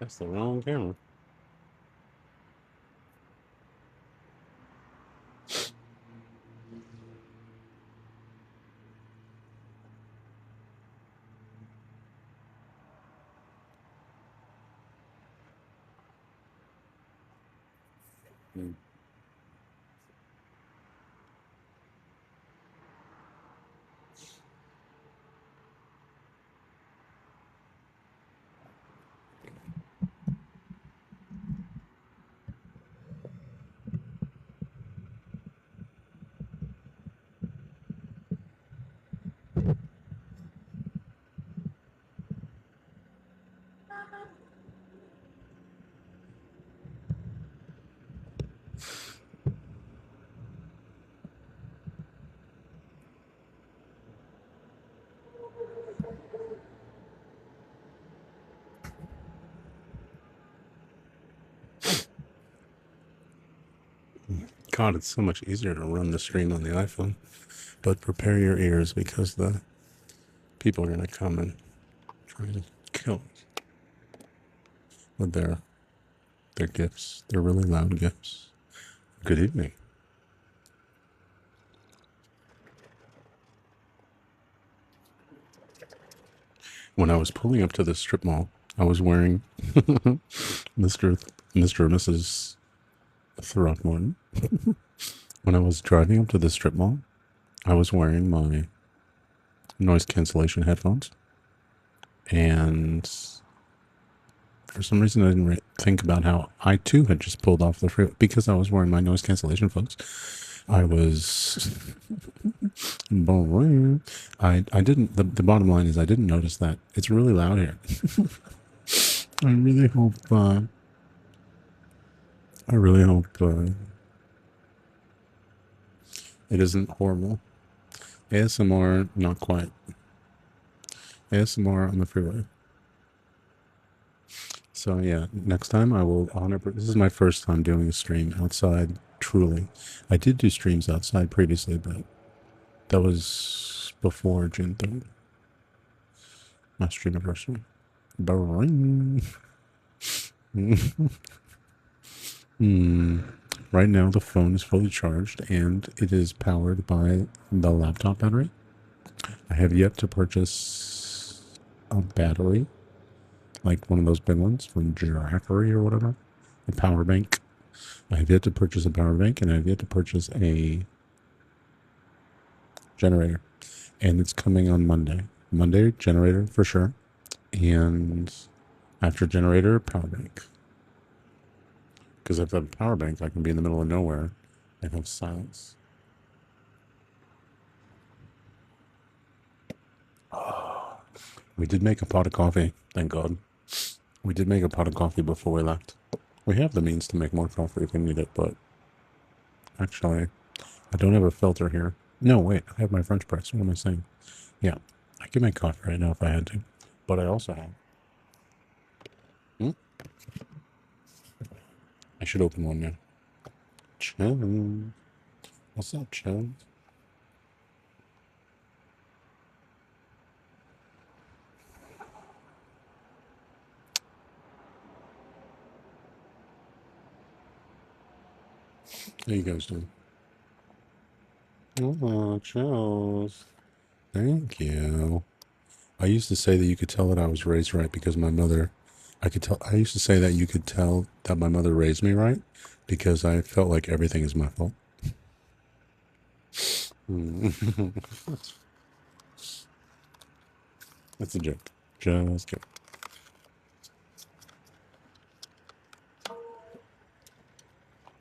That's the wrong camera. Mm. God, it's so much easier to run the stream on the iPhone. But prepare your ears because the people are going to come and try to kill us with their gifts. They're really loud gifts. Good evening. When I was pulling up to the strip mall, I was wearing Mr. Mr. and Mrs. Throckmorton. When I was driving up to the strip mall, I was wearing my noise cancellation headphones. And for some reason, I didn't think about how I too had just pulled off the freeway because I was wearing my noise cancellation, folks. I was I didn't the bottom line is I didn't notice that it's really loud here. I really hope it isn't horrible. ASMR, not quite. ASMR on the freeway. So yeah, next time I will honor. This is my first time doing a stream outside. Truly, I did do streams outside previously, but that was before June 3rd, my stream anniversary. Right now the phone is fully charged and it is powered by the laptop battery. I have yet to purchase a battery, like one of those big ones from Jackery or whatever. A power bank. I have yet to purchase a power bank and I have yet to purchase a generator. And it's coming on Monday. Monday, generator for sure. And after generator, power bank. Because if I have a power bank, I can be in the middle of nowhere and have silence. Oh, we did make a pot of coffee, thank God. We did make a pot of coffee before we left. We have the means to make more coffee if we need it, but actually, I don't have a filter here. No, wait, I have my French press. What am I saying? Yeah, I can make coffee right now if I had to, but I also have. I should open one now. Chen. What's up, Chen? How you guys doing? Oh, Charles. Thank you. I used to say that you could tell that I was raised right because my mother, I used to say that you could tell that my mother raised me right because I felt like everything is my fault. That's a joke. Just kidding.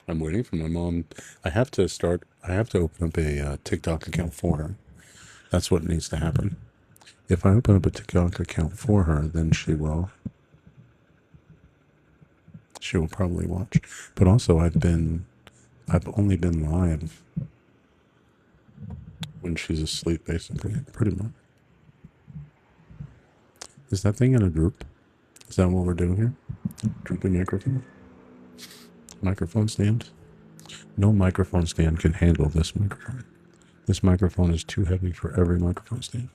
I'm waiting for my mom. I have to open up a TikTok account for her. That's what needs to happen. If I open up a TikTok account for her, then she will probably watch. But also I've only been live when she's asleep, basically, pretty much. Is that thing in a group? Is that what we're doing here? Drooping microphone? Microphone stand? No microphone stand can handle this microphone. This microphone is too heavy for every microphone stand.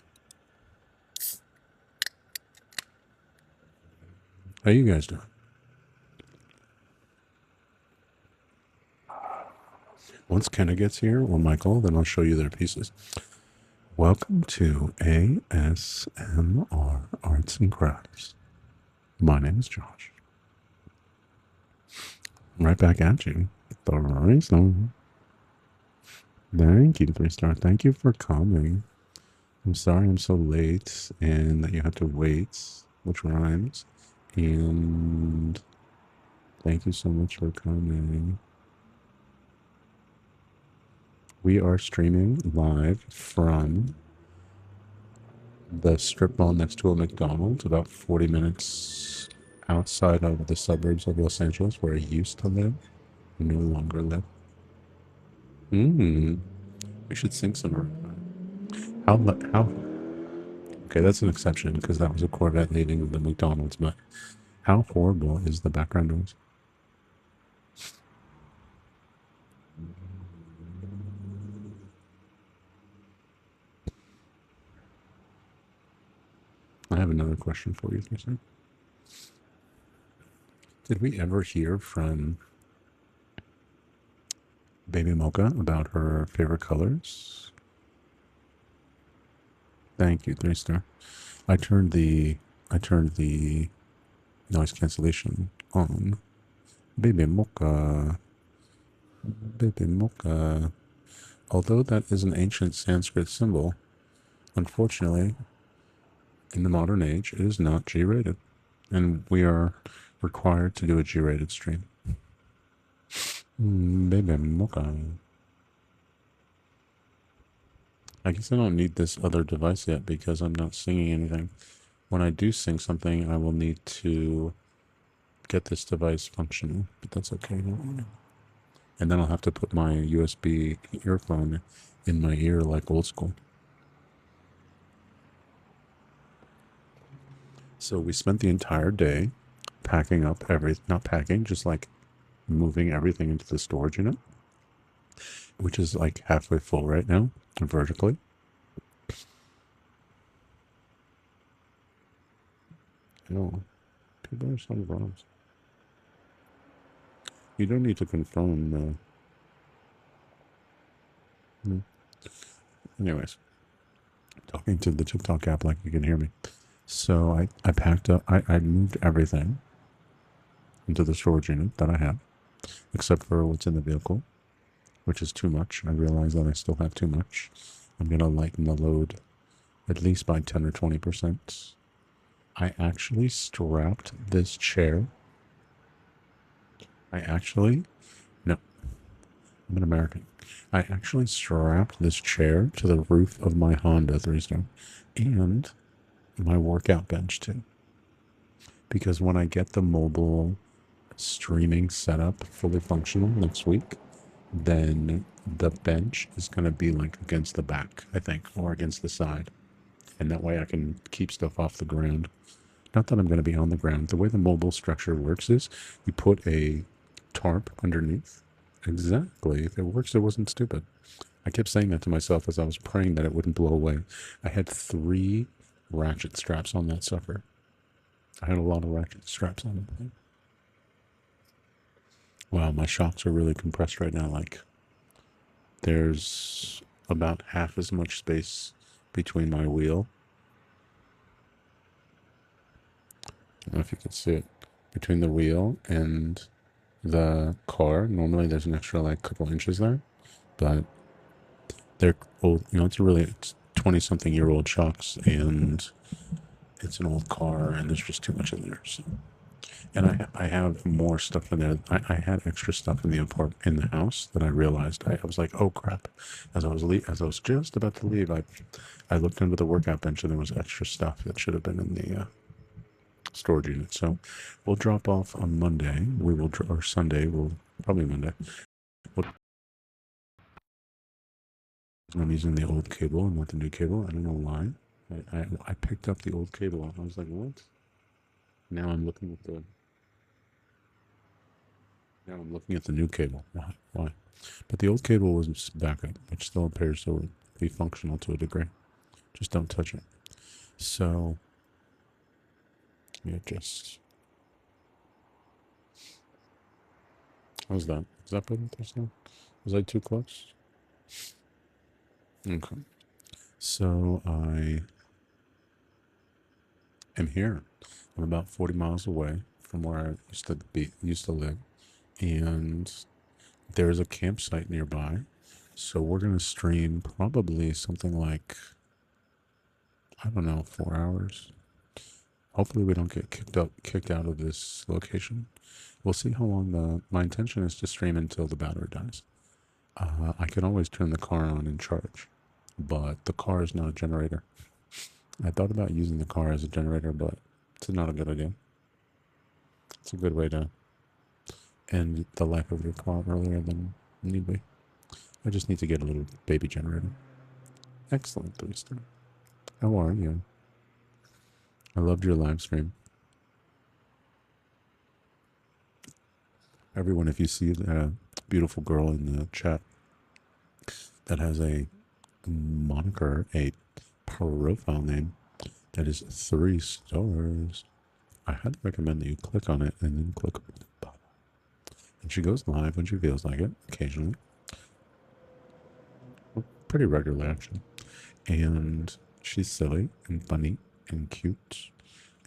How you guys doing? Once Kenna gets here, or Michael, then I'll show you their pieces. Welcome to ASMR Arts and Crafts. My name is Josh. Right back at you. 3-star. Thank you, 3-star. Thank you for coming. I'm sorry I'm so late and that you have to wait, which rhymes. And thank you so much for coming. We are streaming live from the strip mall next to a McDonald's, about 40 minutes outside of the suburbs of Los Angeles, where I used to live, no longer live. We should sing some. How? Okay, that's an exception because that was a Corvette leaving the McDonald's. But how horrible is the background noise? I have another question for you, Lisa. Did we ever hear from Baby Mocha about her favorite colors? Thank you, 3-star. I turned the noise cancellation on. Baby Mocha. Baby Mocha. Although that is an ancient Sanskrit symbol, unfortunately, in the modern age, it is not G-rated. And we are required to do a G-rated stream. Baby Mocha. I guess I don't need this other device yet because I'm not singing anything. When I do sing something, I will need to get this device functional, but that's okay. And then I'll have to put my USB earphone in my ear like old school. So we spent the entire day packing up not packing, just like moving everything into the storage unit, which is like halfway full right now, vertically. No, people are so gross. You don't need to confirm. Anyways, talking to the TikTok app like you can hear me. So I packed up, I moved everything into the storage unit that I have, except for what's in the vehicle, which is too much. I realize that I still have too much. I'm going to lighten the load at least by 10 or 20%. I actually strapped this chair. No, I'm an American. I actually strapped this chair to the roof of my Honda 3-star and my workout bench too. Because when I get the mobile streaming setup fully functional next week, then the bench is going to be like against the back, I think, or against the side. And that way I can keep stuff off the ground. Not that I'm going to be on the ground. The way the mobile structure works is you put a tarp underneath. Exactly. If it works, it wasn't stupid. I kept saying that to myself as I was praying that it wouldn't blow away. I had 3 ratchet straps on that sucker. I had a lot of ratchet straps on that thing. Wow, my shocks are really compressed right now. Like, there's about half as much space between my wheel. I don't know if you can see it. Between the wheel and the car. Normally there's an extra like couple inches there, but they're old. You know, it's 20-something-year-old shocks, and it's an old car, and there's just too much in there. So. And I have more stuff in there. I had extra stuff in the house that I realized. I was like, oh crap! As I was just about to leave, I looked under the workout bench and there was extra stuff that should have been in the storage unit. So we'll drop off on Monday. Or Sunday. We'll probably Monday. I'm using the old cable and not the new cable. I don't know why. I picked up the old cable. I was like, what? Now I'm looking at the Now I'm looking at the new cable. Why? But the old cable was backup, which still appears to be functional to a degree. Just don't touch it. So, yeah, just... How's that? Is that better? Was I too close? Okay. So I am here. I'm about 40 miles away from where I used to live, and there's a campsite nearby. So we're gonna stream probably something like, I don't know, 4 hours. Hopefully we don't get kicked out of this location. We'll see how long my intention is to stream until the battery dies. I can always turn the car on and charge, but the car is not a generator. I thought about using the car as a generator, but it's not a good idea. It's a good way to end the life of your car earlier than need be. I just need to get a little baby generator. Excellent, 3-star. How are you? I loved your live stream. Everyone, if you see a beautiful girl in the chat that has a moniker, a profile name that is 3 stars, I highly recommend that you click on it and then click on the button. And she goes live when she feels like it, occasionally. Pretty regularly, actually. And she's silly and funny and cute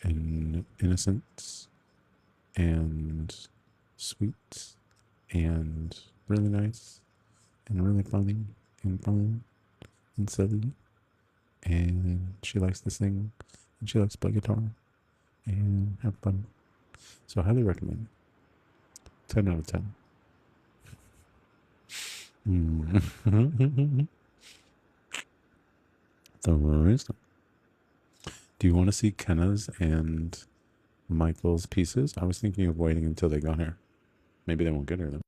and innocent and sweet and really nice and really funny and fun and silly. And she likes to sing and she likes to play guitar and have fun. So I highly recommend it. 10 out of 10. So where is that? Do you want to see Kenna's and Michael's pieces? I was thinking of waiting until they got here. Maybe they won't get here then.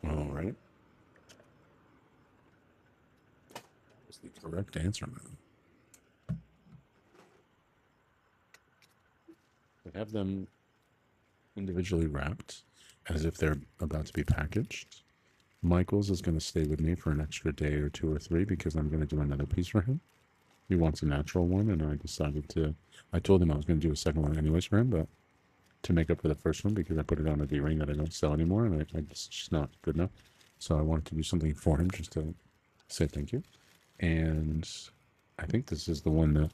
All right. That's the correct answer, man. They have them individually wrapped as if they're about to be packaged. Michael's is going to stay with me for an extra day or 2 or 3 because I'm going to do another piece for him. He wants a natural one, and I told him I was going to do a second one anyways for him, but to make up for the first one because I put it on a D-ring that I don't sell anymore, and it's just not good enough. So I wanted to do something for him just to say thank you. And I think this is the one that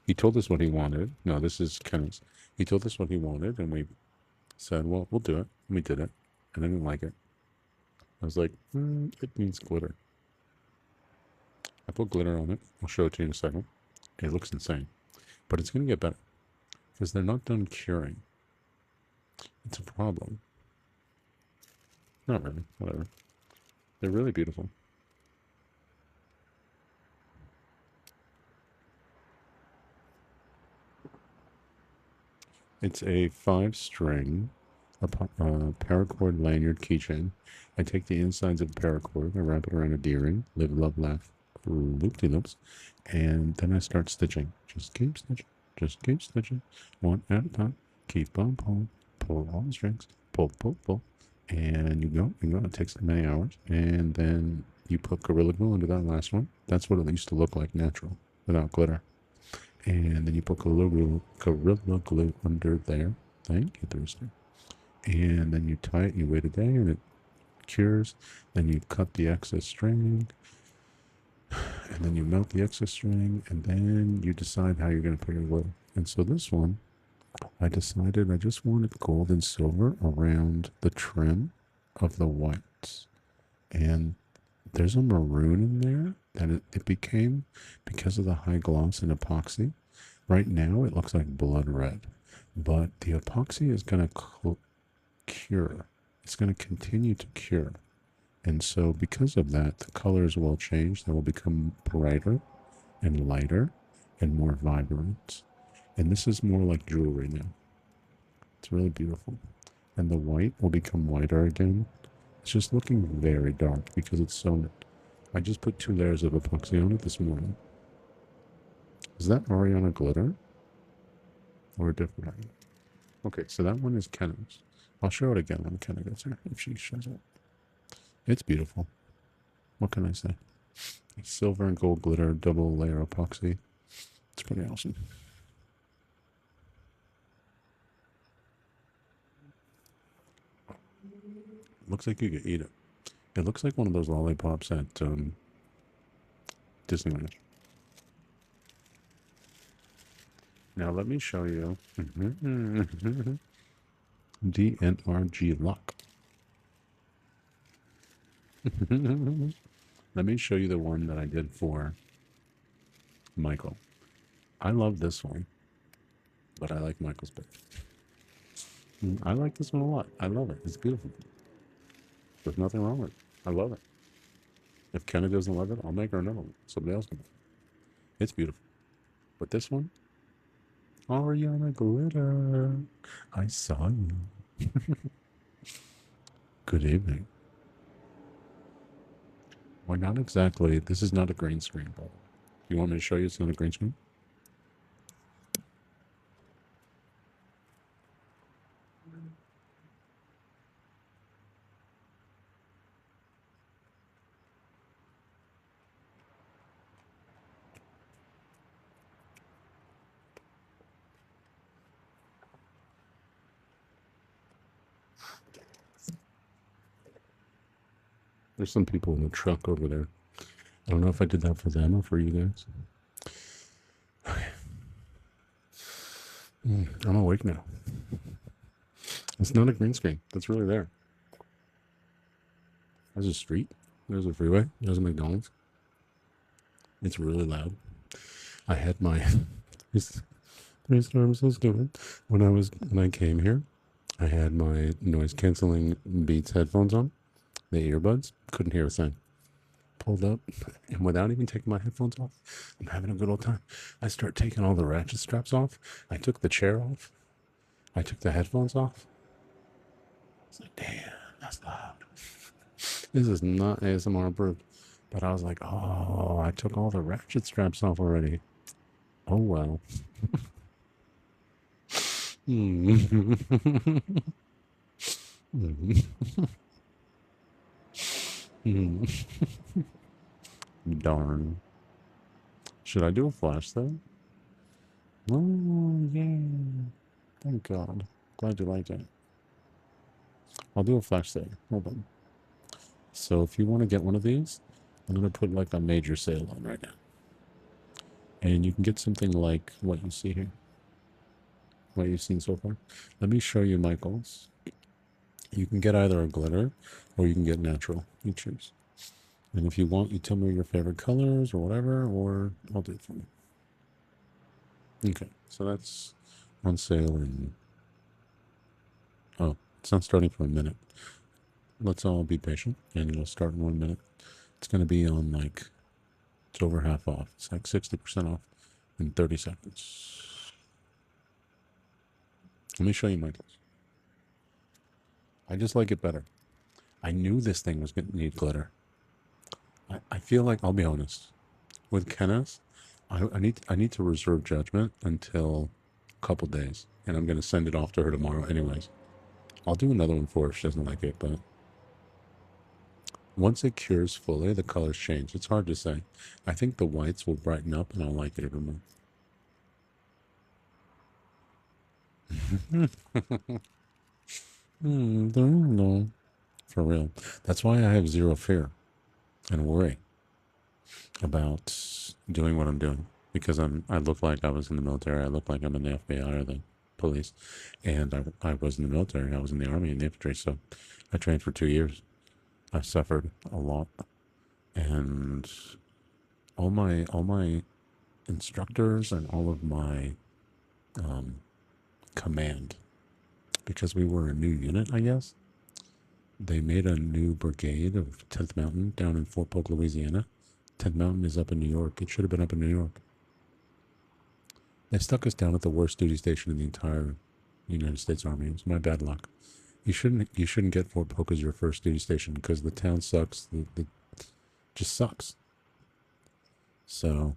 he told us what he wanted. No, this is Ken's. He told us what he wanted, and we said, well, we'll do it. And we did it, and I didn't like it. I was like, it needs glitter. I put glitter on it. I'll show it to you in a second. It looks insane. But it's going to get better because they're not done curing. It's a problem. Not really. Whatever. They're really beautiful. It's a 5-string paracord lanyard keychain. I take the insides of the paracord, I wrap it around a D-ring, live, love, laugh, loop-de-loops, and then I start stitching. Just keep stitching. Just keep stitching. One at a time. Keep on pulling. Pull all the strings. Pull, pull, pull. And you go. It takes many hours. And then you put Gorilla Glue under that last one. That's what it used to look like natural, without glitter. And then you put Gorilla Glue under there. Thank you, Thursday. And then you tie it, you wait a day, and it cures. Then you cut the excess string, and then you melt the excess string, and then you decide how you're going to put your glue. And so this one, I decided I just wanted gold and silver around the trim of the whites. And there's a maroon in there that it became because of the high gloss and epoxy. Right now it looks like blood red, but the epoxy is going to cure. It's going to continue to cure. And so because of that, the colors will change. They will become brighter and lighter and more vibrant. And this is more like jewelry now. It's really beautiful. And the white will become whiter again. It's just looking very dark because it's so... I just put 2 layers of epoxy on it this morning. Is that Ariana glitter? Or a different one? Okay, so that one is Kenna's. I'll show it again when Kenna gets here, if she shows up. It's beautiful. What can I say? Silver and gold glitter, double layer epoxy. It's pretty awesome. Looks like you could eat it. It looks like one of those lollipops at Disneyland. Now let me show you DNRG lock. Let me show you the one that I did for Michael. I love this one, but I like Michael's better. I like this one a lot. I love it. It's beautiful. There's nothing wrong with it. I love it. If Kenna doesn't love it, I'll make her another one. Somebody else can. It's beautiful. But this one, Ariana Glitter. I saw you. Good evening. Why not exactly? This is not a green screen, but you want me to show you it's not a green screen? There's some people in the truck over there. I don't know if I did that for them or for you guys. Okay. I'm awake now. It's not a green screen. That's really there. There's a street. There's a freeway. There's a McDonald's. It's really loud. I had my three storms so stupid. When I came here, I had my noise canceling Beats headphones on, the earbuds. Couldn't hear a thing. Pulled up, and without even taking my headphones off, I'm having a good old time. I start taking all the ratchet straps off. I took the chair off. I took the headphones off. It's like, damn, that's loud. This is not ASMR approved. But I was like, oh, I took all the ratchet straps off already. Oh, well. Darn. Should I do a flash though? Oh, yeah. Thank God. Glad you liked it. I'll do a flash sale. Hold on. So if you want to get one of these, I'm going to put like a major sale on right now. And you can get something like what you see here. What you've seen so far. Let me show you Michael's. You can get either a glitter or you can get natural. You choose. And if you want, you tell me your favorite colors or whatever, or I'll do it for you. Okay, so that's on sale in... Oh, it's not starting for a minute. Let's all be patient, and it'll start in 1 minute. It's going to be on like... It's over half off. It's like 60% off in 30 seconds. Let me show you Michael's. I just like it better. I knew this thing was going to need glitter. I feel like, I'll be honest, with Kenneth, I need to reserve judgment until a couple days, and I'm going to send it off to her tomorrow anyways. I'll do another one for her if she doesn't like it, but once it cures fully, the colors change. It's hard to say. I think the whites will brighten up, and I'll like it even more. For real. That's why I have zero fear and worry about doing what I'm doing, because I look like I was in the military. I look like I'm in the FBI or the police, and I was in the military. I was in the army and the infantry, so I trained for 2 years. I suffered a lot, and all my instructors and all of my command, because we were a new unit, I guess. They made a new brigade of 10th Mountain down in Fort Polk, Louisiana. 10th Mountain is up in New York. It should have been up in New York. They stuck us down at the worst duty station in the entire United States Army. It was my bad luck. You shouldn't get Fort Polk as your first duty station, because the town sucks. It just sucks. So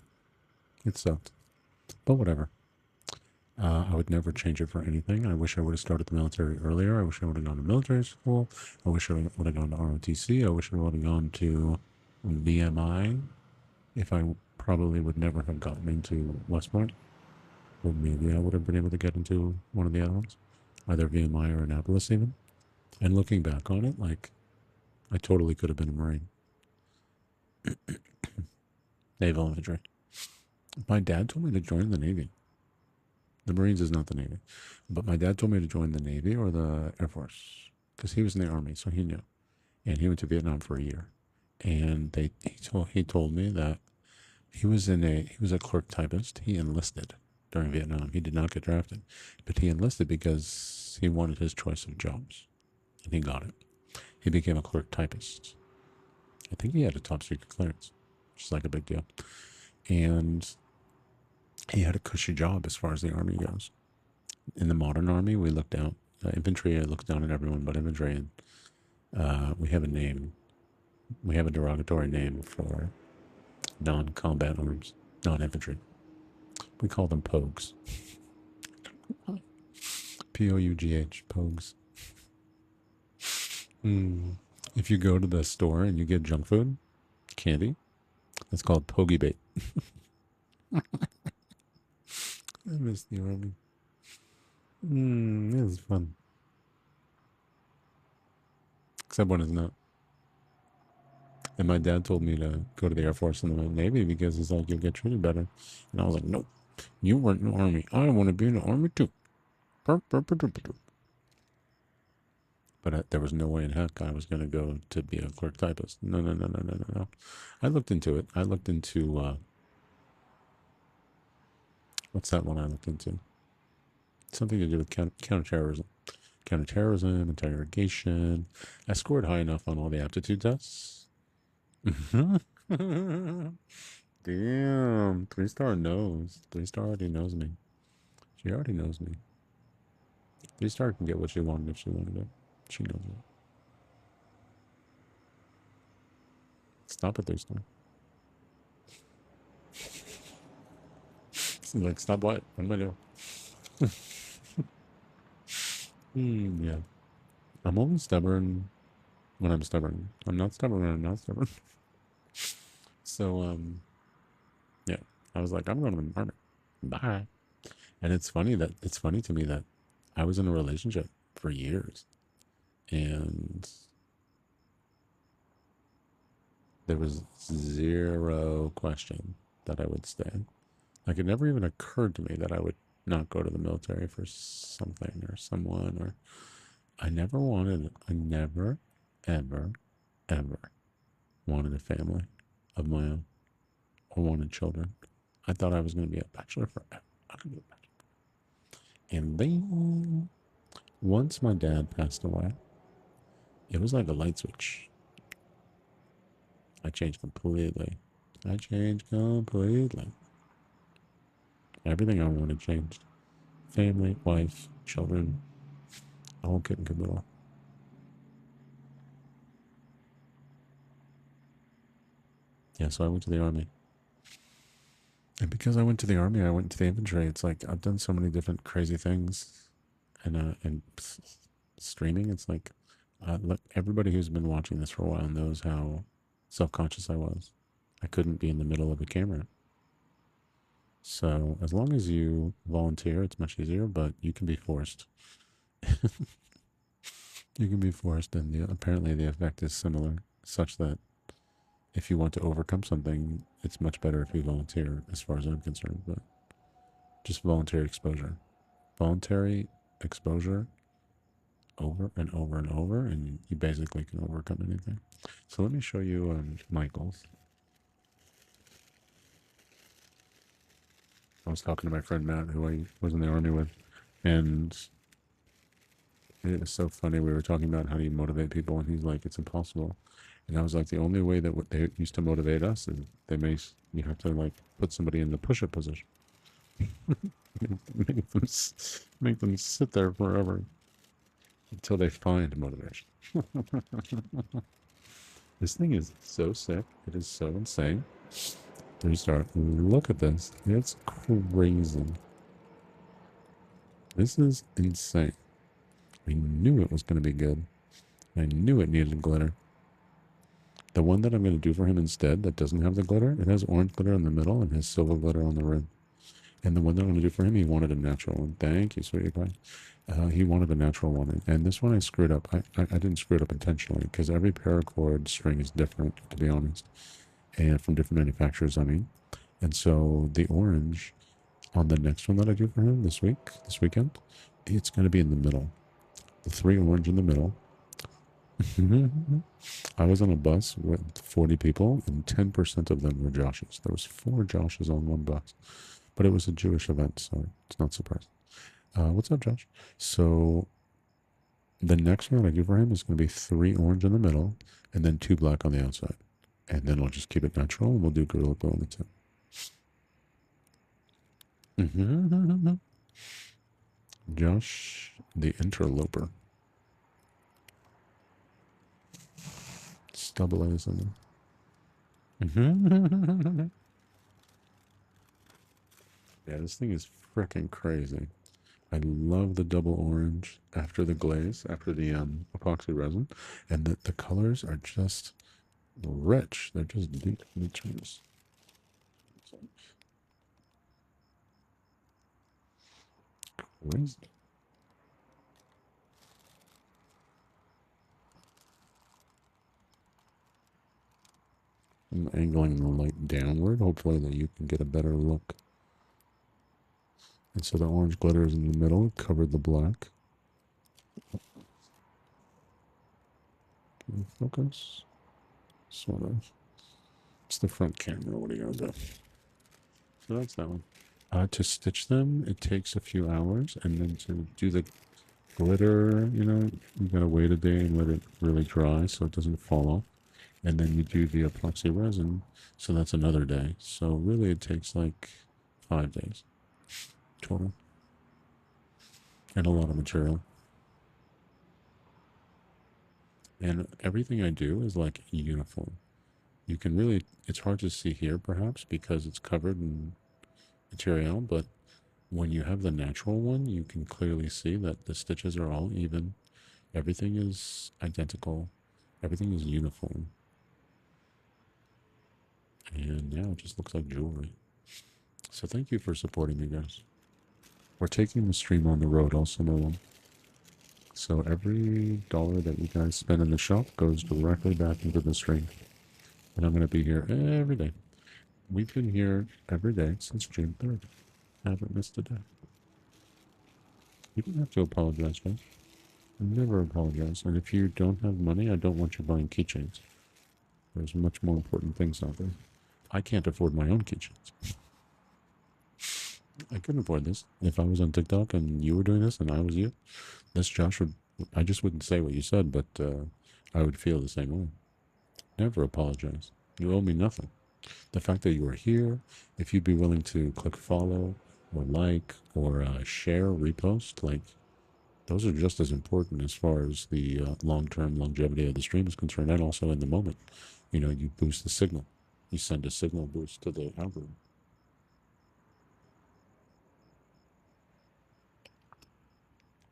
it sucked. But whatever. I would never change it for anything. I wish I would have started the military earlier. I wish I would have gone to military school. I wish I would have gone to ROTC. I wish I would have gone to VMI. If I probably would never have gotten into West Point. Or maybe I would have been able to get into one of the other ones. Either VMI or Annapolis even. And looking back on it, like, I totally could have been a Marine. Naval infantry. My dad told me to join the Navy. The Marines is not the Navy. But my dad told me to join the Navy or the Air Force because he was in the Army, so he knew. And he went to Vietnam for a year. And he told me that he was a clerk typist. He enlisted during Vietnam. He did not get drafted, but he enlisted because he wanted his choice of jobs, and he got it. He became a clerk typist. I think he had a top secret clearance, which is like a big deal. And he had a cushy job as far as the Army goes. In the modern Army, we look down, infantry looks down at everyone but infantry. And we have a name. We have a derogatory name for non-combat arms, non-infantry. We call them pogues. P-O-U-G-H, pogues. If you go to the store and you get junk food, candy, that's called pogey bait. I miss the Army. It was fun. Except when it's not. And my dad told me to go to the Air Force and the Navy because he's like, you'll get treated better. And I was like, nope, you weren't in the Army. I want to be in the Army too. But there was no way in heck I was going to go to be a clerk typist. No. I looked into it. I looked into, what's that one I looked into? Something to do with counterterrorism. Counterterrorism, interrogation. I scored high enough on all the aptitude tests. Damn, 3-star knows. 3-star already knows me. She already knows me. 3-star can get what she wanted if she wanted it. She knows it. Stop at 3-star. Like, stop what? What am I doing? Yeah. I'm only stubborn when I'm stubborn. I'm not stubborn when I'm not stubborn. So, yeah. I was like, I'm going to the Army. Bye. And it's funny to me that I was in a relationship for years. And there was zero question that I would stay. Like, it never even occurred to me that I would not go to the military for something or someone. Or I never, ever, ever wanted a family of my own or wanted children. I thought I was going to be a bachelor forever. I could be a bachelor. And then once my dad passed away, it was like a light switch. I changed completely. Everything I wanted changed. Family, wife, children, all kit and caboodle. Yeah, so I went to the Army. And because I went to the Army, I went to the infantry. It's like I've done so many different crazy things. And streaming, it's like, look, everybody who's been watching this for a while knows how self-conscious I was. I couldn't be in the middle of a camera. So as long as you volunteer, it's much easier, but you can be forced. You can be forced, and apparently the effect is similar, such that if you want to overcome something, it's much better if you volunteer, as far as I'm concerned. But just voluntary exposure. Voluntary exposure over and over and over, and you basically can overcome anything. So let me show you Michael's. I was talking to my friend Matt, who I was in the Army with, and it was so funny. We were talking about how do you motivate people, and he's like, it's impossible. And I was like, the only way that what they used to motivate us is you have to like put somebody in the push-up position. make them sit there forever until they find motivation. This thing is so sick. It is so insane. 3-star. Look at this. It's crazy. This is insane. I knew it was going to be good. I knew it needed glitter. The one that I'm going to do for him instead that doesn't have the glitter, it has orange glitter in the middle and has silver glitter on the rim. And the one that I'm going to do for him, he wanted a natural one. Thank you, sweetie pie. He wanted a natural one. And this one I screwed up. I didn't screw it up intentionally because every paracord string is different, to be honest. And from different manufacturers, I mean. And so the orange on the next one that I do for him this weekend, it's going to be in the middle. The 3 orange in the middle. I was on a bus with 40 people, and 10% of them were Joshes. There was 4 Joshes on one bus. But it was a Jewish event, so it's not surprising. What's up, Josh? So the next one I do for him is going to be 3 orange in the middle, and then 2 black on the outside. And then we'll just keep it natural, and we'll do Gorilla Glue on the tip. Josh, the interloper. Stabilizing. Yeah, this thing is freaking crazy. I love the double orange after the glaze, after the epoxy resin, and the colors are just rich. They're just deep features. Crazy. I'm angling the light downward, hopefully that you can get a better look. And so the orange glitter is in the middle, covered the black. Can you focus? Sort of. It's the front camera. What are you gonna do? So that's that one. To stitch them, it takes a few hours, and then to do the glitter, you gotta wait a day and let it really dry so it doesn't fall off. And then you do the epoxy resin, so that's another day. So really it takes like 5 days total. And a lot of material. And everything I do is like uniform. You can really, it's hard to see here perhaps because it's covered in material, but when you have the natural one, you can clearly see that the stitches are all even. Everything is identical. Everything is uniform. And now it just looks like jewelry. So thank you for supporting me, guys. We're taking the stream on the road all summer long. So every dollar that you guys spend in the shop goes directly back into the stream. And I'm going to be here every day. We've been here every day since June 3rd. I haven't missed a day. You don't have to apologize, guys. Never apologize. And if you don't have money, I don't want you buying keychains. There's much more important things out there. I can't afford my own keychains. I couldn't afford this. If I was on TikTok and you were doing this and I was you, this Josh would, I just wouldn't say what you said, but I would feel the same way. Never apologize. You owe me nothing. The fact that you are here, if you'd be willing to click follow or like or share, repost, like those are just as important as far as the long-term longevity of the stream is concerned, and also in the moment. You boost the signal. You send a signal boost to the algorithm.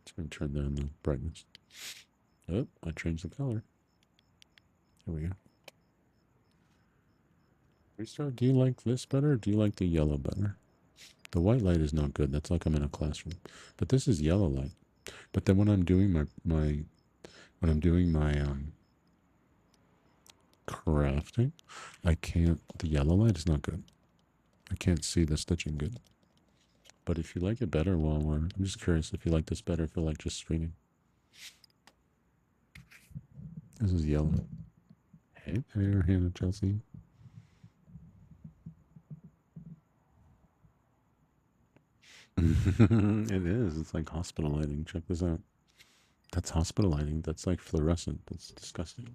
It's going to turn down the brightness. Oh, I changed the color. There we go. Restart, do you like this better or do you like the yellow better? The white light is not good. That's like I'm in a classroom. But this is yellow light. But then when I'm doing my crafting, I can't, the yellow light is not good. I can't see the stitching good. But if you like it better I'm just curious if you like this better, if you like just streaming. This is yellow. Hey there, Hannah Chelsea. It is. It's like hospital lighting. Check this out. That's hospital lighting. That's like fluorescent. That's disgusting.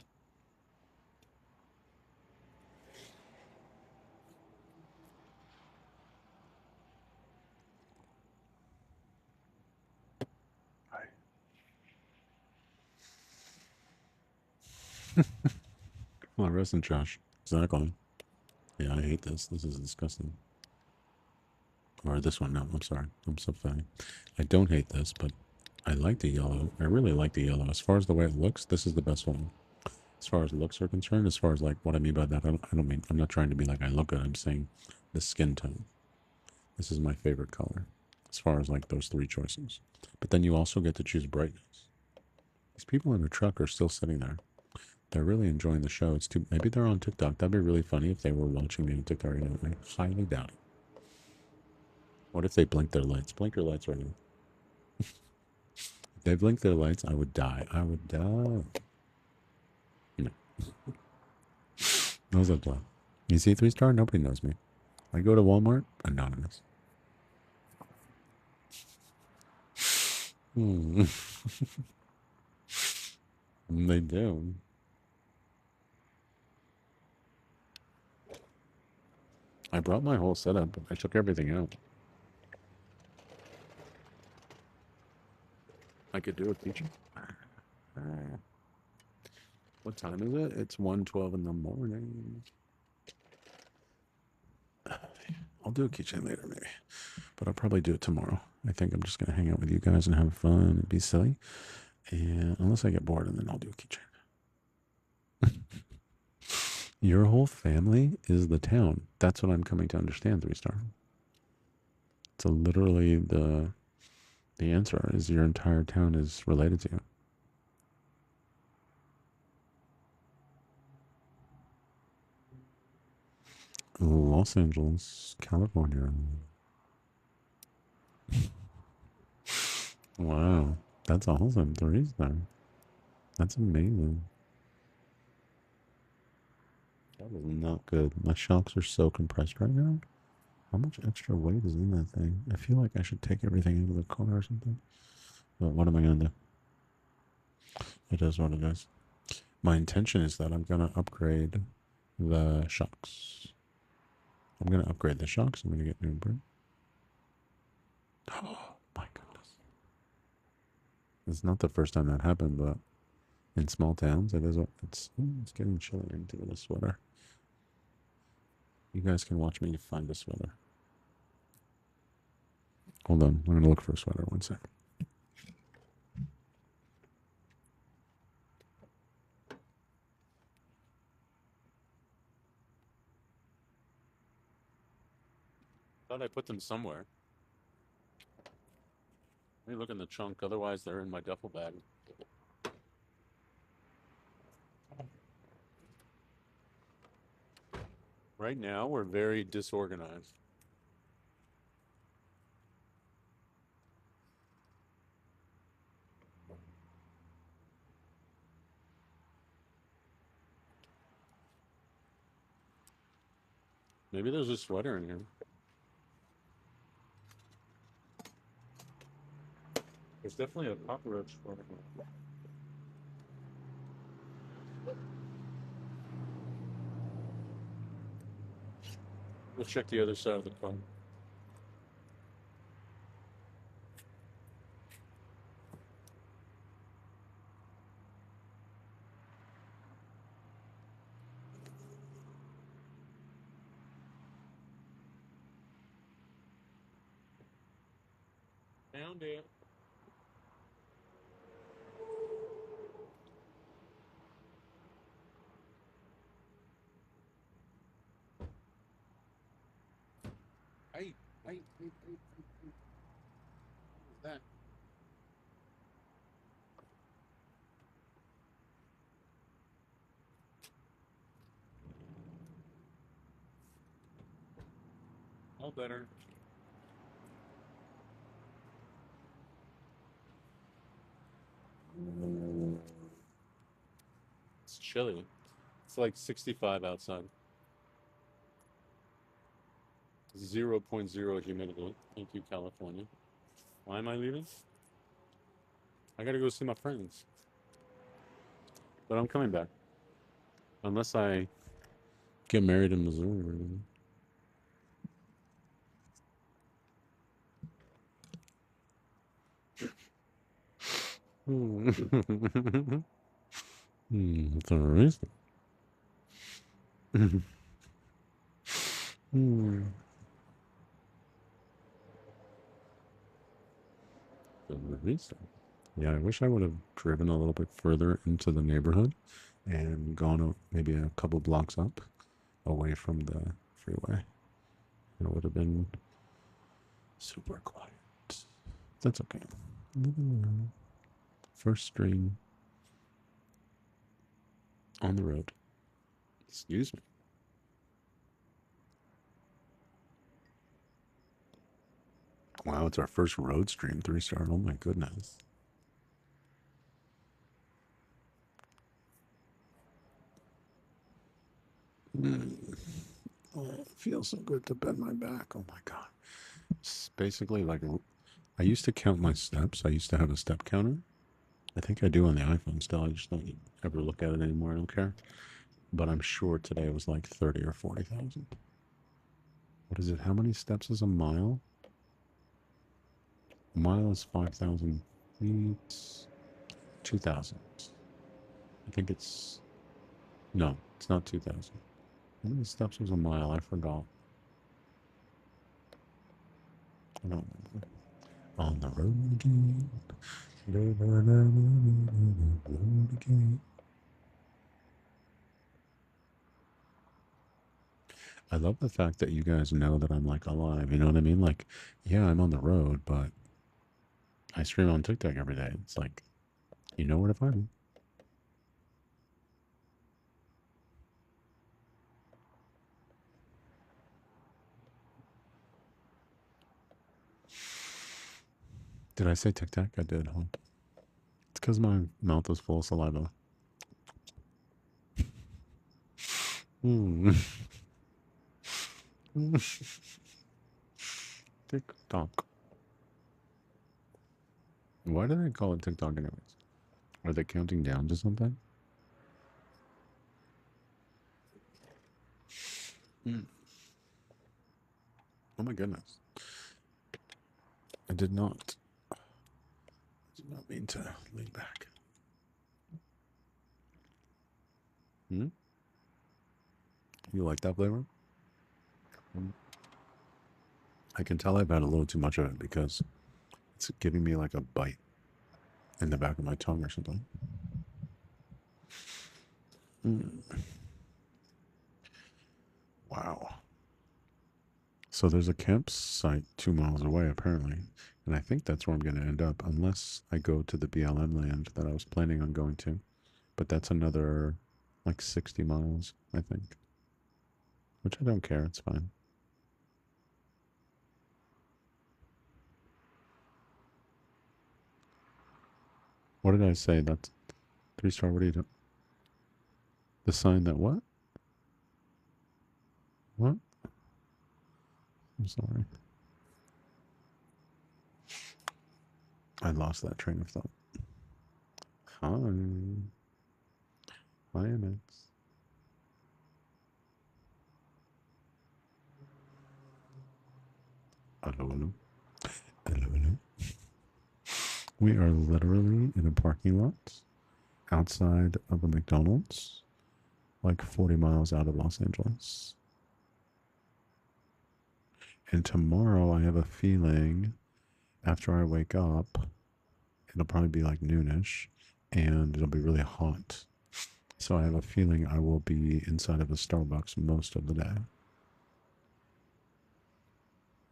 Fluorescent, Josh. Exactly. Yeah, I hate this. This is disgusting. Or this one. No, I'm sorry. I'm so funny. I don't hate this, but I like the yellow. I really like the yellow. As far as the way it looks, this is the best one. As far as looks are concerned, as far as like what I mean by that, I don't mean, I'm not trying to be like I look good. I'm saying the skin tone. This is my favorite color as far as like those three choices. But then you also get to choose brightness. These people in the truck are still sitting there. They're really enjoying the show. It's too, maybe they're on TikTok. That'd be really funny if they were watching me on TikTok right now. I highly doubt it. What if they blink their lights? Blink your lights right now. If they blink their lights, I would die. I would die. No. How's that done? You see 3-star? Nobody knows me. I go to Walmart, anonymous. Hmm. They do. I brought my whole setup, but I took everything out. I could do a feature. What time is it? It's 1:12 in the morning. I'll do a keychain later, maybe. But I'll probably do it tomorrow. I think I'm just going to hang out with you guys and have fun and be silly. And unless I get bored, and then I'll do a keychain. Your whole family is the town. That's what I'm coming to understand, 3-star. So literally the answer is your entire town is related to you. Los Angeles, California. Wow, that's awesome. 3-star. That's amazing. That was not good. My shocks are so compressed right now. How much extra weight is in that thing? I feel like I should take everything out of the car or something. But what am I going to do? It is what it is. My intention is that I'm going to upgrade the shocks. I'm going to upgrade the shocks. I'm going to get new brakes. Oh, my goodness. It's not the first time that happened, but in small towns, it is. It's getting chilly. I need to get a sweater. You guys can watch me find a sweater. Hold on. I'm going to look for a sweater. 1 sec. Thought I put them somewhere. Let me look in the trunk. Otherwise, they're in my duffel bag. Right now, we're very disorganized. Maybe there's a sweater in here. There's definitely a cockroach sweater. Let's check the other side of the car. Found it. Hey. What is that? All better. It's chilly. It's like 65 outside. 0.0 humidity. Thank you, California. Why am I leaving? I gotta go see my friends. But I'm coming back. Unless I get married in Missouri or anything. That's a reason. Yeah, I wish I would have driven a little bit further into the neighborhood and gone maybe a couple blocks up away from the freeway. It would have been Super quiet. That's okay. First stream on the road. Excuse me. Wow, it's our first road stream, 3-star. Oh my goodness. Oh, it feels so good to bend my back. Oh my god. It's basically like I used to count my steps. I used to have a step counter. I think I do on the iPhone still. I just don't ever look at it anymore. I don't care. But I'm sure today it was like 30 or 40,000. What is it? How many steps is a mile? A mile is 5,000 feet. 2,000. I think it's... No, it's not 2,000. How many steps was a mile? I forgot. I don't remember. On the road again. Road again. I love the fact that you guys know that I'm like alive. You know what I mean? Like, yeah, I'm on the road, but I stream on TikTok every day. It's like, you know where to find me. Did I say TikTok? I did, huh? It's because my mouth is full of saliva. Mm. TikTok. Why do they call it TikTok anyways? Are they counting down to something? Mm. Oh my goodness. I did not. Did not mean to lean back. Hmm? You like that flavor? I can tell I've had a little too much of it because it's giving me like a bite in the back of my tongue or something. Mm. Wow. So there's a campsite 2 miles away, apparently. And I think that's where I'm going to end up, unless I go to the BLM land that I was planning on going to. But that's another, like, 60 miles, I think. Which I don't care. It's fine. What did I say? That's 3-star. What do you do? The sign that what? What? I'm sorry. I lost that train of thought. Hi. Hi, MX. Hello, hello. Hello, hello. We are literally in a parking lot outside of a McDonald's, like 40 miles out of Los Angeles. And tomorrow I have a feeling after I wake up, it'll probably be like noonish and it'll be really hot. So I have a feeling I will be inside of a Starbucks most of the day.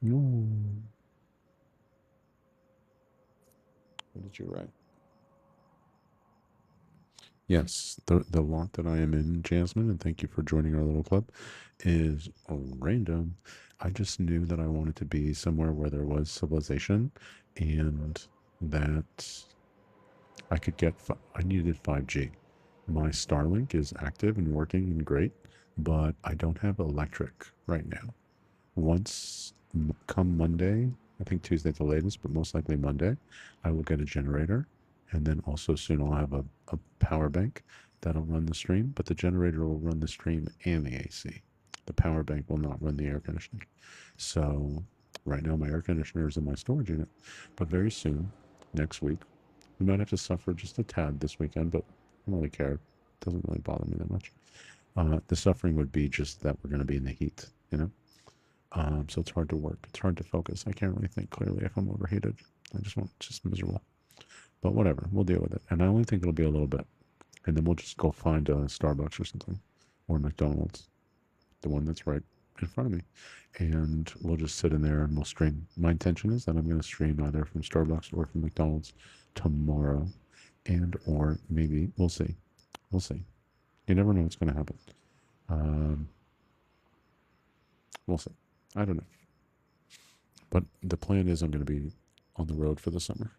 No. What did you write? Yes, the lot that I am in, Jasmine, and thank you for joining our little club, is random. I just knew that I wanted to be somewhere where there was civilization and that I could get, I needed 5G. My Starlink is active and working and great, but I don't have electric right now. Once, come Monday, I think Tuesday at the latest, but most likely Monday, I will get a generator. And then also soon I'll have a power bank that'll run the stream, but the generator will run the stream and the AC. The power bank will not run the air conditioning. So right now my air conditioner is in my storage unit, but very soon, next week, we might have to suffer just a tad this weekend, but I don't really care. It doesn't really bother me that much. The suffering would be just that we're going to be in the heat, you know? So it's hard to work. It's hard to focus. I can't really think clearly if I'm overheated. It's just miserable. But whatever, we'll deal with it. And I only think it'll be a little bit. And then we'll just go find a Starbucks or something. Or McDonald's. The one that's right in front of me, and we'll just sit in there and we'll stream. My intention is that I'm going to stream either from Starbucks or from McDonald's tomorrow, and or maybe we'll see. We'll see. You never know what's going to happen. Um, we'll see. I don't know. But the plan is I'm going to be on the road for the summer.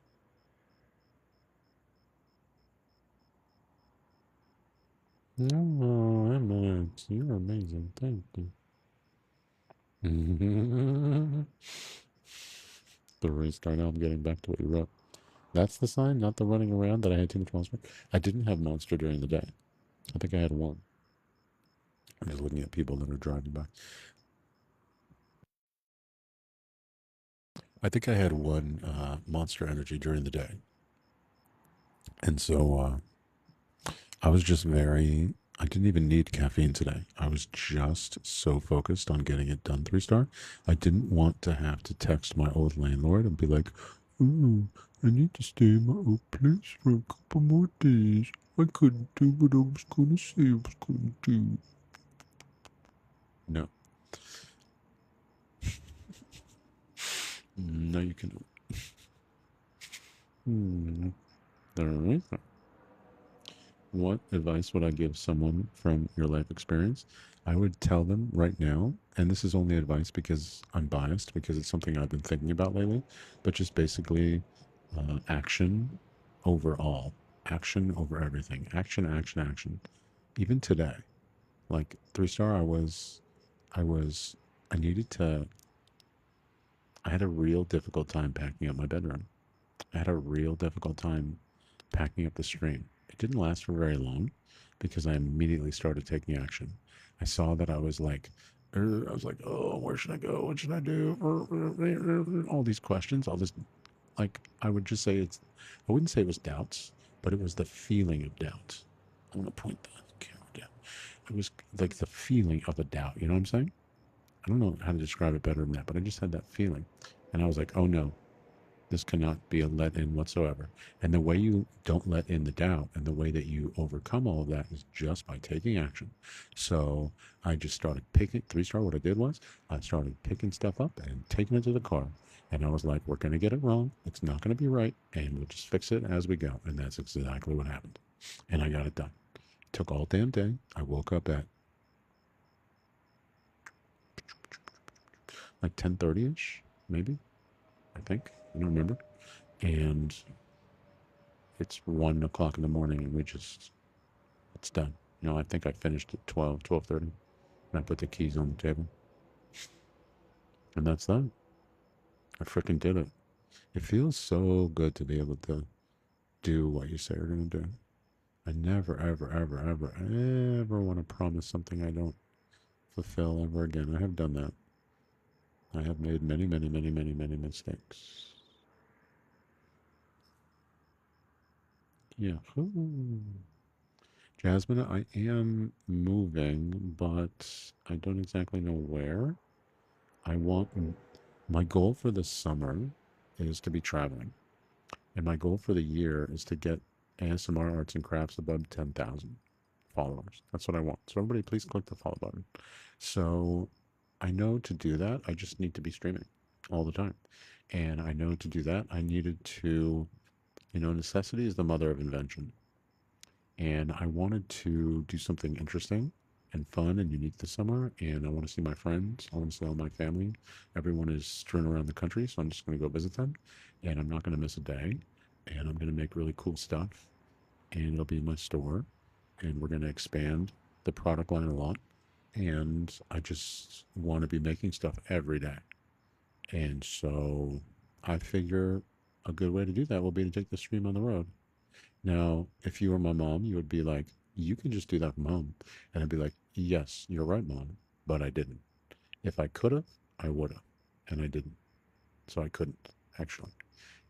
Oh, Emma, you're amazing. Thank you. The restart. Now I'm getting back to what you wrote. That's the sign, not the running around that I had too much monster. I didn't have monster during the day. I think I had one. I'm just looking at people that are driving by. I think I had one monster energy during the day. And so I was just very, I didn't even need caffeine today. I was just so focused on getting it done 3-star. I didn't want to have to text my old landlord and be like, oh, I need to stay in my old place for a couple more days. I couldn't do what I was going to say I was going to do. No. No, you cannot. All right. What advice would I give someone from your life experience? I would tell them right now, and this is only advice because I'm biased, because it's something I've been thinking about lately, but just basically action over all, action over everything, action, action, action. Even today, like 3-star, I was, I needed to, I had a real difficult time packing up my bedroom. I had a real difficult time packing up the stream. It didn't last for very long because I immediately started taking action. I saw that I was like, I was like, oh, where should I go? What should I do? All these questions, all this, like, I would just say I wouldn't say it was doubts, but it was the feeling of doubt. I want to point the camera down. It was like the feeling of a doubt. You know what I'm saying? I don't know how to describe it better than that, but I just had that feeling. And I was like, oh no, this cannot be a let in whatsoever. And the way you don't let in the doubt and the way that you overcome all of that is just by taking action. So I just started picking 3-star. What I did was I started picking stuff up and taking it to the car. And I was like, we're going to get it wrong. It's not going to be right. And we'll just fix it as we go. And that's exactly what happened. And I got it done. It took all damn day. I woke up at like 10:30ish, maybe. I think. I don't remember. And it's 1 o'clock in the morning and it's done. I think I finished at 12:30, and I put the keys on the table. And that's that. I freaking did it. It feels so good to be able to do what you say you're going to do. I never, ever, ever, ever, ever want to promise something I don't fulfill ever again. I have done that. I have made many, many, many, many, many mistakes. Yeah. Ooh. Jasmine, I am moving, but I don't exactly know where. I want my goal for the summer is to be traveling, and my goal for the year is to get ASMR Arts and Crafts above 10,000 followers. That's what I want. So everybody, please click the follow button. So I know to do that, I just need to be streaming all the time, and I know to do that, I needed to, necessity is the mother of invention. And I wanted to do something interesting and fun and unique this summer. And I want to see my friends. I want to see all my family. Everyone is strewn around the country, so I'm just going to go visit them. And I'm not going to miss a day. And I'm going to make really cool stuff. And it'll be in my store. And we're going to expand the product line a lot. And I just want to be making stuff every day. And so I figure a good way to do that will be to take the stream on the road. Now, if you were my mom, you would be like, you can just do that from home. And I'd be like, yes, you're right, mom, but I didn't. If I could have, I would have. And I didn't. So I couldn't, actually,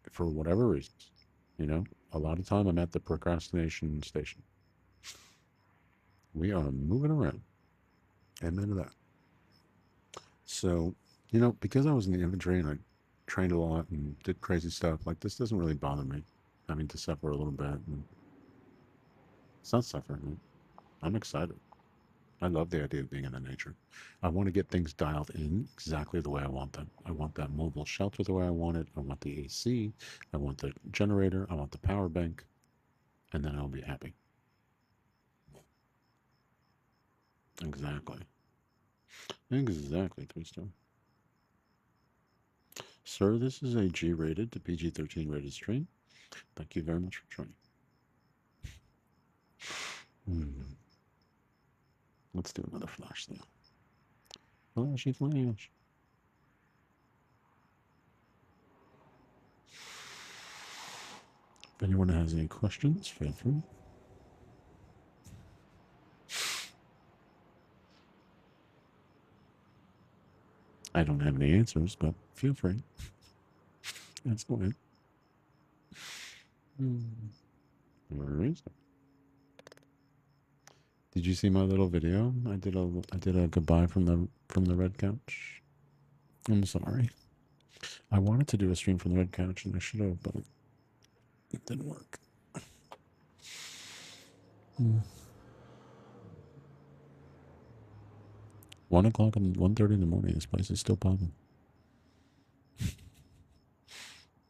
for whatever reasons. A lot of time I'm at the procrastination station. We are moving around. Amen to that. So, because I was in the infantry and I trained a lot and did crazy stuff, like this doesn't really bother me. Having to suffer a little bit. And it's not suffering. I'm excited. I love the idea of being in the nature. I want to get things dialed in exactly the way I want them. I want that mobile shelter the way I want it. I want the AC. I want the generator. I want the power bank. And then I'll be happy. Exactly. Exactly, Twister. Sir, this is a G rated to PG 13 rated stream. Thank you very much for joining. Let's do another flash though. Flashy flash. If anyone has any questions, feel free. I don't have any answers, but feel free. That's go ahead. Where is it? Did you see my little video? I did a goodbye from the red couch. I'm sorry. I wanted to do a stream from the red couch and I should have, but it didn't work. 1 o'clock and 1:30 in the morning. This place is still popping.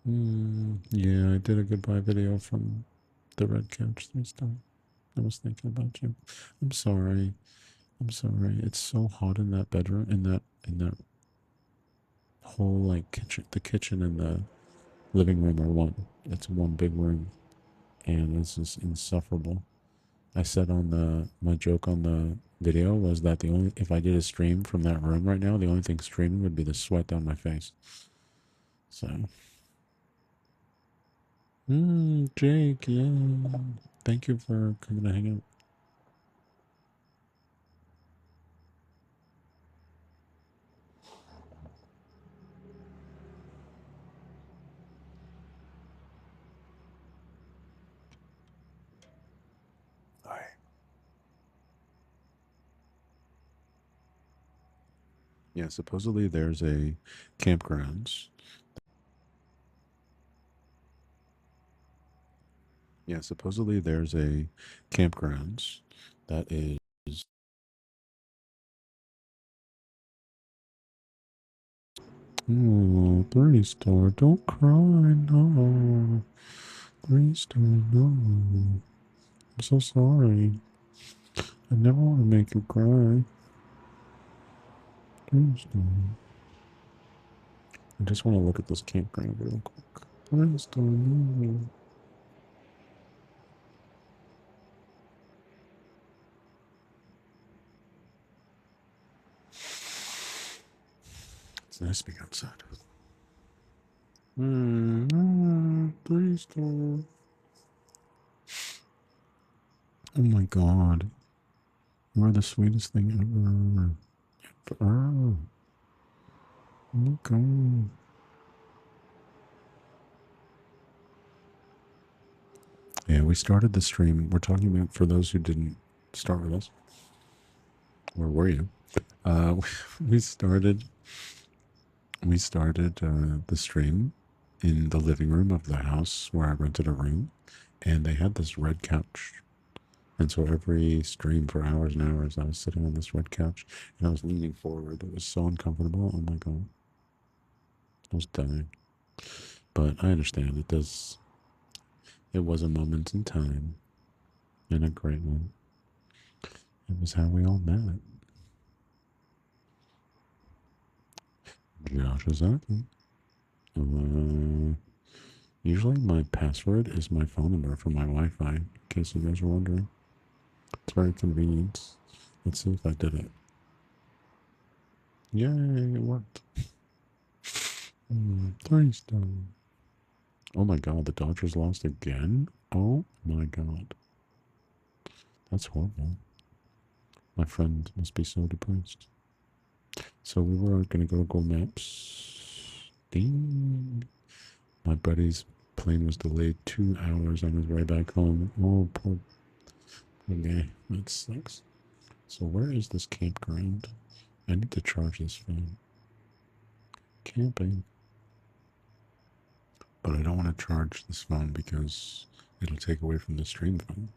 Yeah, I did a goodbye video from the red couch this time. I was thinking about you. I'm sorry. I'm sorry. It's so hot in that bedroom, in that whole like kitchen. The kitchen and the living room are one. It's one big room, and it's just insufferable. I said on my joke on the video was that the only if I did a stream from that room right now, the only thing streaming would be the sweat down my face. So, Jake, yeah, thank you for coming to hang out. Hi. Yeah, supposedly there's a campgrounds. Yeah, supposedly there's a campgrounds that is. Oh, 3-star, don't cry, no. 3-star, no. I'm so sorry. I never want to make you cry. 3-star. I just want to look at this campground real quick. 3-star, no. It's nice being outside. 3-star. Oh my god. You are the sweetest thing ever. Oh my god. Yeah, we started the stream. We're talking about, for those who didn't start with us, where were you? We started the stream in the living room of the house where I rented a room, and they had this red couch. And so every stream for hours and hours, I was sitting on this red couch, and I was leaning forward. It was so uncomfortable. Oh my god, I was dying. But I understand it does. It was a moment in time, and a great one. It was how we all met. Josh is acting. Usually my password is my phone number for my Wi-Fi, in case you guys are wondering. It's very convenient. Let's see if I did it. Yay, it worked. 3-star. Oh my god, the Dodgers lost again? Oh my god. That's horrible. My friend must be so depressed. So we were going to go to Google Maps. Ding. My buddy's plane was delayed 2 hours on his way back home. Oh, poor guy. That sucks. So where is this campground? I need to charge this phone. Camping. But I don't want to charge this phone because it'll take away from the stream phone.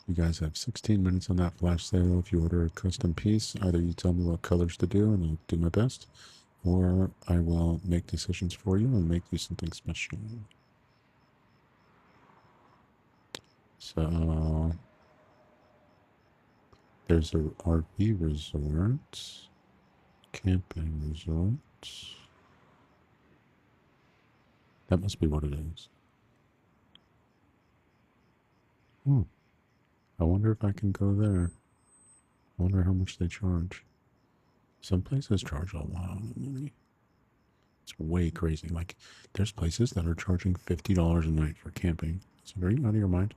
You guys have 16 minutes on that flash sale. If you order a custom piece, either you tell me what colors to do and I'll do my best, or I will make decisions for you and make you something special. So there's a RV resort, camping resort. That must be what it is. Hmm. I wonder if I can go there. I wonder how much they charge. Some places charge a lot of money. It's way crazy. Like, there's places that are charging $50 a night for camping. So are you out of your mind?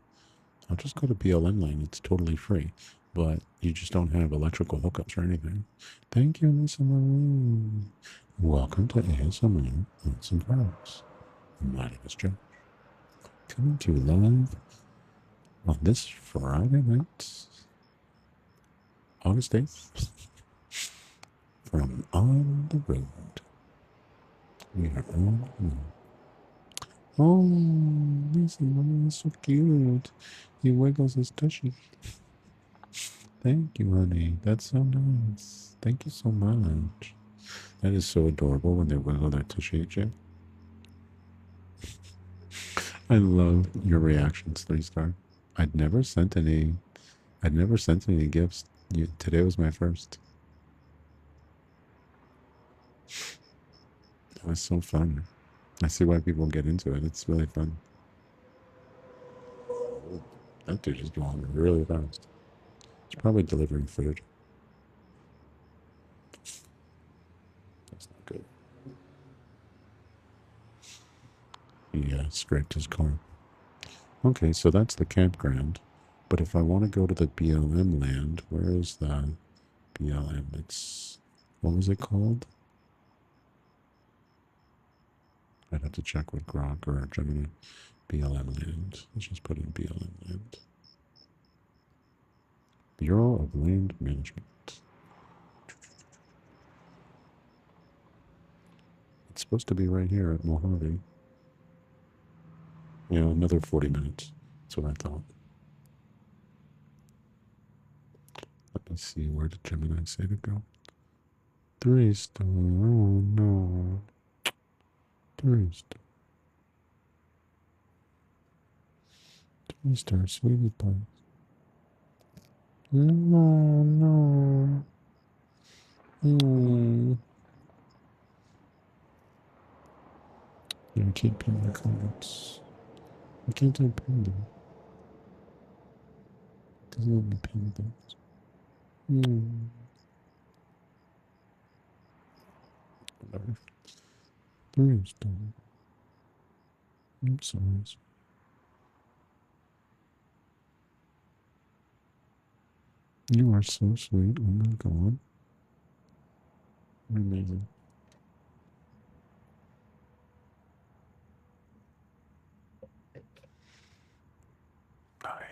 I'll just go to BLM lane. It's totally free. But you just don't have electrical hookups or anything. Thank you, Lisa Marie. Welcome to ASMR Arts and Crafts. My name is Joe. Coming to you live on this Friday night, August 8th, from On the Road. We are on the road. Oh, Lisa Marie is so cute. He wiggles his tushy. Thank you, honey. That's so nice. Thank you so much. That is so adorable when they wiggle their tushy at you. I love your reactions, 3-star. I'd never sent any. I'd never sent any gifts. Today was my first. It was so fun. I see why people get into it. It's really fun. That dude is going really fast. He's probably delivering food. That's not good. He scraped his car. Okay, so that's the campground. But if I want to go to the BLM land, where is the BLM? It's, what was it called? I'd have to check with Grok or Gemini. BLM land. Let's just put in BLM land. Bureau of Land Management. It's supposed to be right here at Mojave. Yeah, another 40 minutes. That's what I thought. Let me see, where did Gemini say to go? 3-star. Oh no. 3-star. 3-star, sweetie pie. No, no. Mm. Yeah, I can't pin the comments. I can't do pin them. It doesn't let me pin things. Mm. Whatever. 3-star. I'm sorry. You are so sweet. Oh my god. You're amazing. Hi.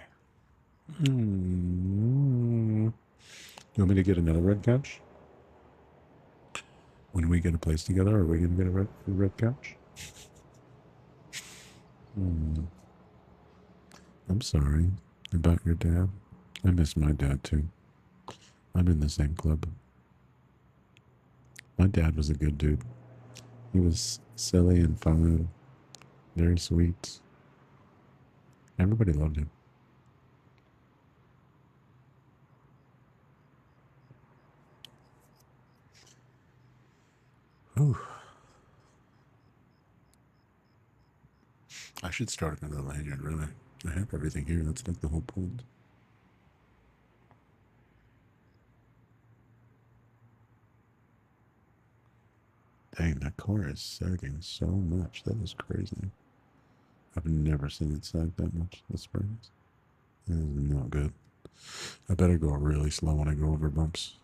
Mm. You want me to get another red couch? When we get a place together, are we going to get a red couch? Mm. I'm sorry about your dad. I miss my dad too. I'm in the same club. My dad was a good dude. He was silly and fun, very sweet. Everybody loved him. Whew. I should start another lanyard, really. I have everything here. That's like the whole point. Dang, that car is sagging so much. That is crazy. I've never seen it sag that much. The springs. That is not good. I better go really slow when I go over bumps.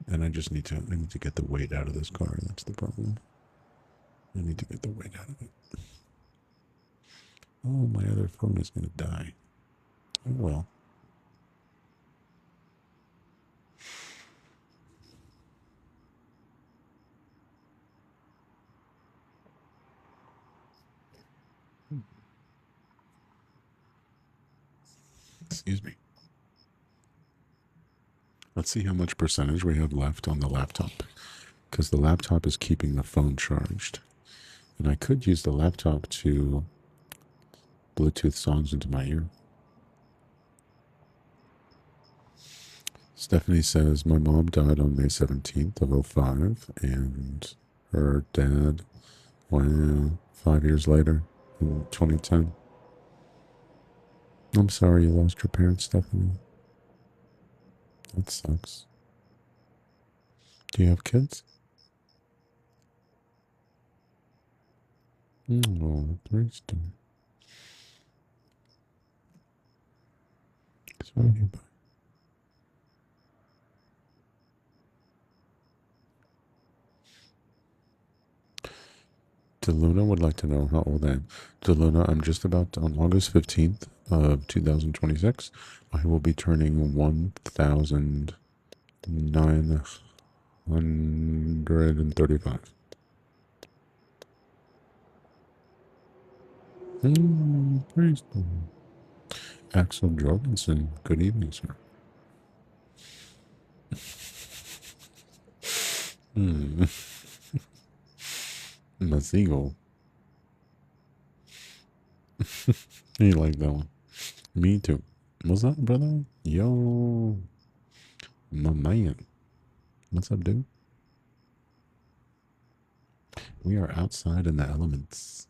And I need to get the weight out of this car. That's the problem. I need to get the weight out of it. Oh, my other phone is going to die. Oh, well. Excuse me. Let's see how much percentage we have left on the laptop. Because the laptop is keeping the phone charged. And I could use the laptop to Bluetooth songs into my ear. Stephanie says, my mom died on May 17th of '05, and her dad, wow, 5 years later, in 2010. I'm sorry you lost your parents, Stephanie. That sucks. Do you have kids? Oh, there's two. Sorry about Deluna would like to know how old I am. Deluna, I'm just about on August 15th of 2026. I will be turning 1,935. Praise the Lord. Axel Jorgensen, good evening, sir. Mazigo. You like that one? Me too. What's up, brother? Yo, my man. What's up, dude? We are outside in the elements.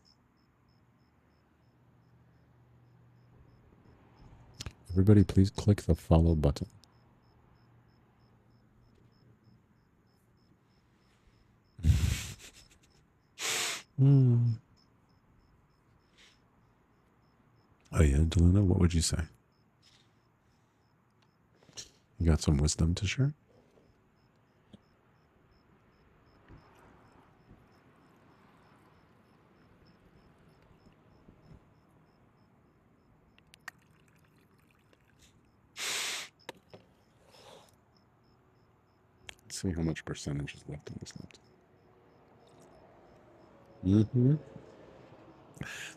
Everybody, please click the follow button. Oh yeah, Deluna, what would you say? You got some wisdom to share? Let's see how much percentage is left in this laptop.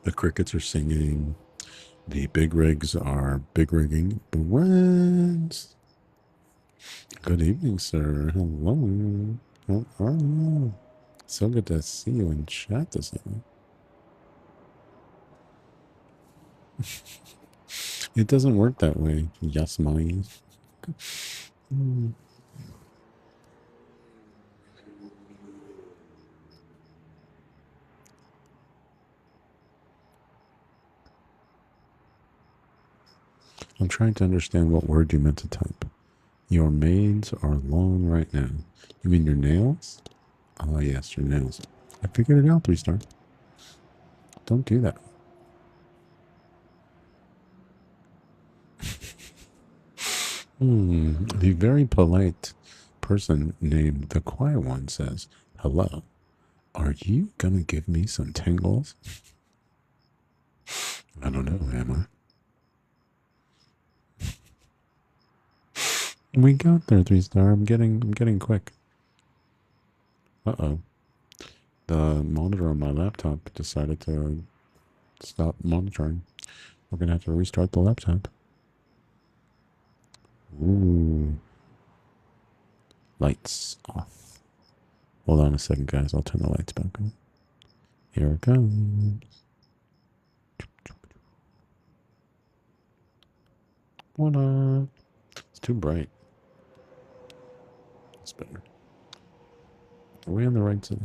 The crickets are singing. The big rigs are big rigging. Brands. Good evening, sir. Hello. How are you? So good to see you in chat this evening. It doesn't work that way. Yes, mine. I'm trying to understand what word you meant to type. Your maids are long right now. You mean your nails? Oh, yes, your nails. I figured it out, 3-star. Don't do that. The very polite person named the quiet one says, hello, are you gonna give me some tingles? I don't know, am I? We got there, 3-star. I'm getting quick. Uh-oh. The monitor on my laptop decided to stop monitoring. We're gonna have to restart the laptop. Ooh. Lights off. Hold on a second, guys. I'll turn the lights back on. Here it comes. Voila. It's too bright. It's better. Are we on the right side?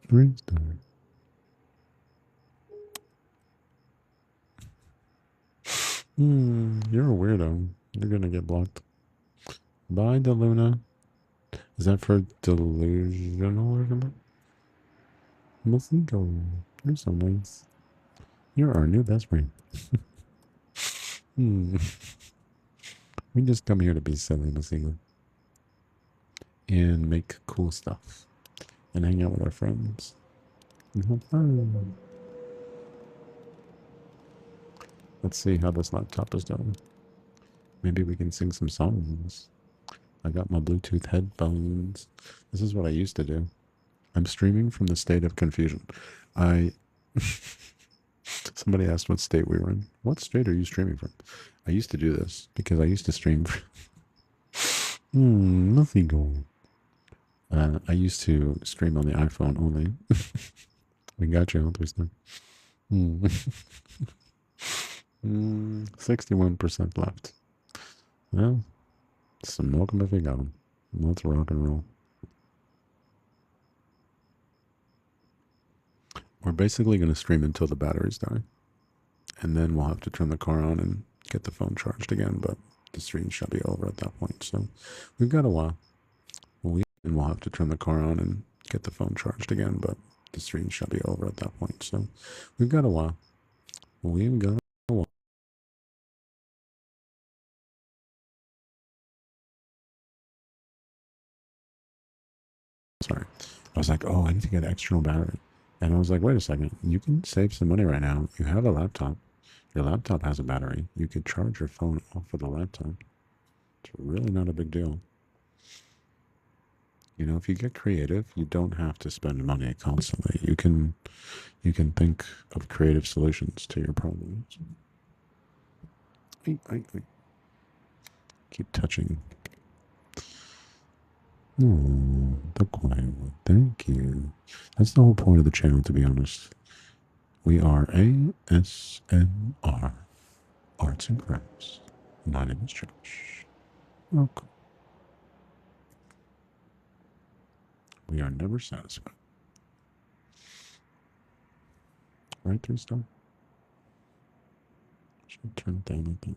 Restart. You're a weirdo. You're gonna get blocked. Bye, Deluna. Is that for delusional or something? Mosquito. You're so nice. You're our new best friend. We just come here to be silly, Mosquito. And make cool stuff. And hang out with our friends. And have fun. Let's see how this laptop is doing. Maybe we can sing some songs. I got my Bluetooth headphones. This is what I used to do. I'm streaming from the state of confusion. Somebody asked what state we were in. What state are you streaming from? I used to do this because I used to stream. Nothing gold. I used to stream on the iPhone only. We got you on Thursday. 61% left. Well, smoke 'em if you got 'em. Let's rock and roll. We're basically going to stream until the batteries die. And then we'll have to turn the car on and get the phone charged again. But the stream shall be over at that point. So we've got a while. And we'll have to turn the car on and get the phone charged again. But the stream shall be over at that point. So we've got a while. We've got a while. Sorry. I was like, oh, I need to get an external battery. And I was like, wait a second. You can save some money right now. You have a laptop. Your laptop has a battery. You could charge your phone off of the laptop. It's really not a big deal. You know, if you get creative, you don't have to spend money constantly. You can think of creative solutions to your problems. I keep touching. Oh, the quiet one. Thank you. That's the whole point of the channel, to be honest. We are ASMR, Arts and Crafts. My name is Josh. Welcome. We are never satisfied. Right, 3-star? Should turn it down like that.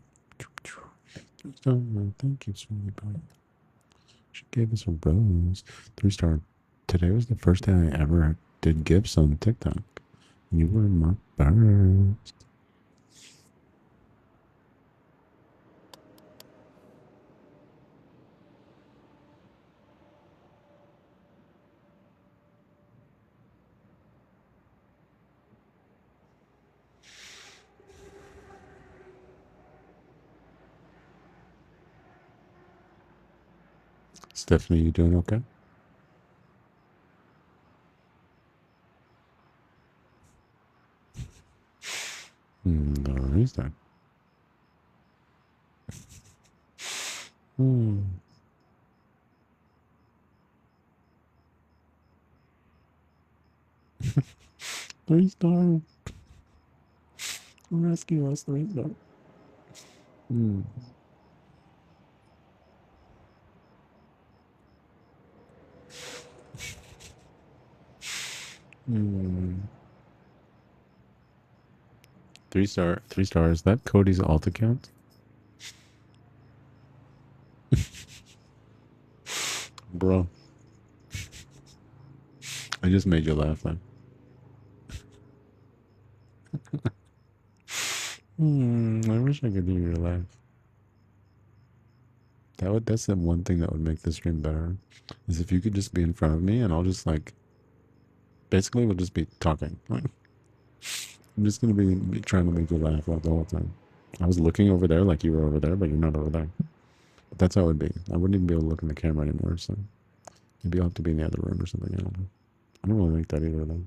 3-star, thank you, sweetie pie. She gave us a rose. 3-star. Today was the first day I ever did gifts on TikTok. You were my first. Stephanie, you doing okay? No, he's not. Hmm. 3-star. Rescue us, 3-star. Hmm. Hmm. 3-star. 3-star. Is that Cody's alt account? Bro. I just made you laugh, man. I wish I could hear your laugh. That's the one thing that would make the stream better. Is if you could just be in front of me and I'll just like basically we'll just be talking. Like I'm just gonna be trying to make you laugh like the whole time. I was looking over there like you were over there, but you're not over there. But that's how it would be. I wouldn't even be able to look in the camera anymore, so maybe I'll have to be in the other room or something. I don't know. I don't really like that either though.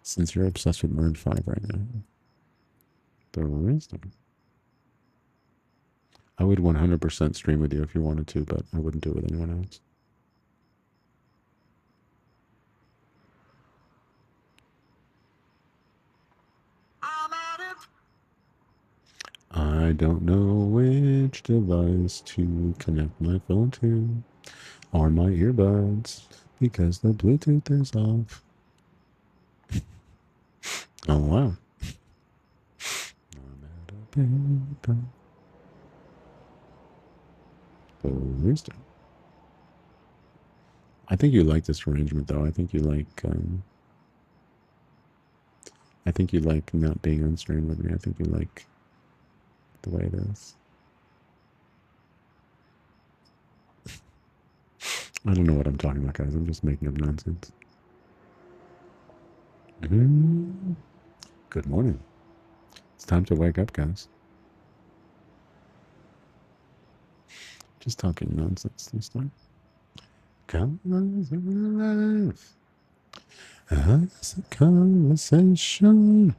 Since you're obsessed with Maroon 5 right now. The wisdom. I would 100% stream with you if you wanted to, but I wouldn't do it with anyone else. I don't know which device to connect my phone to or my earbuds because the Bluetooth is off. Oh, wow. I think you like this arrangement, though. I think you like not being on stream with me. I think you like the way it is. I don't know what I'm talking about, guys. I'm just making up nonsense. Good morning. It's time to wake up, guys. Just talking nonsense this time. Comes alive. It's a conversation.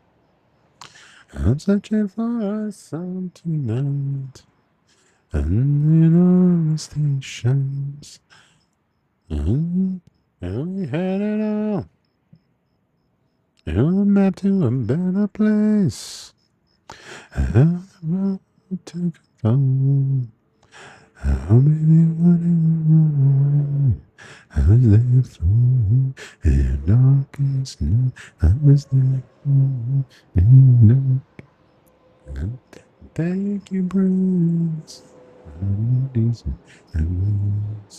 I'm searching for a song tonight. And in all the stations. And we had it all. And a map to a better place. And the road took a fall. How many wanted to run away? I was there for you in your darkest night. I was there for you in your darkest night. Thank you, Bruce. I'm decent and words.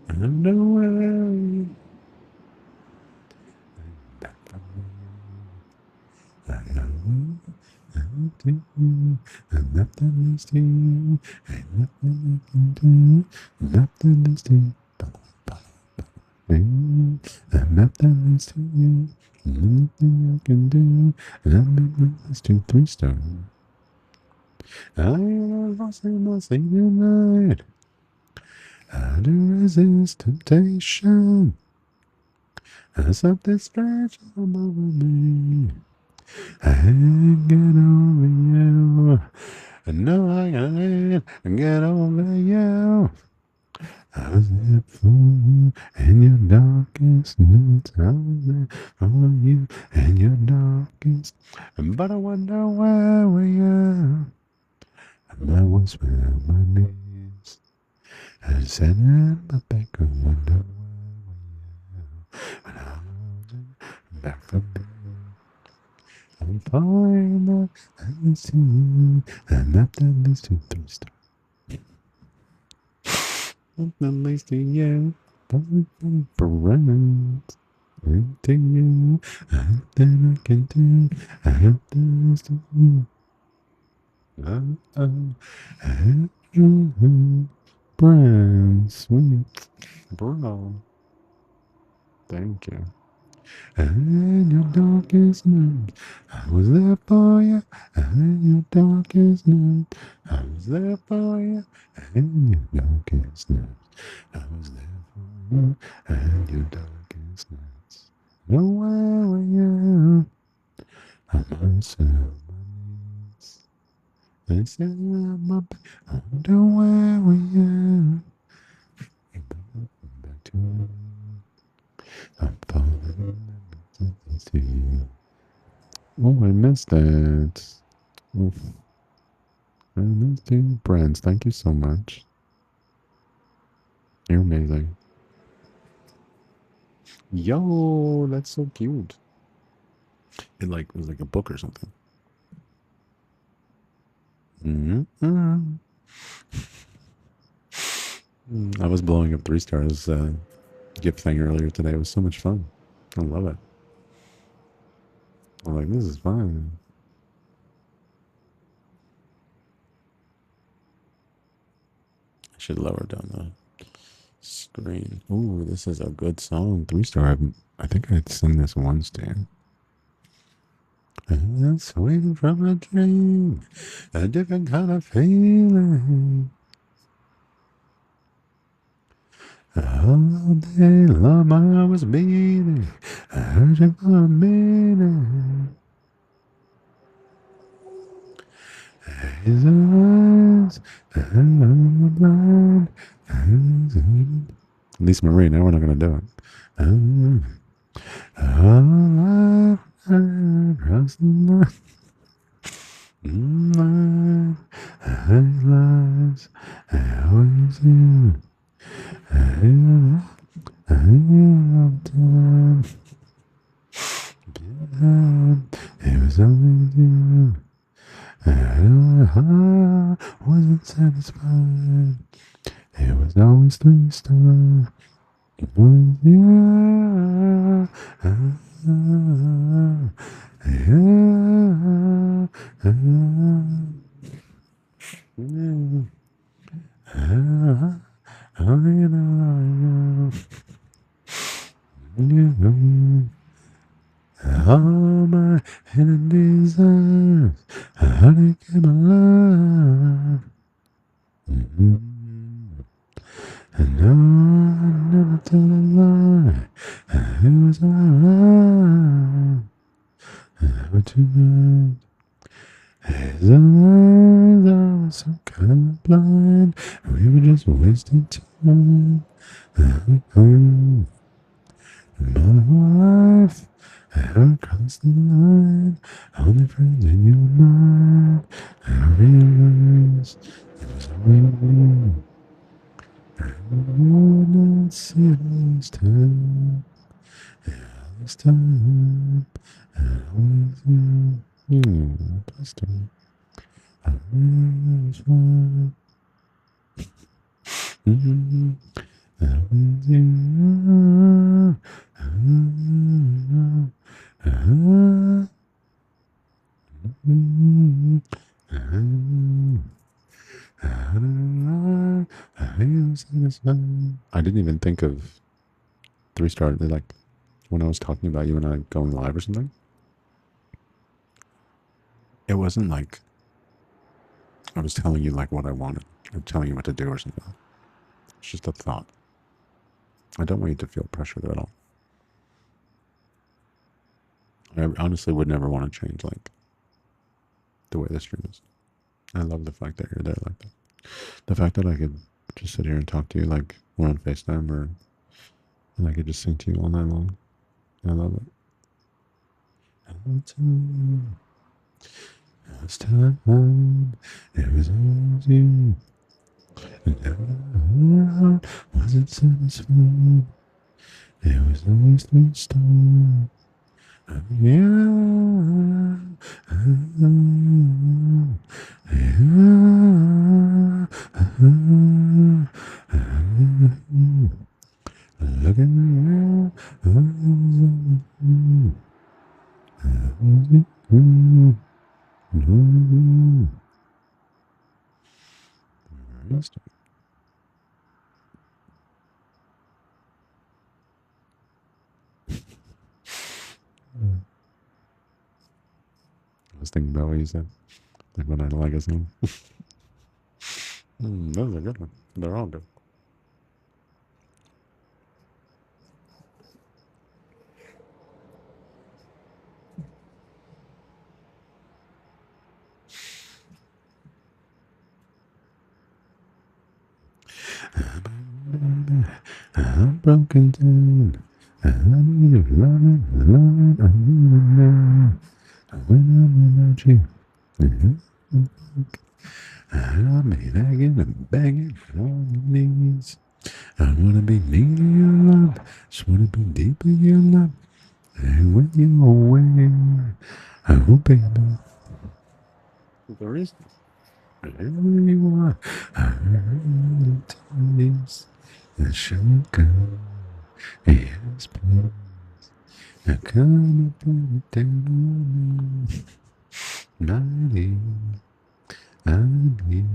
I know where you I know to you. And nothing is to you. Ain't nothing I can do. Nothing is to you. And nothing is to you. Nothing I can do. And I'm in this 2 3 star. I am lost in my sleep tonight. How to resist temptation? Something strange come over me. I can't get over you. No, I can't get over you. I was there for you in your darkest nights. I was there for you in your darkest. But I wonder where we are. And I was where my knees. I said in my back, I wonder where we are. When I was back from me. I'm falling in love to you. And after these 2 3 stars. At least to you, but friends. And to you, and then I can do. And then to you. And brand sweet, bro. Thank you. And your darkest night, I was there for you. And your darkest night, I was there for you. And your darkest night, I was there for you. And your darkest nights. Nowhere were you. I'm on ceremonies. They said I'm up. I wonder where were you. Back to you. I'm falling to you. Oh, I missed that. Oof. I missed you. Brands, thank you so much. You're amazing. Yo, that's so cute. It was like a book or something. Mm-hmm. I was blowing up 3 stars gift thing earlier today. It was so much fun. I love it. I'm like, this is fun. I should lower down the screen. Ooh, this is a good song. 3 star. I think I'd sing this once, Dan. That's waiting from a dream, a different kind of feeling. All day long I was beating, searching for a meaning. His eyes, and I'm blind. Lisa Marie, now we're not going to do it. All across the line, lies, I always do. It was always you. I wasn't satisfied. It was always 3 star. It was you. All my hidden desires, how they came alive. And no, I never told a lie. It was alright. Never too much. As I was so kind of blind, we were just wasting time. My whole life, I had crossed the line. Only friends in your mind. I realized it was always you. I would not see it this time. This time, and always you. Plus two. I always want. Always you. I didn't even think of 3 star, like when I was talking about you and I going live or something. It wasn't like I was telling you like what I wanted or telling you what to do or something. It's just a thought. I don't want you to feel pressured at all. I honestly would never want to change like the way the stream is. I love the fact that you're there like that. The fact that I could just sit here and talk to you like we're on FaceTime and I could just sing to you all night long. I love it. Last time it was always you. And never wasn't satisfied. It was always 3 star. Yeah. Look at me. I was thinking about what you said. Like when I like a song. Those are good ones. They're all good. I'm broken down. I need you, loving, I need you now. When I'm without you, I mean, begging and begging on your knees. I wanna be near your love, just wanna be deep in your love. And when you're away, I hope baby. There is wherever you are, I really taste the sugar. Yes, please. Now come and put it down on me. Mighty, I need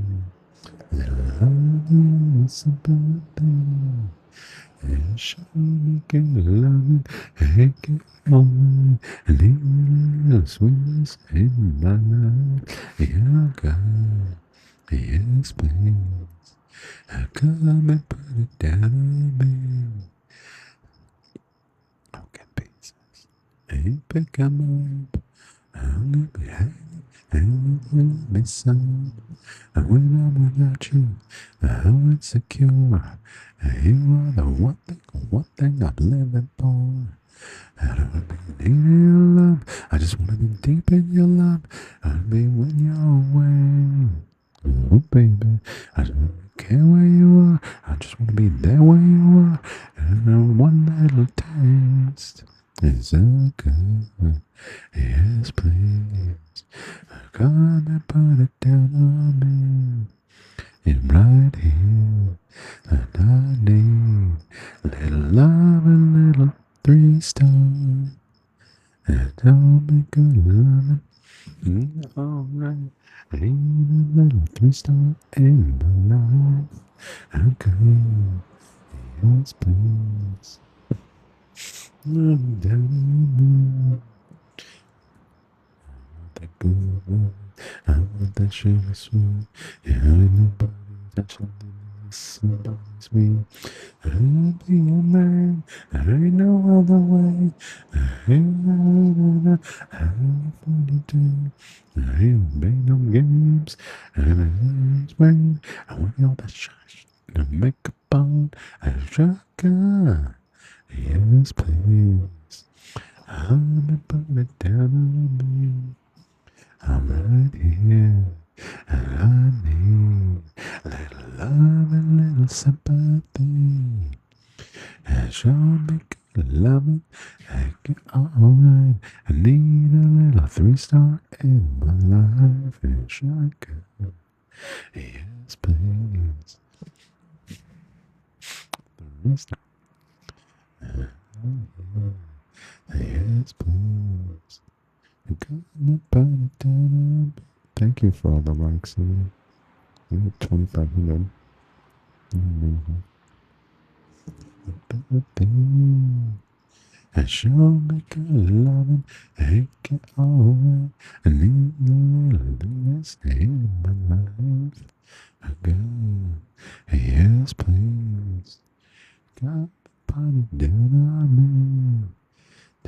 love is something. And show me good loving, and get on, and leave the sweetness in my life. Yeah, God, yes, please. Come and put it down on me. Okay, pieces. Hey, pick 'em up. I'll be hanging and me some. And when I'm without you, I'm insecure. You are the one thing I'm living for. I don't wanna be near your love. I just wanna be deep in your love. I'll be when you're away. Oh, baby, I don't care where you are. I just wanna be there where you are. And one little taste is so good. Yes, please. Come and put it down on me. It's right here that I need. Little love, a little 3 star. And don't be good loving. Alright. I need a little 3 star in my life. Okay. Yes, please. Love down. That good love. I want that sugar sweet. Yeah, ain't nobody touching me. Somebody's me. I'll be a man. There ain't no other way. I ain't funny too. I ain't playing no games. And I ain't wearing. I want all the shush. The makeup on. A shotgun. Yes, please. I'm gonna put it down on me. I'm right here, and I need a little love and little sympathy. And show me good loving, make it alright. I need a little 3-star in my life, and shotgun. Yes, please. 3-star. Yes, please. Thank you for all the likes. We got 2,500. Amazing. I sure make a loving, make it alright. I need a little stay in my life. I got, yes, please. Got the party down on me,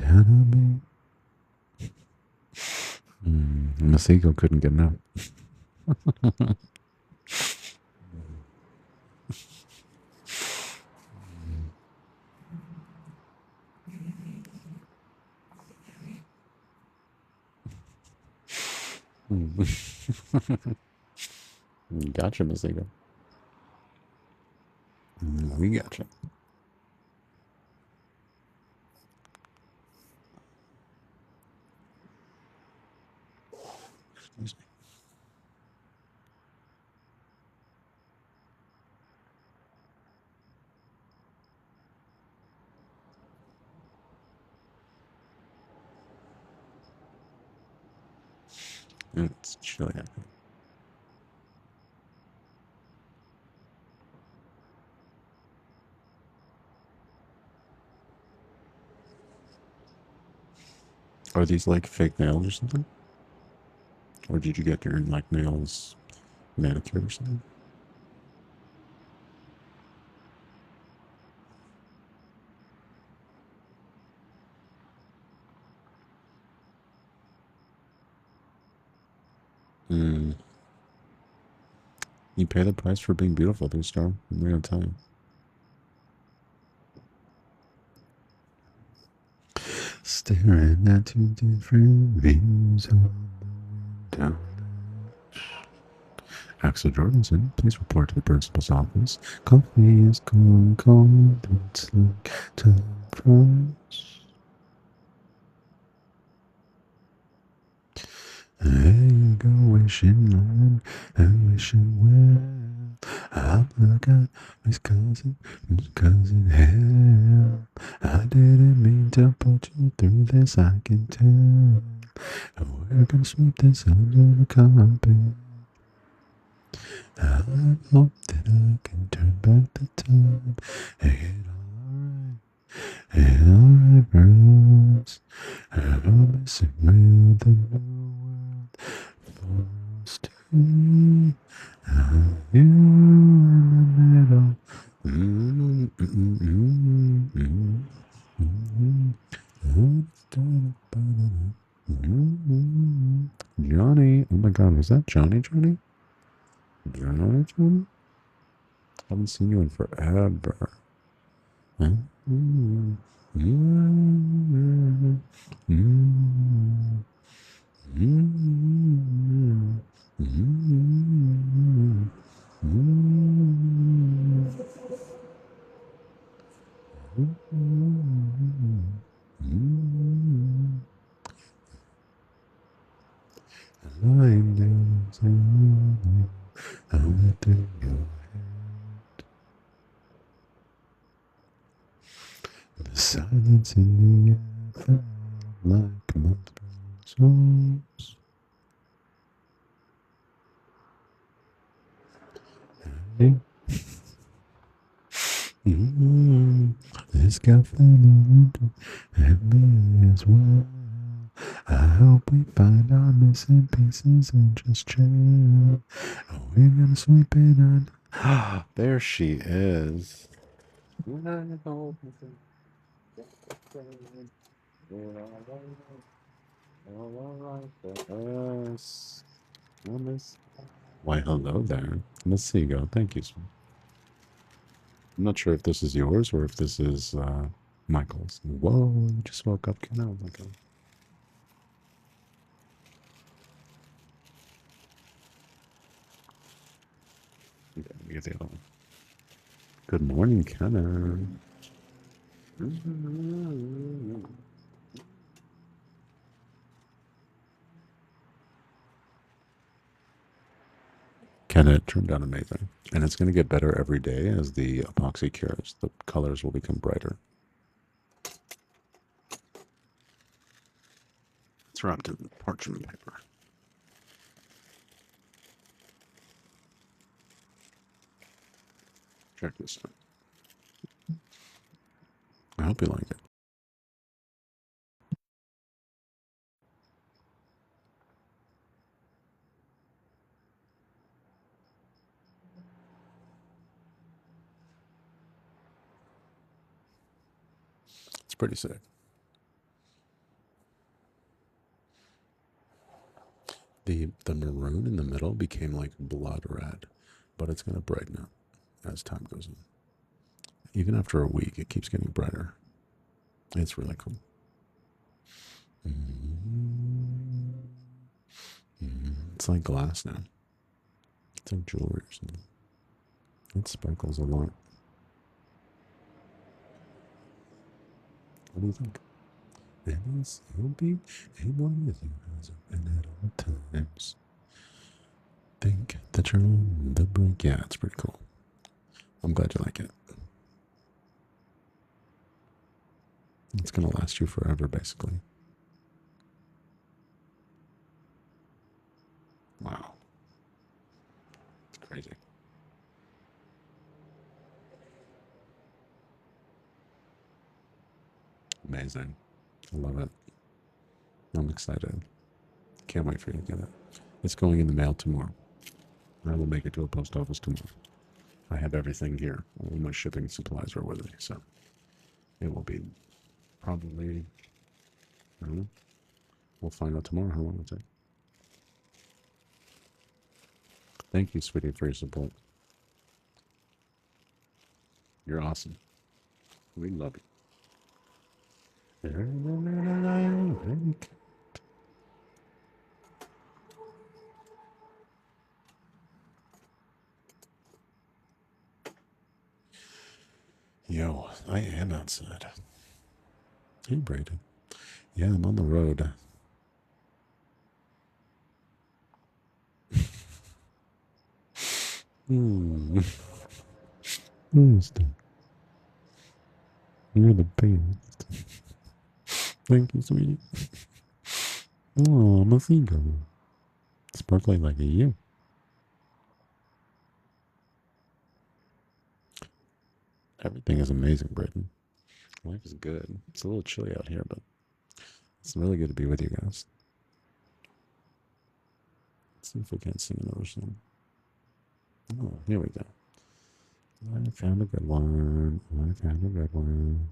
down on me. Miss Eagle couldn't get enough. Gotcha, Miss Eagle. We gotcha. Excuse me. It's chilly out here. Are these like fake nails or something? Or did you get your like nails manicured or something? Mm. You pay the price for being beautiful, 3-star. I'm gonna tell you. Staring at 2 different views on the window. Axel Jorgensen, please report to the principal's office. Coffee is going cold. It's like time froze. There you go, wishing on and wishing well. I'm looking Miss Cousin Hell. I didn't mean to put you through this, I can tell. We're gonna sweep this under the carpet. I hope that I can turn back the time. Ain't alright, Bruce. I'm messing with the new world. Forced to you in the middle. Johnny, oh my God, was that Johnny? Johnny? Haven't seen you in forever. Huh? Lying down, I'm through your head. The silence in the air felt like multiple souls. Hey. This got feeling and me as well. I hope we find our missing pieces and just chill. We're gonna sweep it There she is. Why, hello there. Miss Seagull, thank you. I'm not sure if this is yours or if this is Michael's. Whoa, you just woke up. Get out, Michael. Okay, let me get the other one. Good morning, Kenna. Kenna, it turned out amazing. And it's going to get better every day as the epoxy cures. The colors will become brighter. It's wrapped in parchment paper. Check this out. I hope you like it. It's pretty sick. The maroon in the middle became like blood red, but it's going to brighten up as time goes on. Even after a week, it keeps getting brighter. It's really cool. It's like glass now. It's like jewelry or something. It sparkles a lot. What do you think? And you'll be one with your eyes open at all times. Think that you're on the brink. Yeah, it's pretty cool. I'm glad you like it. It's going to last you forever, basically. Wow. It's crazy. Amazing. I love it. I'm excited. Can't wait for you to get it. It's going in the mail tomorrow. I will make it to a post office tomorrow. I have everything here. All my shipping supplies are with me, so it will be probably, I don't know. We'll find out tomorrow how long it'll take. Thank you, sweetie, for your support. You're awesome. We love you. Yo, I am outside. Hey, Brayden. Yeah, I'm on the road. Who's that? You're the best. Thank you, sweetie. Oh, I'm a seagull. Sparkling like a you. Everything is amazing, Britain. Life is good. It's a little chilly out here, but it's really good to be with you guys. Let's see if we can't sing another song. Oh, here we go. I found a good one. I found a good one.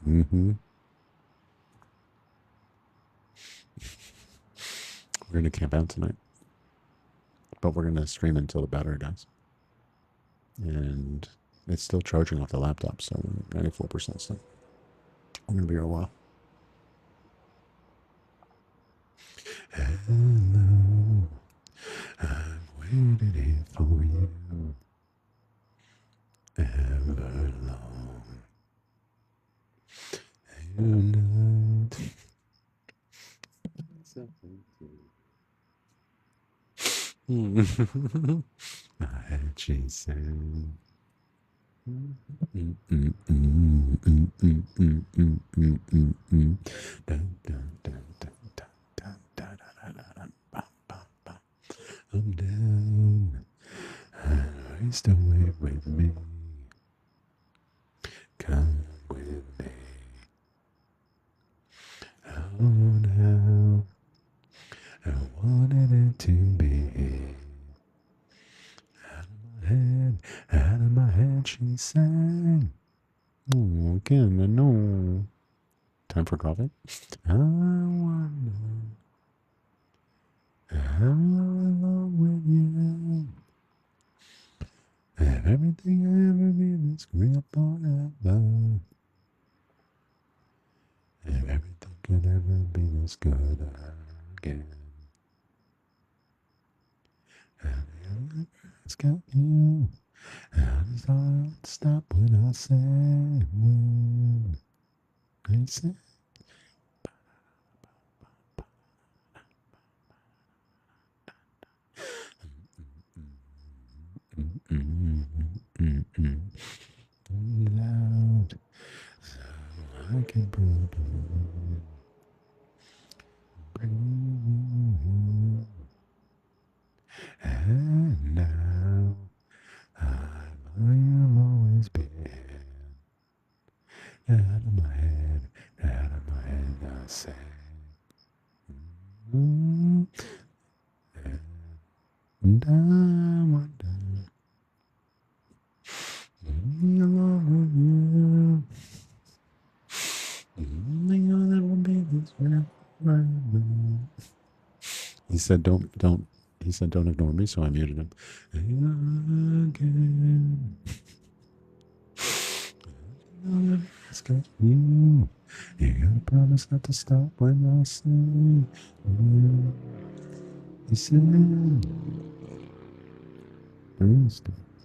We're going to camp out tonight. But we're going to stream until the battery dies. And it's still charging off the laptop, so 94% still. We're going to be here a while. Hello, I've waited here for you ever long. You know. I had she said. I'm down and raced away with me. Come with me. Oh, now I want to be. Out of my head, she sang. Oh, again, I know. Time for coffee. I wonder how long with you. If everything I ever been is real forever. If everything could ever be as good again. And the universe got you. And it's hard to stop when I say when I say. Loud, so I can breathe. And now I've always been out of my head, I say. And I wonder along with you. You'll never be this way forever. He said, don't. He said, don't ignore me, so I muted him. Again. It's got you. You gotta promise not to stop when I say. He said,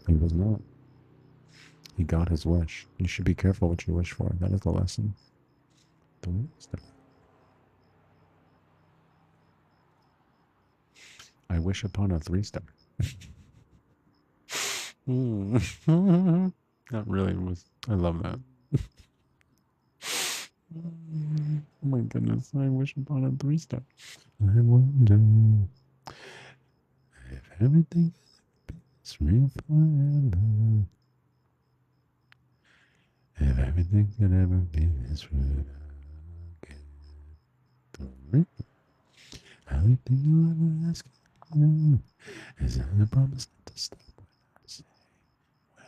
he was not. He got his wish. You should be careful what you wish for. That is the lesson. I wish upon a 3-star. That really was. I love that. Oh my goodness. I wish upon a 3-star. I wonder if everything is real forever. If everything could ever be this way again. Everything you'll ever ask you is I promise not to stop when I say when.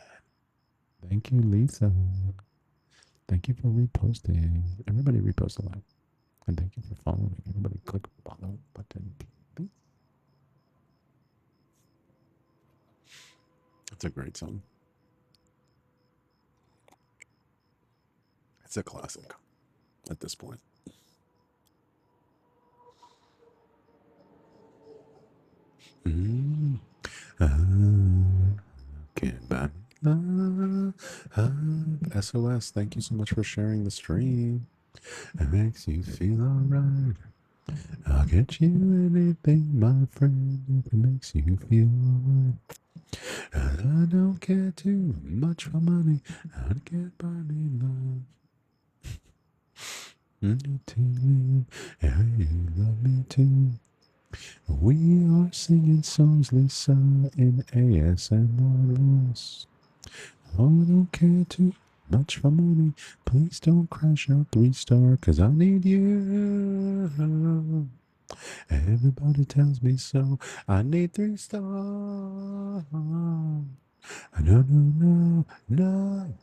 Thank you, Lisa. Thank you for reposting. Everybody repost a lot. And thank you for following. Everybody click the follow button, please. It's a great song. It's a classic at this point. Okay, bye. SOS, thank you so much for sharing the stream. It makes you feel alright. I'll get you anything, my friend, if it makes you feel alright. And I don't care too much for money. I can't buy me love. To live, and you love me too. We are singing songs, Lisa, in ASMR+. Oh, I don't care too much for money. Please don't crash out 3-star, cause I need you. Everybody tells me so. I need 3-star. No, no, no, no.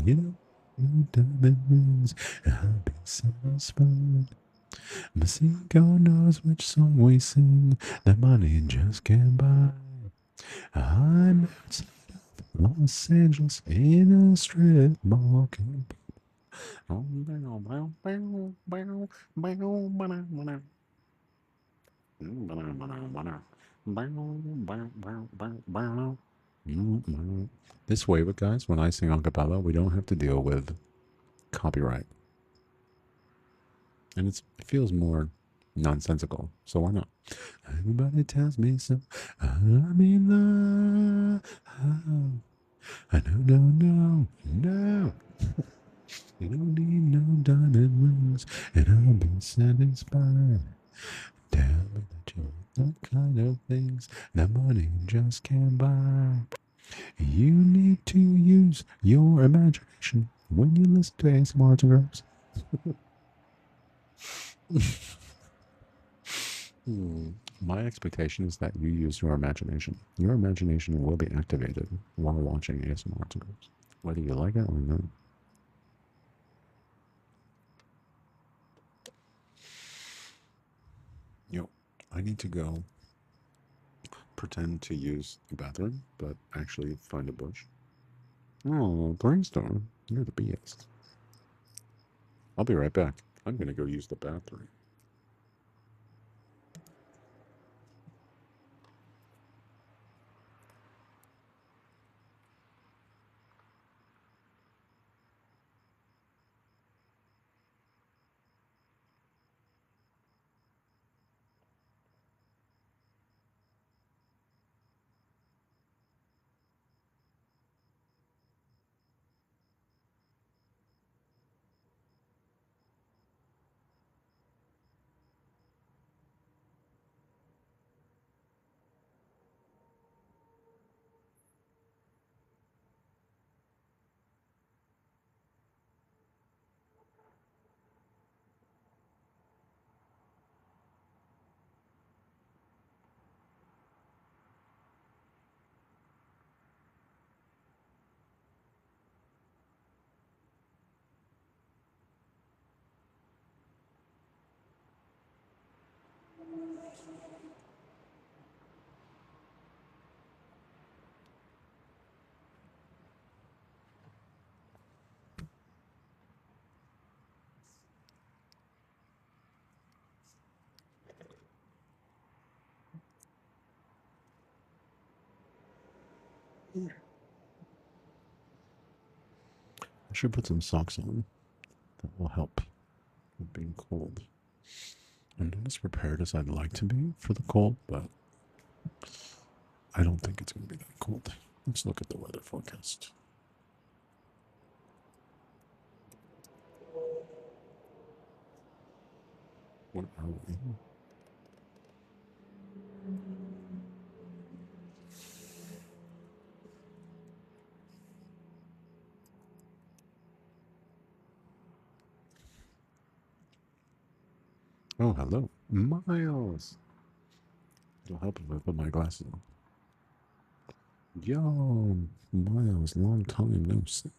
You know, no diamond rings. I'll be satisfied. Masiko knows which song we sing. The money just can't buy. I'm outside of Los Angeles in a strip mall. This way, but guys, when I sing a cappella, we don't have to deal with copyright. And it feels more nonsensical, so why not? Everybody tells me so. I'm in love. I no. You don't need no diamond rings, and I'll be satisfied. Tell me that you want the kind of things that money just can't buy. You need to use your imagination when you listen to ASMR girls. My expectation is that you use your imagination. Your imagination will be activated while watching ASMR tutorials, whether you like it or not. Yo, I need to go pretend to use the bathroom, but actually find a bush. Oh, brainstorm. You're the best. I'll be right back. I'm gonna go use the bathroom. I should put some socks on. That will help with being cold. I'm not as prepared as I'd like to be for the cold, but I don't think it's going to be that cold. Let's look at the weather forecast. What are we? Oh, hello. Miles. It'll help if I put my glasses on. Yo, Miles, long time no see.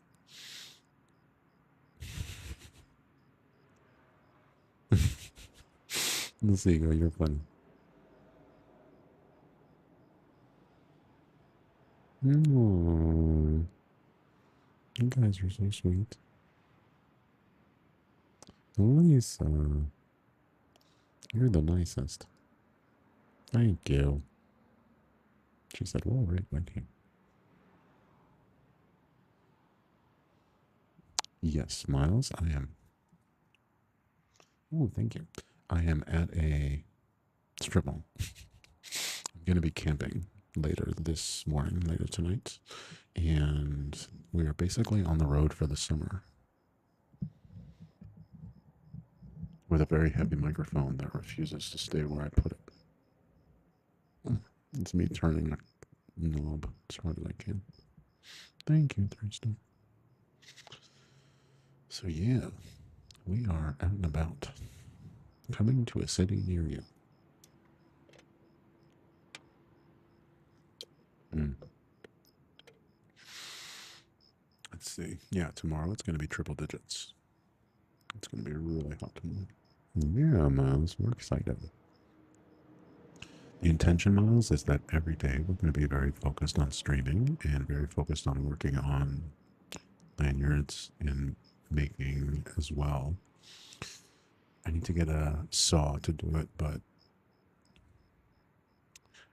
Let's see, go, you're funny. Oh, you guys are so sweet. Lisa, you're the nicest. Thank you. She said, well, right, thank you. Yes, Miles, I am. Oh, thank you. I am at a strip mall. I'm going to be camping later this morning, later tonight. And we are basically on the road for the summer with a very heavy microphone that refuses to stay where I put it. It's me turning a knob as hard as I can. Thank you, Thursday. So, yeah, we are out and about, coming to a city near you. Mm. Let's see. Yeah, tomorrow it's going to be triple digits. It's going to be really hot tomorrow. Yeah, Miles, we're excited. The intention, Miles, is that every day we're going to be very focused on streaming and very focused on working on lanyards and making as well. I need to get a saw to do it, but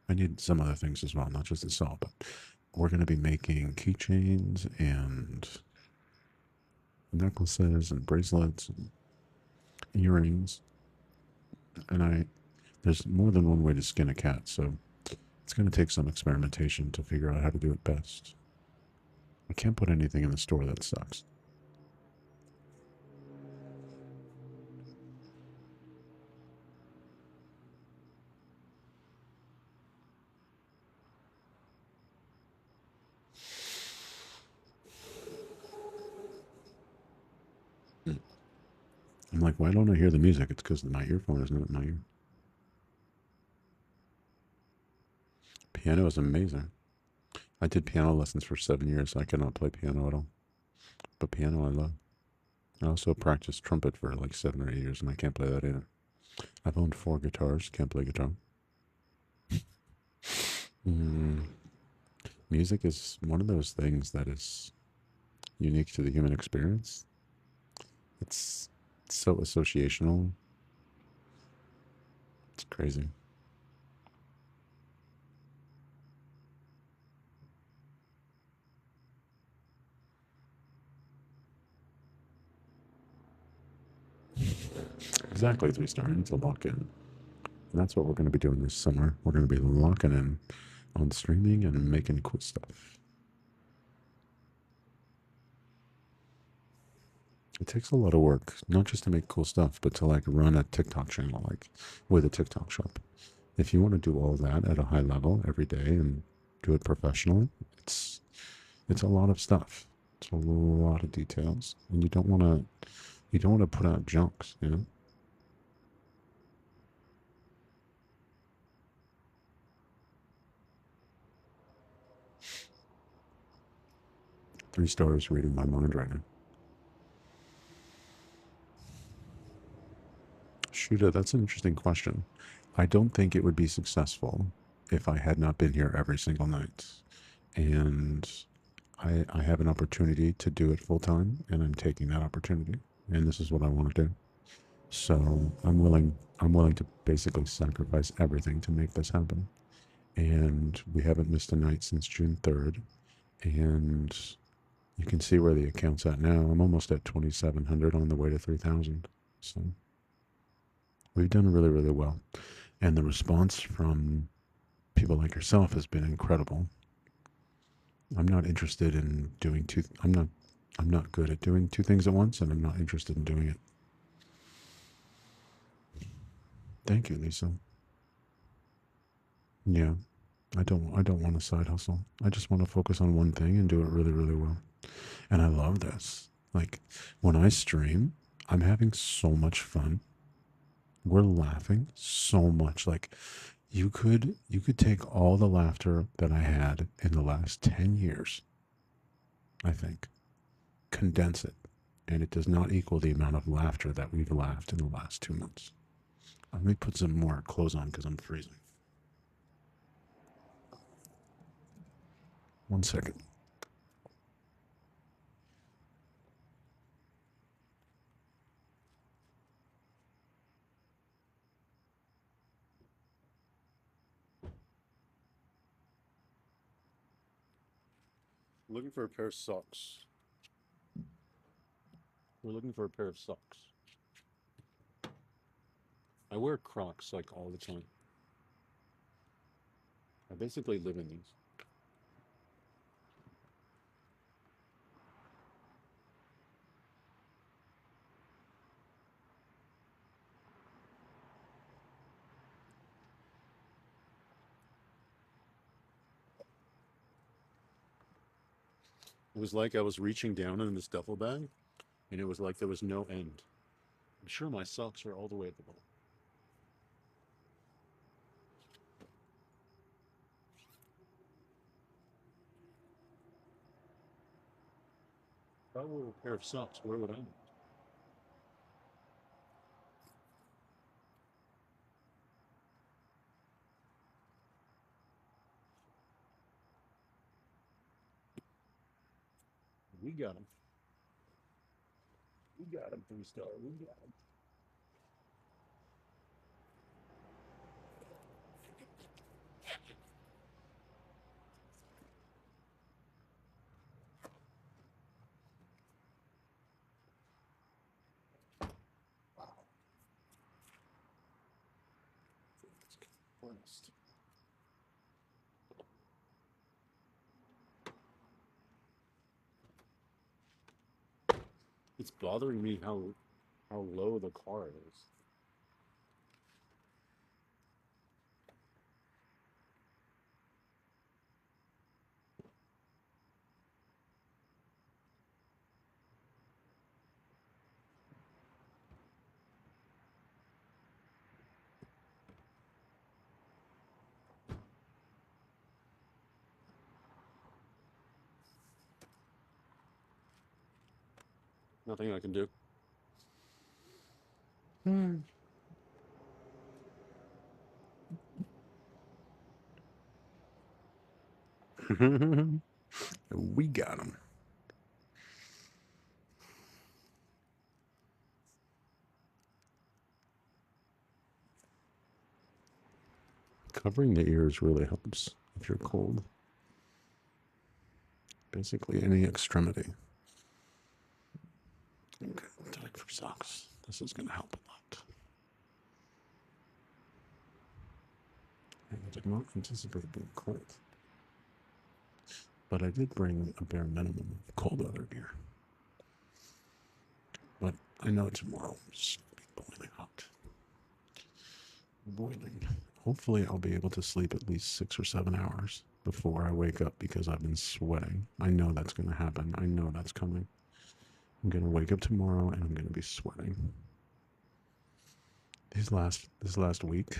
I need some other things as well, not just a saw, but we're going to be making keychains and necklaces and bracelets and earrings. And there's more than one way to skin a cat, so it's going to take some experimentation to figure out how to do it best. I can't put anything in the store that sucks. I'm like, why don't I hear the music? It's because my earphone is not in my ear. Piano is amazing. I did piano lessons for 7 years. I cannot play piano at all, but piano I love. I also practiced trumpet for like 7 or 8 years, and I can't play that either. I've owned 4 guitars. Can't play guitar. Mm, music is one of those things that is unique to the human experience. It's so associational. It's crazy. Exactly 3 star. It's a lock in. And that's what we're going to be doing this summer. We're going to be locking in on streaming and making cool stuff. It takes a lot of work, not just to make cool stuff, but to like run a TikTok channel, like with a TikTok shop. If you want to do all that at a high level every day and do it professionally, it's a lot of stuff. It's a lot of details, and you don't want to put out junks, you know. 3 stars reading my mind right now. Shuda, that's an interesting question. I don't think it would be successful if I had not been here every single night. And I have an opportunity to do it full time, and I'm taking that opportunity. And this is what I want to do. So I'm willing to basically sacrifice everything to make this happen. And we haven't missed a night since June 3rd. And you can see where the account's at now. I'm almost at 2,700 on the way to 3,000. So we've done really, really well. And the response from people like yourself has been incredible. I'm not interested in doing two. I'm not good at doing two things at once, and I'm not interested in doing it. Thank you, Lisa. Yeah, I don't want a side hustle. I just want to focus on one thing and do it really, really well. And I love this. Like when I stream, I'm having so much fun. We're laughing so much. Like you could take all the laughter that I had in the last 10 years, I think, condense it, and it does not equal the amount of laughter that we've laughed in the last 2 months. Let me put some more clothes on because I'm freezing. One second. Looking for a pair of socks. We're looking for a pair of socks. I wear Crocs like all the time. I basically live in these. It was like I was reaching down in this duffel bag, and it was like there was no end. I'm sure my socks are all the way at the bottom. If I were a pair of socks, where would I be? We got them. We got them, 3 star. We got them. Wow. Honest. It's bothering me how low the car is. Nothing I can do. Hmm. We got him. Covering the ears really helps if you're cold. Basically, any extremity. Okay, time for socks. This is going to help a lot. I did not anticipate being cold. But I did bring a bare minimum of cold weather gear. But I know tomorrow is going to be boiling hot. Boiling. Hopefully, I'll be able to sleep at least 6 or 7 hours before I wake up because I've been sweating. I know that's going to happen. I know that's coming. I'm going to wake up tomorrow and I'm going to be sweating. This last week,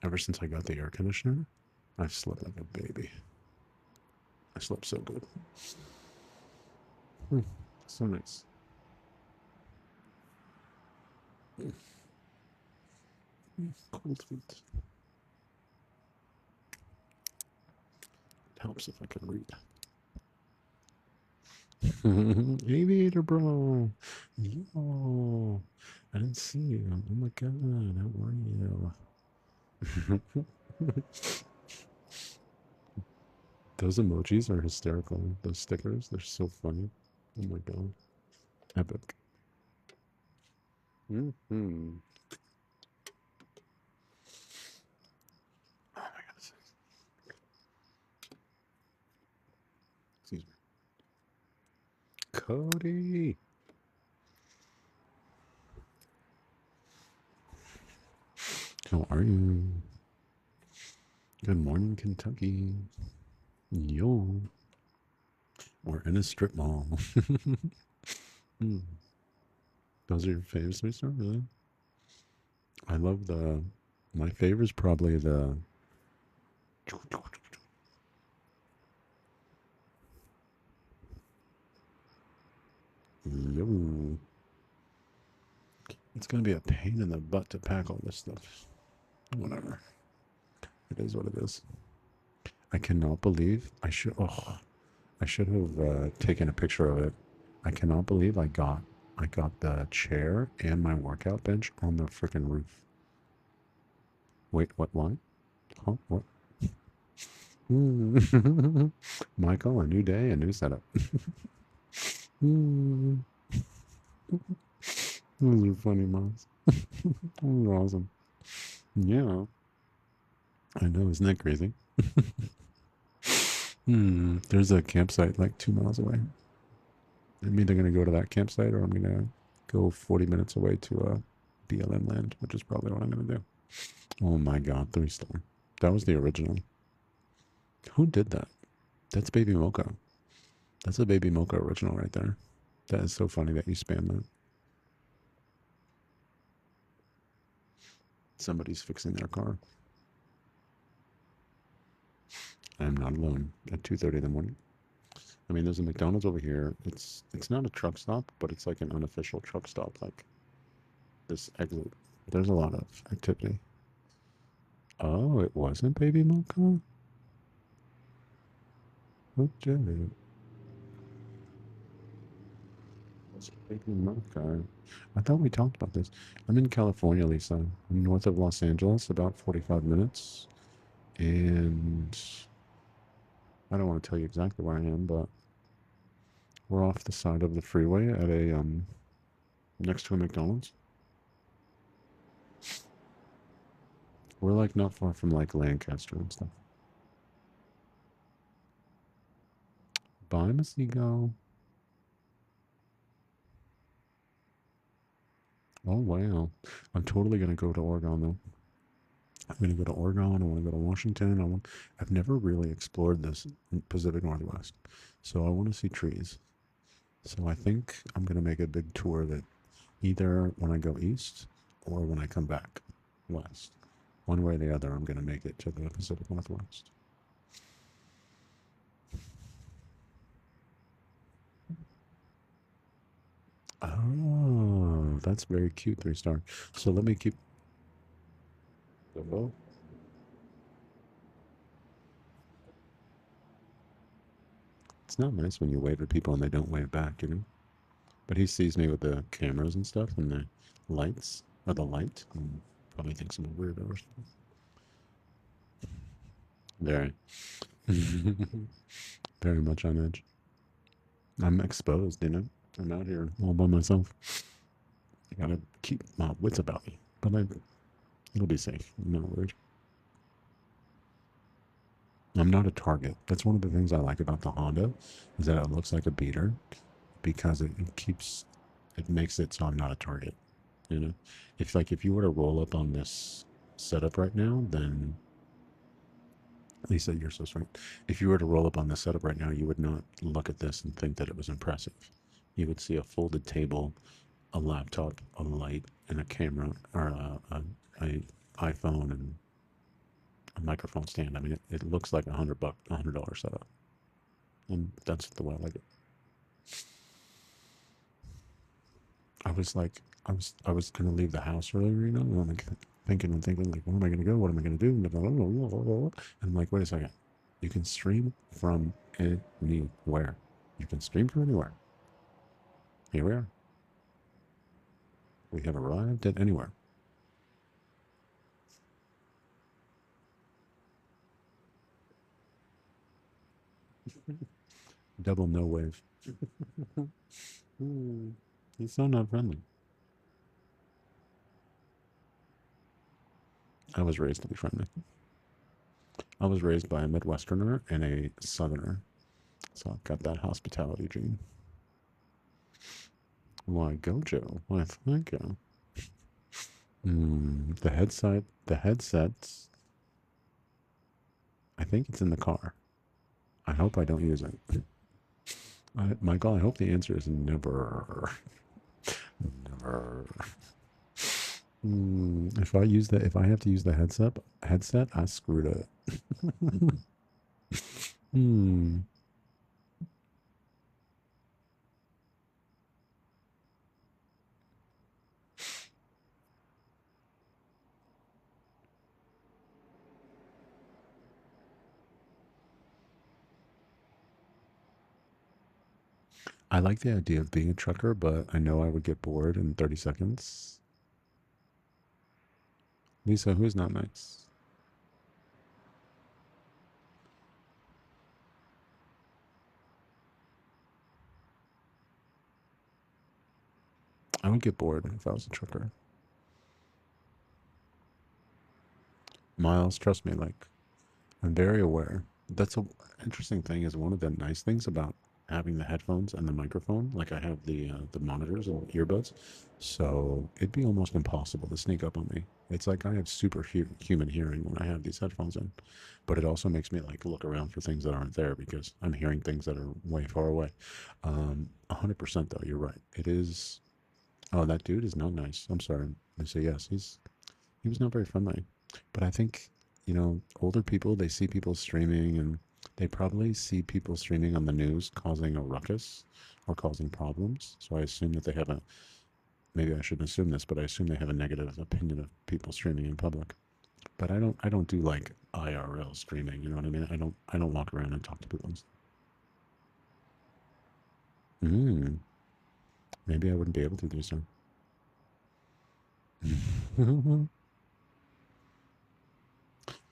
ever since I got the air conditioner, I've slept like a baby. I slept so good. So nice. Cold feet. It helps if I can read. Aviator bro. Yo. I didn't see you. Oh my god, how are you? Those emojis are hysterical. Those stickers, they're so funny. Oh my god. Epic. Mm-hmm. Oh my god. Excuse me. Cody. How are you? Good morning, Kentucky. Yo. We're in a strip mall. Hmm. Those are your faves, Mister? Really? I love the. My favorite is probably the. Yo. It's gonna be a pain in the butt to pack all this stuff. Whatever. It is what it is. I cannot believe I should. Oh, I should have taken a picture of it. I cannot believe I got the chair and my workout bench on the freaking roof. Wait, what? Why? Huh? What? Michael, a new day, a new setup. Those are funny, Miles. Those are awesome. Yeah, I know. Isn't that crazy? There's a campsite like 2 miles away. I'm either going to go to that campsite or I'm going to go 40 minutes away to BLM land, which is probably what I'm going to do. Oh my god, 3-star. That was the original. Who did that? That's Baby Mocha. That's a Baby Mocha original right there. That is so funny that you spam that. Somebody's fixing their car. I'm not alone at 2:30 in the morning. I mean, there's a McDonald's over here. It's not a truck stop, but it's like an unofficial truck stop. Like this exit. There's a lot of activity. Oh, it wasn't Baby Mocha? Okay. It's Baby Mocha. I thought we talked about this. I'm in California, Lisa. I'm north of Los Angeles, about 45 minutes. And I don't want to tell you exactly where I am, but we're off the side of the freeway at a next to a McDonald's. We're like not far from like Lancaster and stuff. Bye, Miss Ego. Oh wow. I'm totally gonna go to Oregon though. I'm gonna go to Oregon. I want to go to Washington. I've never really explored this Pacific Northwest, so I want to see trees. So I think I'm gonna make a big tour that either when I go east or when I come back west. One way or the other, I'm gonna make it to the Pacific Northwest. Oh, that's very cute, 3-star. So let me keep. Oh, it's not nice when you wave at people and they don't wave back, you know? But he sees me with the cameras and stuff and the lights, or the light, and probably thinks I'm a weirdo or something. Very. Very much on edge. I'm exposed, you know? I'm out here all by myself. I gotta keep my wits about me. But it'll be safe. I'm not worried. I'm not a target. That's one of the things I like about the Honda, is that it looks like a beater because it makes it so I'm not a target. You know, if you were to roll up on this setup right now, then Lisa, you're so sweet. If you were to roll up on this setup right now, you would not look at this and think that it was impressive. You would see a folded table, a laptop, a light, and a camera, or a iPhone and a microphone stand. I mean, it looks like $100 setup, and that's the way I like it. I was gonna leave the house earlier, you know, and I'm like thinking and thinking, like, where am I gonna go? What am I gonna do? And I'm like, wait a second, you can stream from anywhere. You can stream from anywhere. Here we are. We have arrived at anywhere. Double no wave. He's so not friendly. I was raised to be friendly. I was raised by a Midwesterner and a Southerner, so I've got that hospitality gene. Why, Gojo? Why, thank you. The headsets. I think it's in the car. I hope I don't use it. Michael, I hope the answer is never. Never. If I have to use the headset, I screwed up. Hmm. I like the idea of being a trucker, but I know I would get bored in 30 seconds. Lisa, who's not nice? I would get bored if I was a trucker. Miles, trust me, like, I'm very aware. That's a interesting thing. Is one of the nice things about having the headphones and the microphone. Like I have the monitors and earbuds, so it'd be almost impossible to sneak up on me. It's like I have human hearing when I have these headphones in, but it also makes me like look around for things that aren't there because I'm hearing things that are way far away. 100% though, you're right. It is. Oh, that dude is not nice. I'm sorry. I say yes. He was not very friendly. But I think, older people, they see people streaming and they probably see people streaming on the news causing a ruckus or causing problems. So I assume that they have maybe I shouldn't assume this, but I assume they have a negative opinion of people streaming in public. But I don't do like IRL streaming, you know what I mean? I don't walk around and talk to people. Mm, maybe I wouldn't be able to do so.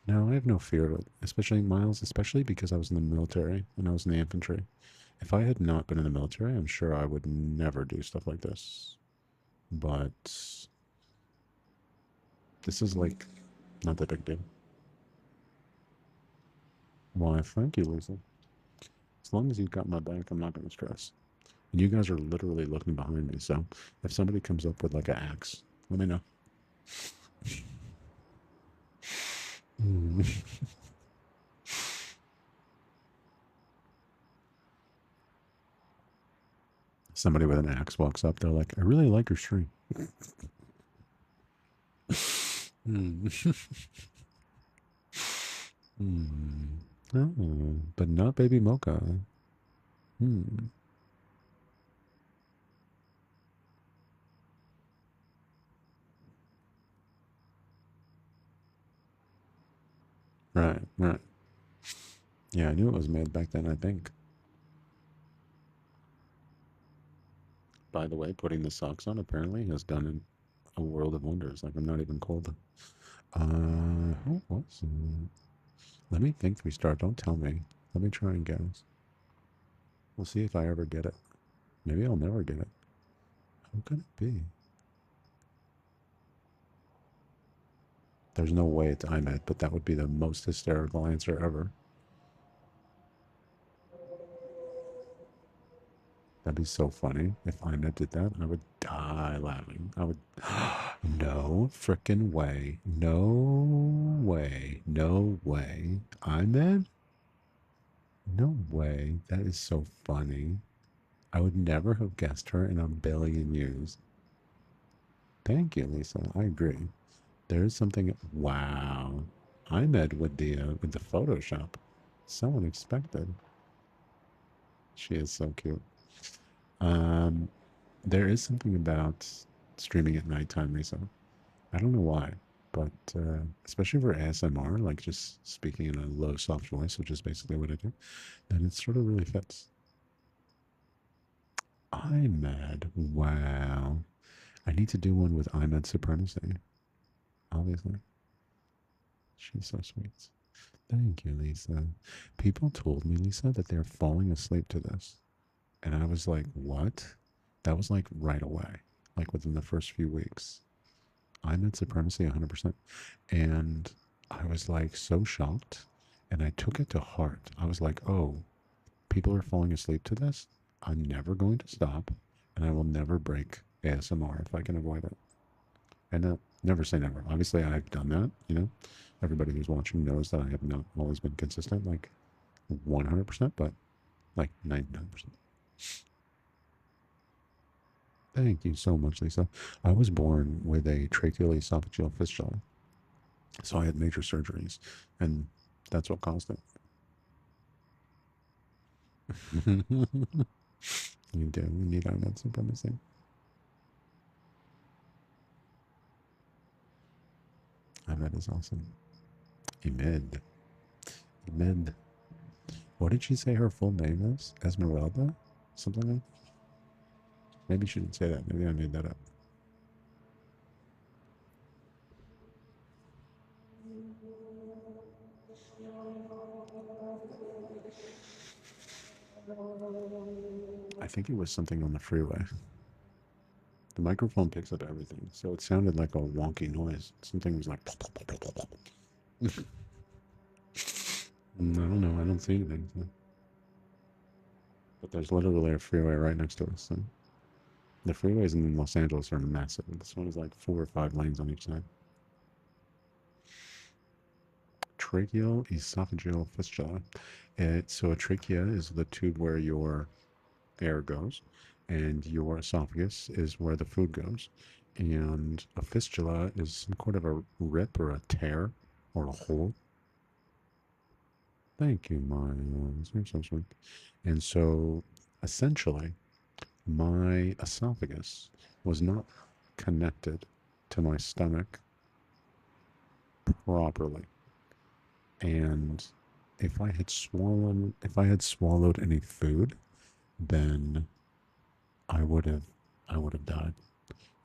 No, I have no fear of it, especially Miles, especially because I was in the military and I was in the infantry. If I had not been in the military, I'm sure I would never do stuff like this. But this is like not that big deal. Why, thank you, Lisa. As long as you've got my back, I'm not going to stress. And you guys are literally looking behind me, so if somebody comes up with like an axe, let me know. Somebody with an axe walks up, they're like, I really like your stream. Oh, but not Baby Mocha. Hmm. Right, right. Yeah, I knew it was made back then, I think. By the way, putting the socks on apparently has done a world of wonders. Like, I'm not even cold. Who was it? Let me think, Three Star. Don't tell me. Let me try and guess. We'll see if I ever get it. Maybe I'll never get it. Who could it be? There's no way it's IMED, but that would be the most hysterical answer ever. That'd be so funny. If IMED did that, I would die laughing. I would. No freaking way. No way. No way. IMED? No way. That is so funny. I would never have guessed her in a billion years. Thank you, Lisa. I agree. There is something. Wow. IMED with the Photoshop. So unexpected. She is so cute. Um, there is something about streaming at nighttime, Lisa. I don't know why, but especially for ASMR, like just speaking in a low, soft voice, which is basically what I do, then it sort of really fits. IMAD. Wow. I need to do one with IMAD Supremacy, obviously. She's so sweet. Thank you, Lisa. People told me, Lisa, that they're falling asleep to this. And I was like, what? That was like right away, like within the first few weeks. I'm in supremacy 100%. And I was like so shocked. And I took it to heart. I was like, oh, people are falling asleep to this. I'm never going to stop. And I will never break ASMR if I can avoid it. And never say never. Obviously, I've done that. Everybody who's watching knows that I have not always been consistent, like 100%, but like 99%. Thank you so much, Lisa. I was born with a tracheoesophageal fistula, so I had major surgeries, and that's what caused it. You do. We need our med supremacy. Ahmed is awesome. Emid. Emid. What did she say her full name is? Esmeralda? Something like that? Maybe she didn't say that. Maybe I made that up. I think it was something on the freeway. The microphone picks up everything, so it sounded like a wonky noise. Something was like. I don't know. I don't see anything. So. But there's literally a freeway right next to us. So. The freeways in Los Angeles are massive. This one is like 4 or 5 lanes on each side. Tracheal esophageal fistula. So a trachea is the tube where your air goes, and your esophagus is where the food goes. And a fistula is some kind of a rip or a tear or a hole. Thank you, Miles. You're so sweet. And so essentially, my esophagus was not connected to my stomach properly. And if I had swallowed any food, then I would have I would have died.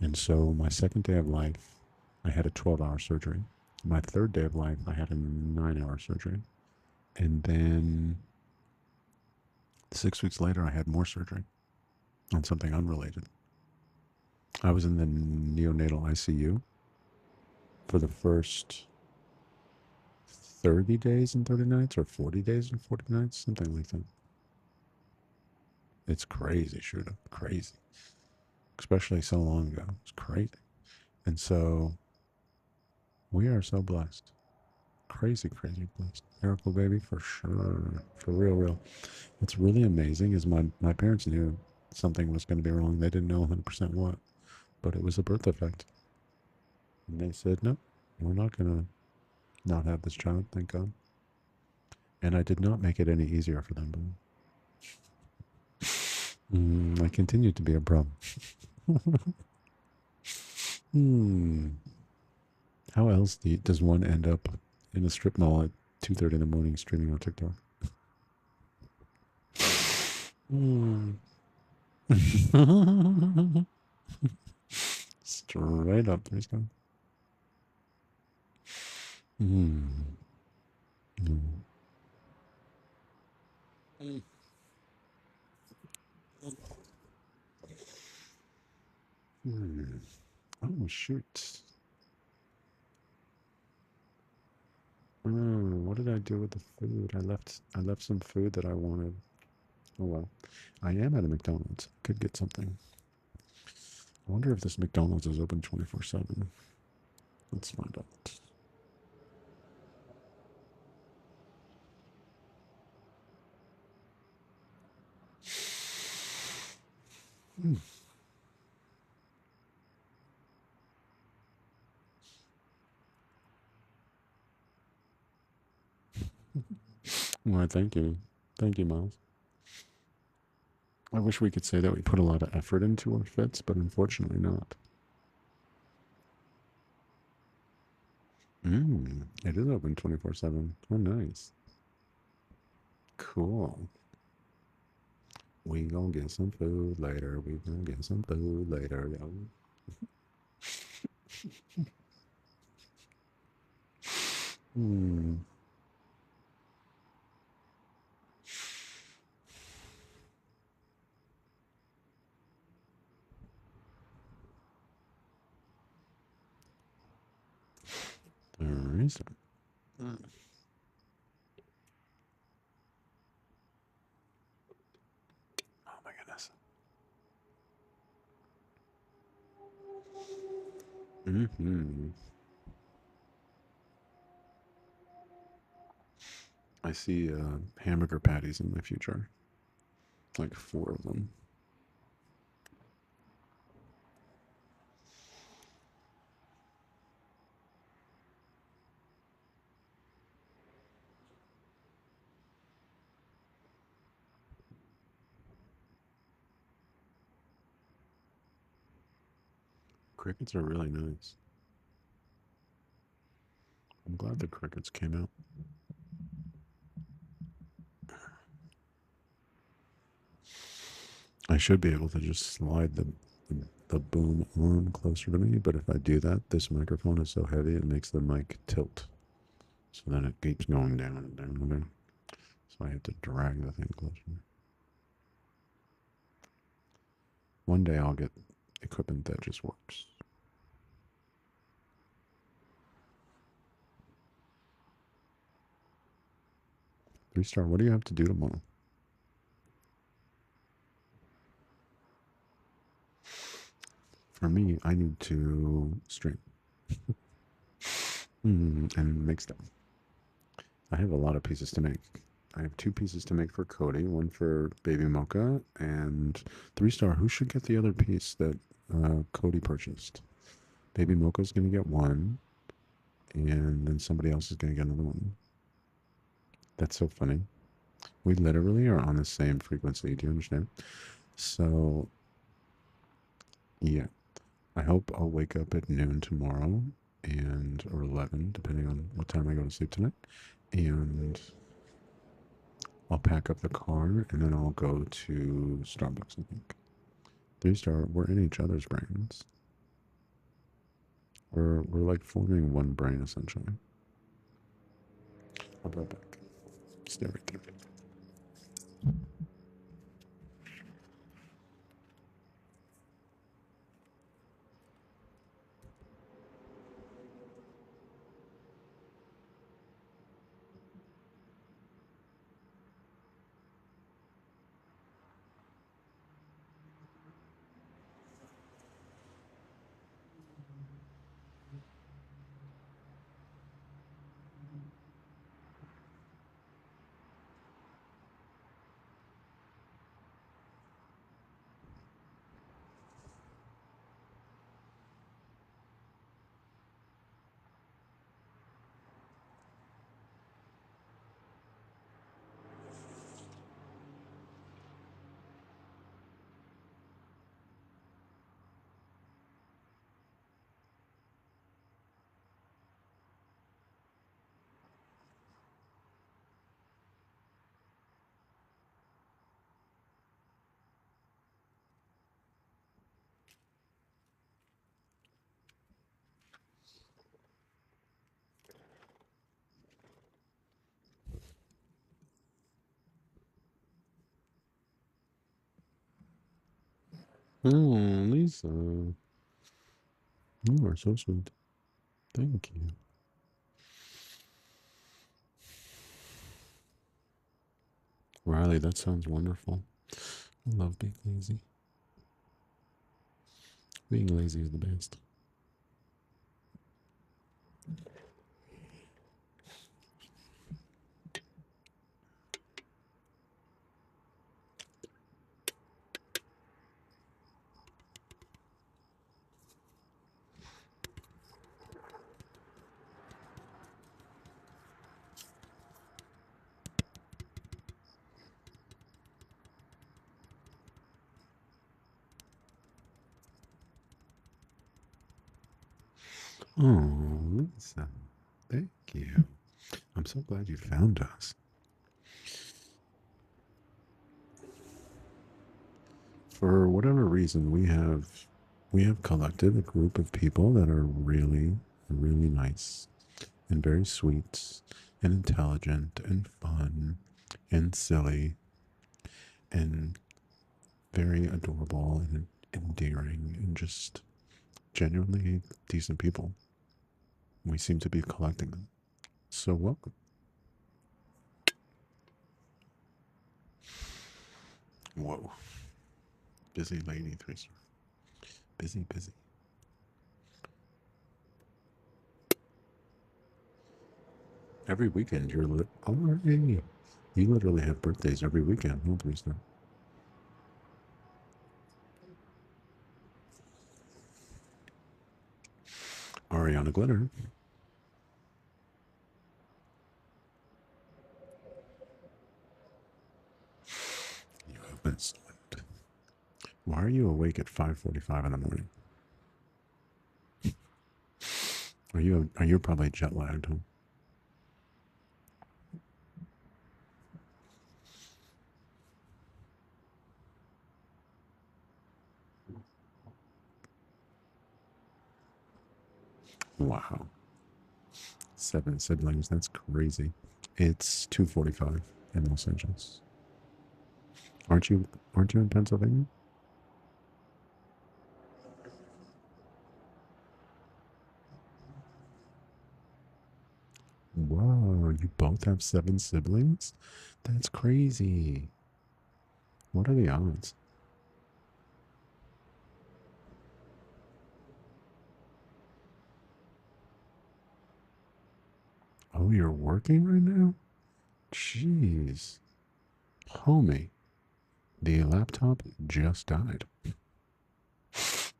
And so my second day of life, I had a 12-hour surgery. My third day of life, I had a 9-hour surgery. And then 6 weeks later, I had more surgery on something unrelated. I was in the neonatal ICU for the first 30 days and 30 nights, or 40 days and 40 nights, something like that. It's crazy, Shuda. Crazy. Especially so long ago. It's crazy. And so we are so blessed. Crazy, crazy blessed. Miracle baby for sure. For real, real. What's really amazing is my parents knew something was going to be wrong. They didn't know 100% what, but it was a birth defect. And they said, no, we're not going to not have this child, thank God. And I did not make it any easier for them. But I continued to be a problem. How else does one end up in a strip mall at 2:30 in the morning streaming on TikTok. Mm. Straight up, there's go. Mm. Mm. Mm. Oh shoot. What did I do with the food? I left some food that I wanted. Oh well. I am at a McDonald's. Could get something. I wonder if this McDonald's is open 24/7. Let's find out. Mm. Well, thank you. Thank you, Miles. I wish we could say that we put a lot of effort into our fits, but unfortunately not. It is open 24/7. Oh, nice. Cool. We gonna get some food later. We gonna get some food later, yo. Hmm. There is. Oh my goodness. Mm-hmm. I see hamburger patties in my future. Like 4 of them. Crickets are really nice. I'm glad the crickets came out. I should be able to just slide the boom arm closer to me, but if I do that, this microphone is so heavy it makes the mic tilt. So then it keeps going down and down and down. So I have to drag the thing closer. One day I'll get equipment that just works. 3-star, what do you have to do tomorrow? For me, I need to stream and make stuff. I have a lot of pieces to make. I have 2 pieces to make for Cody, one for Baby Mocha, and 3-star. Who should get the other piece that Cody purchased? Baby Mocha's going to get one, and then somebody else is going to get another one. That's so funny. We literally are on the same frequency. Do you understand? So, yeah. I hope I'll wake up at noon tomorrow or 11, depending on what time I go to sleep tonight. And I'll pack up the car and then I'll go to Starbucks, I think. 3-star, we're in each other's brains. We're like forming one brain essentially. I'll be right back. Stay right there. Oh, Lisa, you are so sweet. Thank you. Riley, that sounds wonderful. I love being lazy. Being lazy is the best. Oh, Lisa, thank you. I'm so glad you found us. For whatever reason, we have collected a group of people that are really, really nice and very sweet and intelligent and fun and silly and very adorable and endearing and just genuinely decent people. We seem to be collecting them. So welcome. Whoa. Busy lady, Tracer. Busy, busy. Every weekend you're oh, hey. You literally have birthdays every weekend, huh, Tracer? Ariana Glitter. You have been slept. Why are you awake at 5:45 in the morning? Are you probably jet lagged, huh? Wow. 7 siblings, that's crazy. It's 2:45 in Los Angeles. Aren't you in Pennsylvania? Whoa, you both have 7 siblings? That's crazy. What are the odds? Oh, you're working right now? Jeez. Homie, the laptop just died.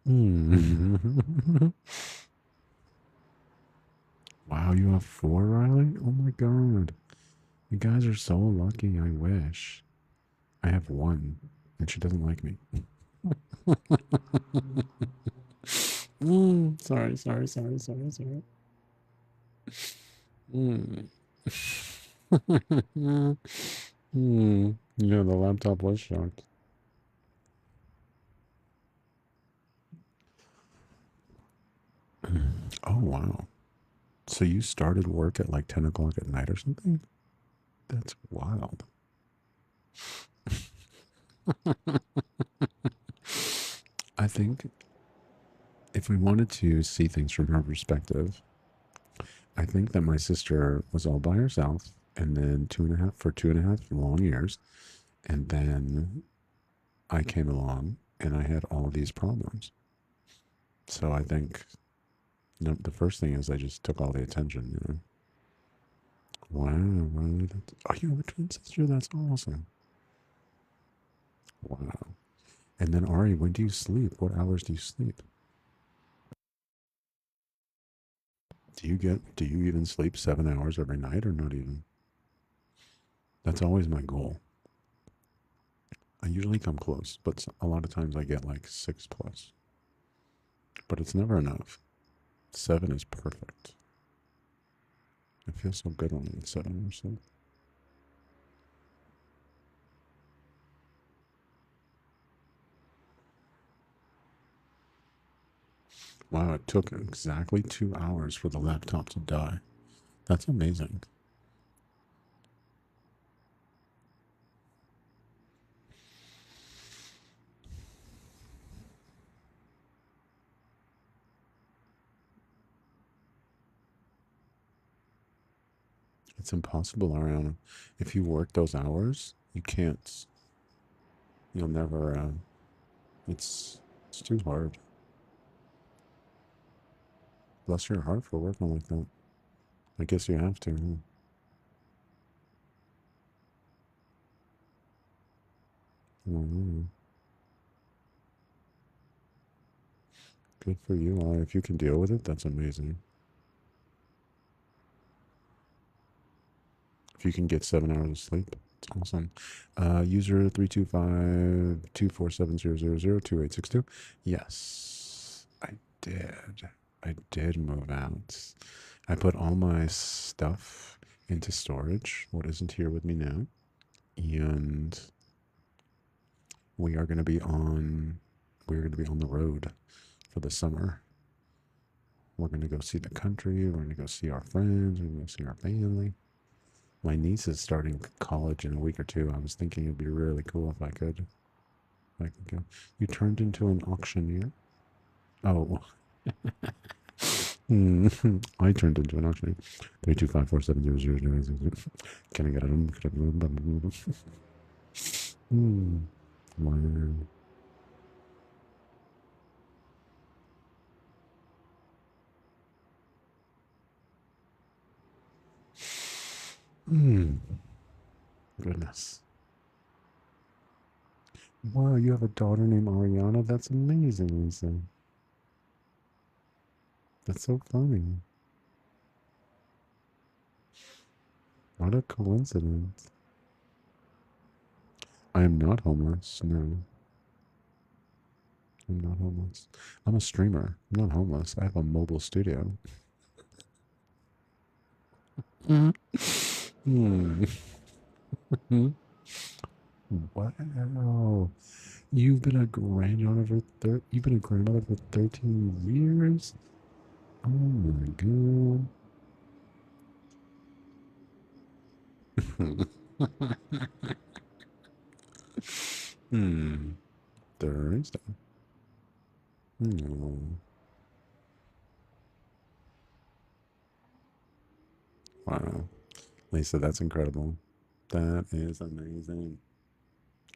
Hmm. Wow, you have 4, Riley? Oh my god. You guys are so lucky, I wish. I have 1, and she doesn't like me. Sorry. Mm. Yeah, the laptop was shocked. Oh, wow. So you started work at like 10 o'clock at night or something? That's wild. I think if we wanted to see things from her perspective, I think that my sister was all by herself and then 2.5 long years. And then I came along and I had all of these problems. So I think the first thing is I just took all the attention. Wow, really? Oh, you have a twin sister? That's awesome. Wow. And then Ari, when do you sleep? What hours do you sleep? Do you even sleep 7 hours every night or not even? That's always my goal. I usually come close, but a lot of times I get like 6 plus. But it's never enough. 7 is perfect. I feel so good when I get 7 hours sleep. Wow, it took exactly 2 hours for the laptop to die. That's amazing. It's impossible, Ariana. If you work those hours, you can't. You'll never. It's too hard. Bless your heart for working like that. I guess you have to. Huh? Mhm. Good for you. If you can deal with it, that's amazing. If you can get 7 hours of sleep, it's awesome. User 325-247-000-2862. Yes, I did. I did move out. I put all my stuff into storage, what isn't here with me now. And we are going to be on we're going to be on the road for the summer. We're going to go see the country. We're going to go see our friends. We're going to go see our family. My niece is starting college in a week or two. I was thinking it'd be really cool if I could. If I could go. You turned into an auctioneer? Oh, I turned into an auctioneer. 325-470-00. Can I get it? Wow. Goodness. Wow, you have a daughter named Ariana? That's amazing, Lisa. That's so funny. What a coincidence. I am not homeless. No, I'm not homeless. I'm a streamer. I'm not homeless. I have a mobile studio. Hmm. Wow. You've been a grandmother for 13 years? Oh my god. Hmm. Thursday. Hmm. Wow. Lisa, that's incredible. That is amazing.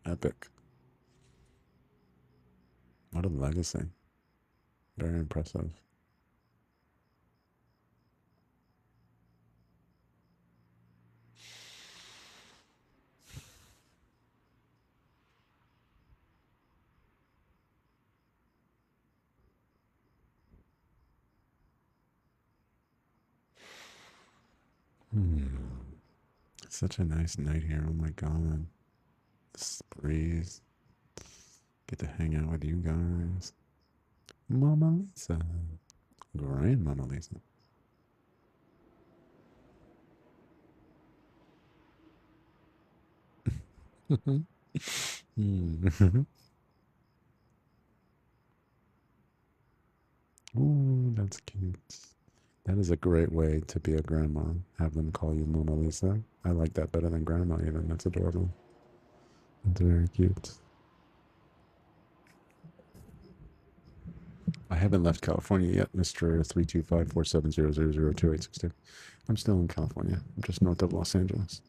Epic. What a legacy. Very impressive. Hmm. Such a nice night here. Oh my god. This breeze. Get to hang out with you guys. Mama Lisa. Grandmama Lisa. Hmm. Ooh, that's cute. That is a great way to be a grandma. Have them call you Mona Lisa. I like that better than grandma even. That's adorable. That's very cute. I haven't left California yet, Mr. 325-470-002-862. I'm still in California. I'm just north of Los Angeles.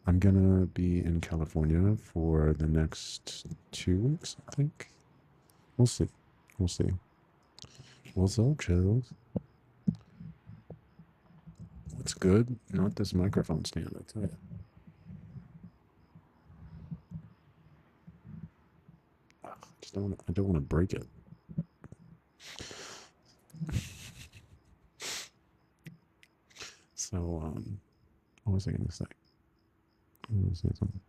I'm gonna be in California for the next 2 weeks, I think. We'll see. We'll see. What's up, chills? What's good? Not this microphone stand, I tell you. I don't want to break it. So, what was I gonna say? I was gonna say something.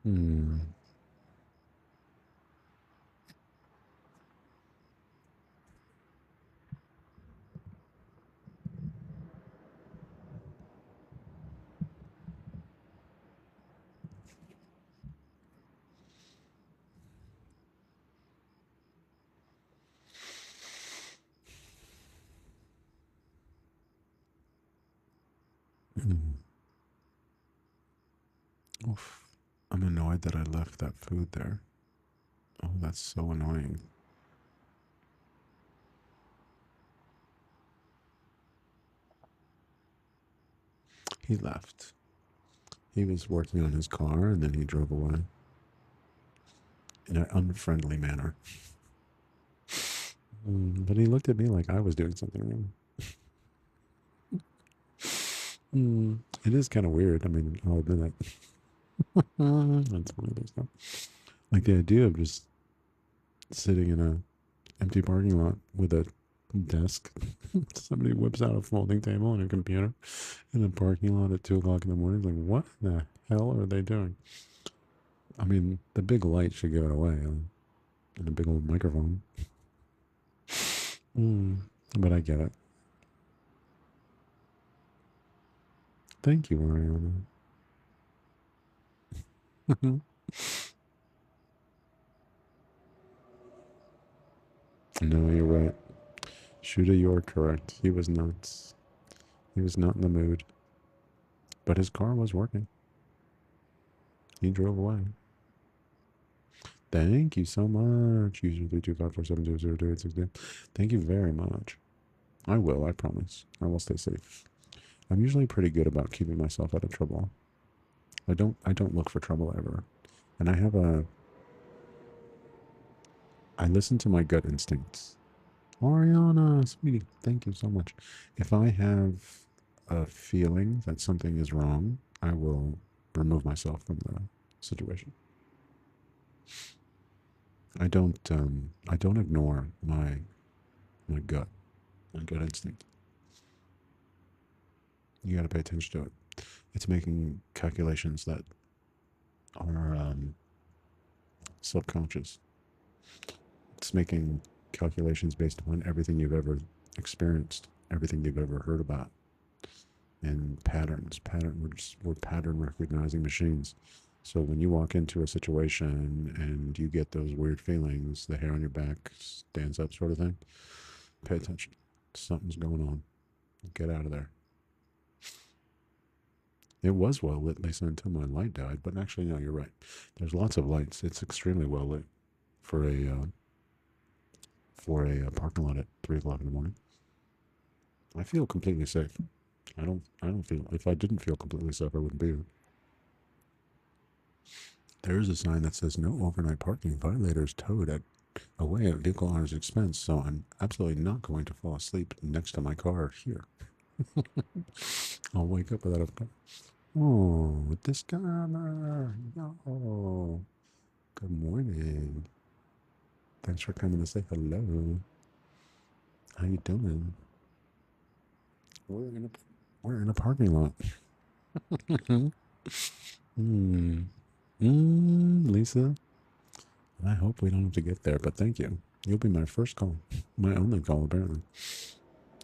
Hmm. Oof. I'm annoyed that I left that food there. Oh, that's so annoying. He left. He was working on his car and then he drove away in an unfriendly manner. But he looked at me like I was doing something wrong. It is kind of weird. I mean, I'll admit it. That's one of those stuff. Like the idea of just sitting in a empty parking lot with a desk. Somebody whips out a folding table and a computer in a parking lot at 2 o'clock in the morning. Like, what the hell are they doing? I mean, the big light should give it away, and a big old microphone. But I get it. Thank you, Ariana. No, you're right. Shuda, you're correct. He was not. He was not in the mood. But his car was working. He drove away. Thank you so much. User 32547202862. Thank you very much. I will, I promise. I will stay safe. I'm usually pretty good about keeping myself out of trouble. I don't look for trouble ever. And I listen to my gut instincts. Ariana, sweetie, thank you so much. If I have a feeling that something is wrong, I will remove myself from the situation. I don't ignore my gut instinct. You got to pay attention to it. It's making calculations that are subconscious. It's making calculations based upon everything you've ever experienced, everything you've ever heard about, and patterns. We're pattern recognizing machines. So when you walk into a situation and you get those weird feelings, the hair on your back stands up sort of thing, pay attention. Something's going on. Get out of there. It was well lit, Lisa, until my light died. But actually, no, you're right. There's lots of lights. It's extremely well lit for a parking lot at 3 o'clock in the morning. I feel completely safe. I don't feel. If I didn't feel completely safe, I wouldn't be here. There is a sign that says no overnight parking. Violators towed away at vehicle owner's expense. So I'm absolutely not going to fall asleep next to my car here. I'll wake up without a. Oh, disclaimer. No. Good morning. Thanks for coming to say hello. How you doing? We're in a parking lot. Lisa, I hope we don't have to get there, but thank you. You'll be my first call. My only call, apparently.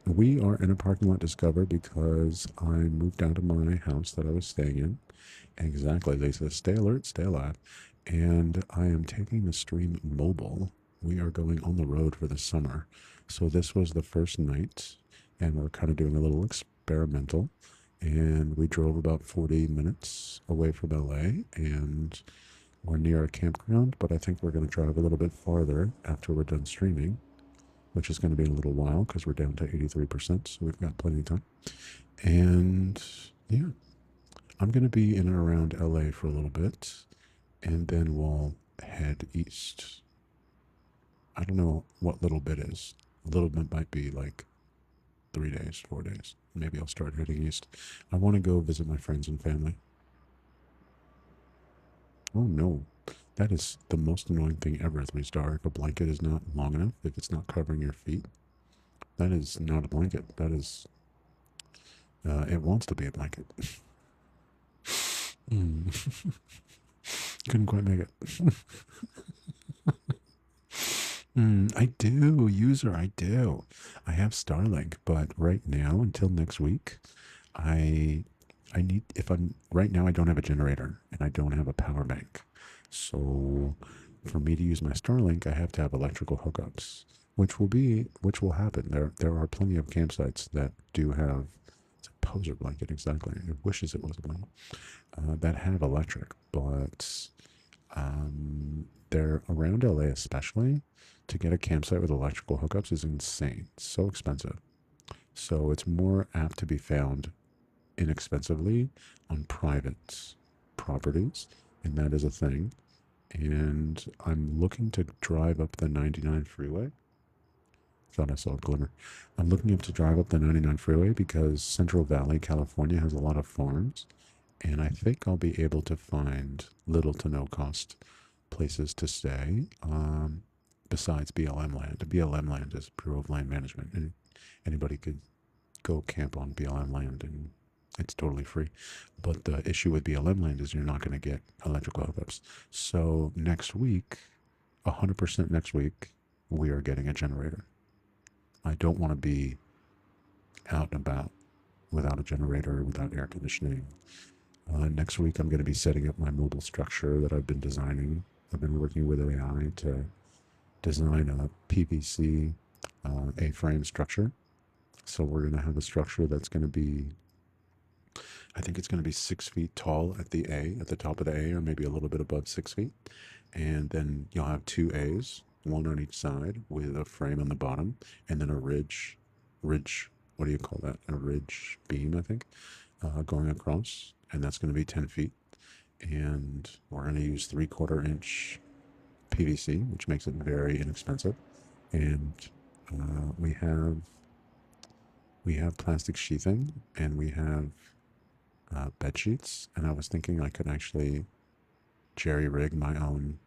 We are in a parking lot discovered because I moved out of my house that I was staying in. Exactly, Lisa. Stay alert, stay alive. And I am taking the stream mobile. We are going on the road for the summer. So this was the first night, and we're kind of doing a little experimental. And we drove about 40 minutes away from LA, and we're near a campground, but I think we're going to drive a little bit farther after we're done streaming, which is going to be in a little while because we're down to 83%, so we've got plenty of time. And yeah, I'm going to be in and around LA for a little bit, and then we'll head east. I don't know what little bit is. A little bit might be like 3 days, 4 days. Maybe I'll start heading east. I want to go visit my friends and family. Oh no, that is the most annoying thing ever, 3-star. If a blanket is not long enough, if it's not covering your feet, that is not a blanket. That is, it wants to be a blanket. Couldn't quite make it. I do, user, I do. I have Starlink, but right now, until next week, I need, right now I don't have a generator and I don't have a power bank. So for me to use my Starlink, I have to have electrical hookups, which will happen. There are plenty of campsites that do have, it's a poser blanket, exactly. It wishes it was a blanket, that have electric, but they're around LA especially. To get a campsite with electrical hookups is insane. It's so expensive. So it's more apt to be found inexpensively on private properties, and that is a thing. And I'm looking to drive up the 99 freeway. Thought I saw a glimmer. I'm looking up to drive up the 99 freeway because Central Valley, California has a lot of farms, and I think I'll be able to find little to no cost places to stay besides BLM land. BLM land is Bureau of Land Management, and anybody could go camp on BLM land and it's totally free. But the issue with BLM land is you're not going to get electrical hookups. So next week, 100% next week, we are getting a generator. I don't want to be out and about without a generator, without air conditioning. Next week, I'm going to be setting up my mobile structure that I've been designing. I've been working with AI to design a PVC A-frame structure. So we're going to have a structure that's going to be, I think it's going to be 6 feet tall at the A, at the top of the A, or maybe a little bit above 6 feet. And then you'll have two A's, one on each side with a frame on the bottom, and then a ridge, what do you call that? A ridge beam, I think, going across. And that's going to be 10 feet. And we're going to use 3/4 inch PVC, which makes it very inexpensive. And we have plastic sheathing, and we have bed sheets. And I was thinking I could actually jerry rig my own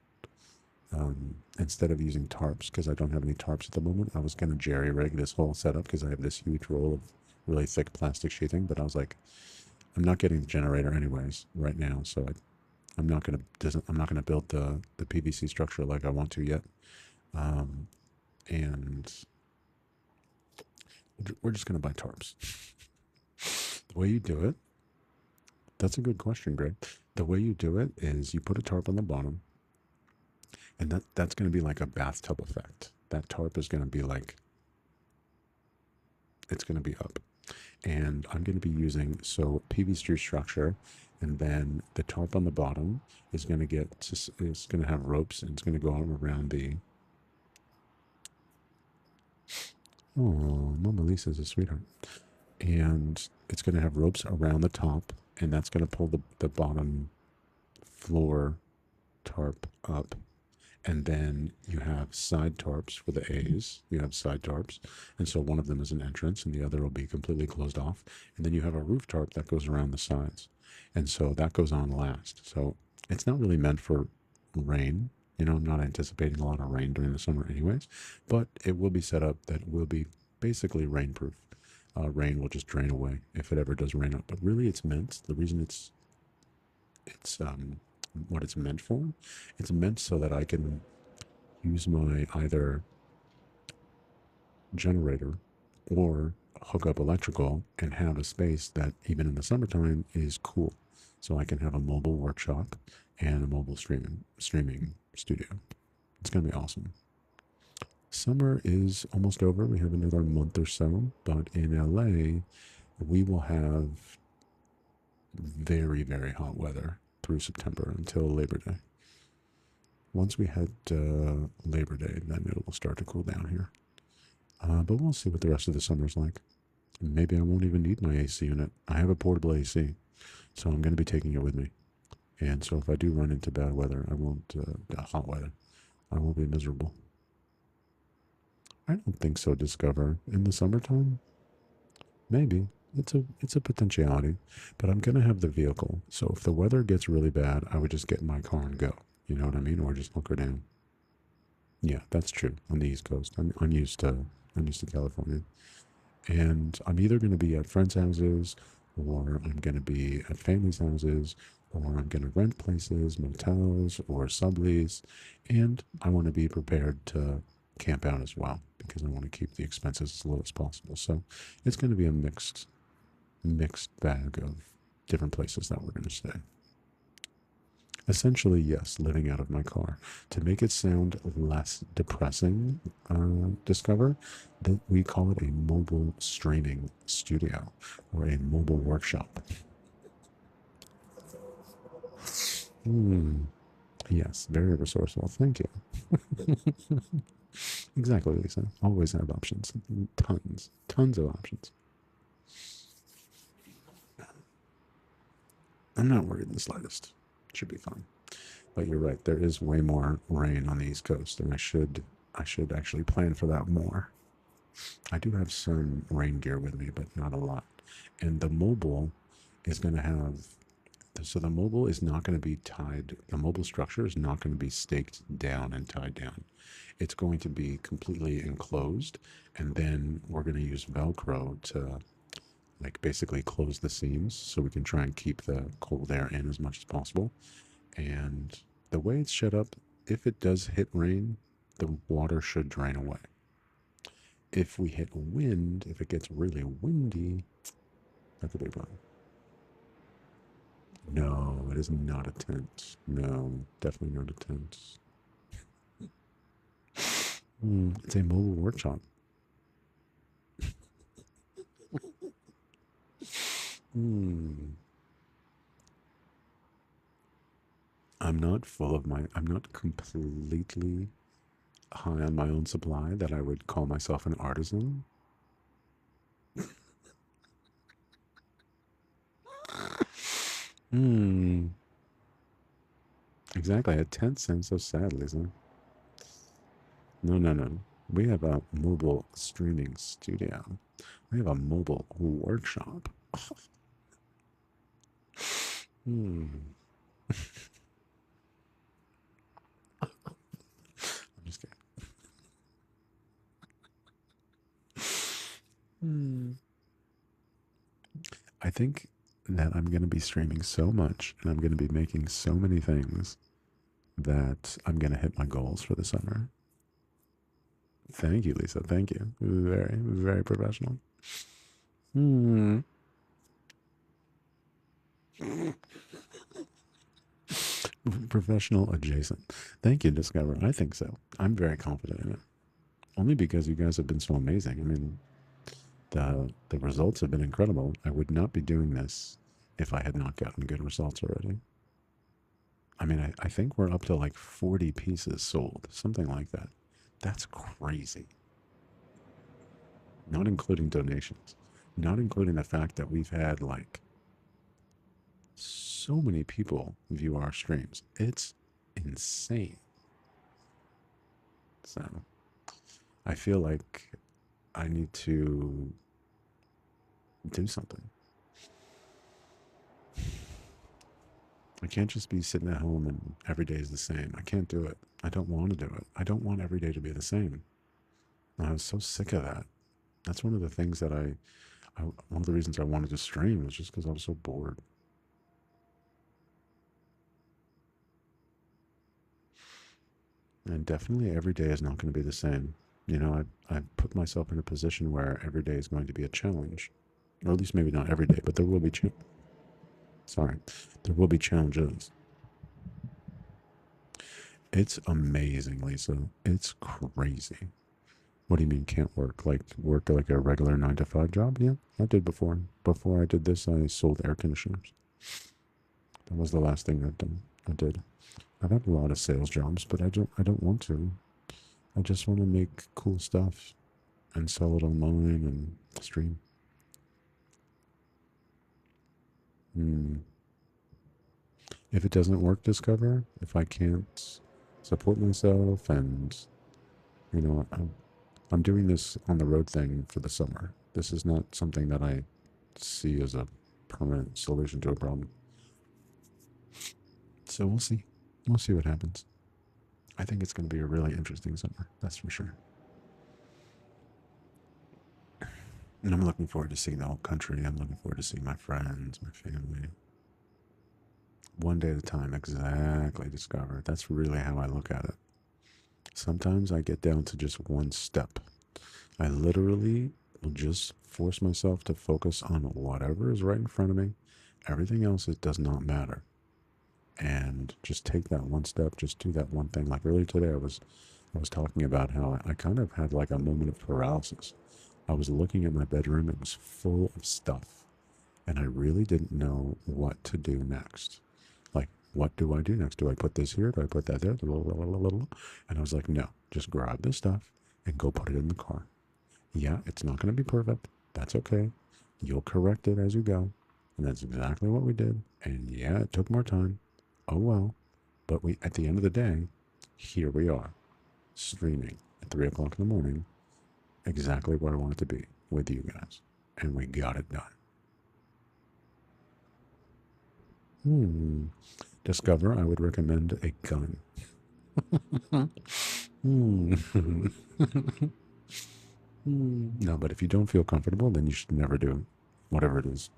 instead of using tarps, because I don't have any tarps at the moment. I was going to jerry rig this whole setup because I have this huge roll of really thick plastic sheathing. But I was like, I'm not getting the generator anyways right now, so I'm not gonna build the PVC structure like I want to yet. And we're just gonna buy tarps. The way you do it, that's a good question, Greg. The way you do it is you put a tarp on the bottom, and that's gonna be like a bathtub effect. That tarp is gonna be like, it's gonna be up. And I'm going to be using PVC structure, and then the tarp on the bottom is going to have ropes, and it's going to go around the. Oh, Mona Lisa's a sweetheart, and it's going to have ropes around the top, and that's going to pull the bottom floor tarp up. And then you have side tarps for the A's. You have side tarps. And so one of them is an entrance and the other will be completely closed off. And then you have a roof tarp that goes around the sides. And so that goes on last. So it's not really meant for rain. You know, I'm not anticipating a lot of rain during the summer anyways. But it will be set up that will be basically rainproof. Rain will just drain away if it ever does rain out. But really it's meant, the reason it's what it's meant for. It's meant so that I can use my either generator or hook up electrical and have a space that even in the summertime is cool. So I can have a mobile workshop and a mobile streaming studio. It's going to be awesome. Summer is almost over. We have another month or so, but in LA, we will have very, very hot weather through September until Labor Day. Once we hit Labor Day, then it will start to cool down here. But we'll see what the rest of the summer's like. Maybe I won't even need my AC unit. I have a portable AC, so I'm going to be taking it with me. And so if I do run into bad weather, hot weather, I won't be miserable. I don't think so, Discover. In the summertime? Maybe. It's a potentiality, but I'm gonna have the vehicle. So if the weather gets really bad, I would just get in my car and go. You know what I mean? Or just hunker down. Yeah, that's true. On the East Coast, I'm used to California, and I'm either gonna be at friends' houses, or I'm gonna be at families' houses, or I'm gonna rent places, motels, or sublease, and I want to be prepared to camp out as well because I want to keep the expenses as low as possible. So it's going to be a mixed bag of different places that we're going to stay. Essentially, yes, living out of my car. To make it sound less depressing, Discover, that we call it a mobile streaming studio or a mobile workshop. Yes, very resourceful. Thank you. Exactly, Lisa. Always have options. Tons of options. I'm not worried in the slightest. Should be fine. But you're right. There is way more rain on the East Coast, and I should actually plan for that more. I do have some rain gear with me, but not a lot. And the mobile is going to have, so the mobile is not going to be tied, the mobile structure is not going to be staked down and tied down. It's going to be completely enclosed, and then we're going to use Velcro to like basically close the seams so we can try and keep the cold air in as much as possible. And the way it's set up, if it does hit rain, the water should drain away. If we hit wind, if it gets really windy, that could be a problem. No, it is not a tent. No, definitely not a tent. It's a mobile workshop. Hmm. I'm not completely high on my own supply that I would call myself an artisan. Hmm. Exactly. A tent sounds so sad, Lisa. No, no, no. We have a mobile streaming studio. We have a mobile workshop. Hmm. I'm just kidding. Hmm. I think that I'm going to be streaming so much and I'm going to be making so many things that I'm going to hit my goals for the summer. Thank you, Lisa. Thank you. Very, very professional. Hmm. Professional adjacent. Thank you, Discover. I think so. I'm very confident in it. Only because you guys have been so amazing. I mean, the results have been incredible. I would not be doing this if I had not gotten good results already. I mean, I think we're up to like 40 pieces sold, something like that. That's crazy. Not including donations, not including the fact that we've had like so many people view our streams. It's insane. So I feel like I need to do something. I can't just be sitting at home and every day is the same. I can't do it. I don't want to do it. I don't want every day to be the same. And I was so sick of that. That's one of the things that one of the reasons I wanted to stream was just because I was so bored. And definitely every day is not going to be the same. You know, I've put myself in a position where every day is going to be a challenge. Or at least maybe not every day, but there will be, sorry, there will be challenges. It's amazing, Lisa. It's crazy. What do you mean can't work? Like work like a regular 9 to 5 job? Yeah, I did before. Before I did this, I sold air conditioners. That was the last thing I did. I've had a lot of sales jobs, but I don't want to. I just want to make cool stuff and sell it online and stream. Hmm. If it doesn't work, Discover, if I can't support myself and, I'm doing this on the road thing for the summer. This is not something that I see as a permanent solution to a problem. So we'll see. We'll see what happens. I think it's going to be a really interesting summer. That's for sure. And I'm looking forward to seeing the whole country. I'm looking forward to seeing my friends, my family. One day at a time, exactly, Discover. That's really how I look at it. Sometimes I get down to just one step. I literally will just force myself to focus on whatever is right in front of me. Everything else, it does not matter. And just take that one step, just do that one thing. Like earlier today, I was talking about how I kind of had like a moment of paralysis. I was looking at my bedroom, it was full of stuff, and I really didn't know what to do next. Like, what do I do next? Do I put this here? Do I put that there? And I was like, no, just grab this stuff and go put it in the car. Yeah, it's not going to be perfect. That's okay. You'll correct it as you go. And that's exactly what we did. And yeah, it took more time. Oh well. But we, at the end of the day, here we are, streaming at 3 o'clock in the morning, exactly where I wanted to be with you guys. And we got it done. Discover, I would recommend a gun. No, but if you don't feel comfortable, then you should never do it. Whatever it is.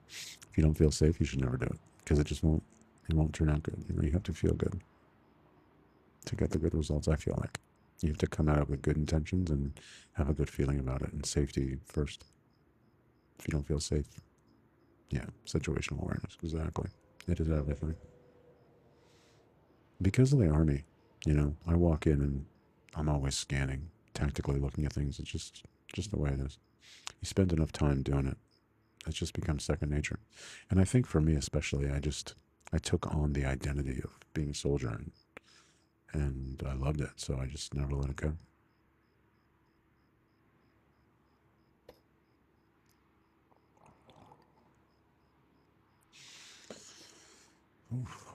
If you don't feel safe, you should never do it. Because it won't turn out good. You know, you have to feel good to get the good results, I feel like. You have to come at it with good intentions and have a good feeling about it, and safety first. If you don't feel safe, yeah, situational awareness, exactly. It is everything. Because of the army, you know, I walk in and I'm always scanning, tactically looking at things. It's just the way it is. You spend enough time doing it, it just becomes second nature. And I think for me especially, I took on the identity of being a soldier, and I loved it, so I just never let it go. Oof.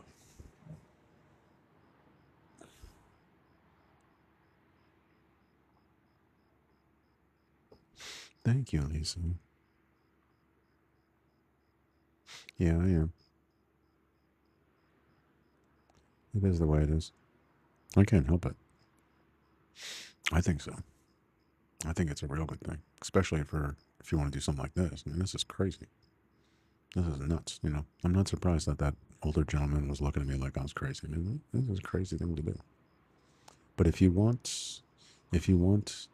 Thank you, Lisa. Yeah, I am. It is the way it is. I can't help it. I think so. I think it's a real good thing, especially for if you want to do something like this. I mean, this is crazy. This is nuts. You know, I'm not surprised that that older gentleman was looking at me like I was crazy. I mean, this is a crazy thing to do. But if you want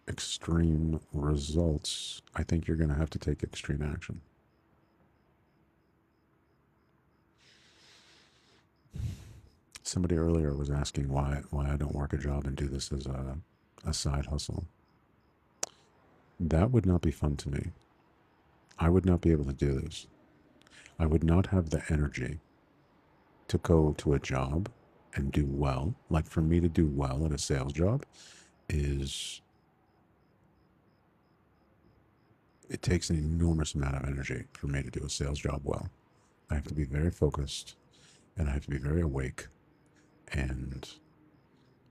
extreme results, I think you're going to have to take extreme action. Somebody earlier was asking why I don't work a job and do this as a side hustle. That would not be fun to me. I would not be able to do this. I would not have the energy to go to a job and do well. Like for me to do well at a sales job is, it takes an enormous amount of energy for me to do a sales job well. I have to be very focused and I have to be very awake, and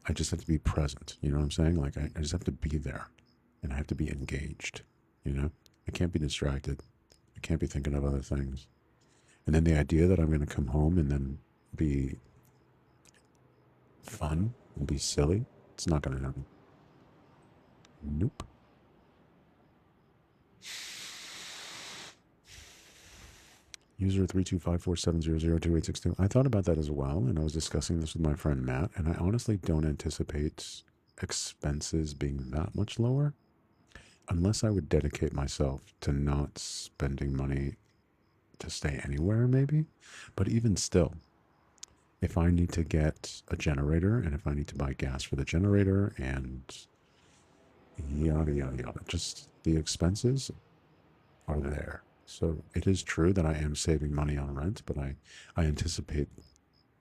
I just have to be present. You know what I'm saying? Like I just have to be there and I have to be engaged. You know, I can't be distracted. I can't be thinking of other things. And then the idea that I'm going to come home and then be fun and be silly, it's not going to happen. Nope. User 32547002862. I thought about that as well, and I was discussing this with my friend Matt, and I honestly don't anticipate expenses being that much lower unless I would dedicate myself to not spending money to stay anywhere, maybe. But even still, if I need to get a generator and if I need to buy gas for the generator and yada, yada, yada, just the expenses are there. So it is true that I am saving money on rent, but I anticipate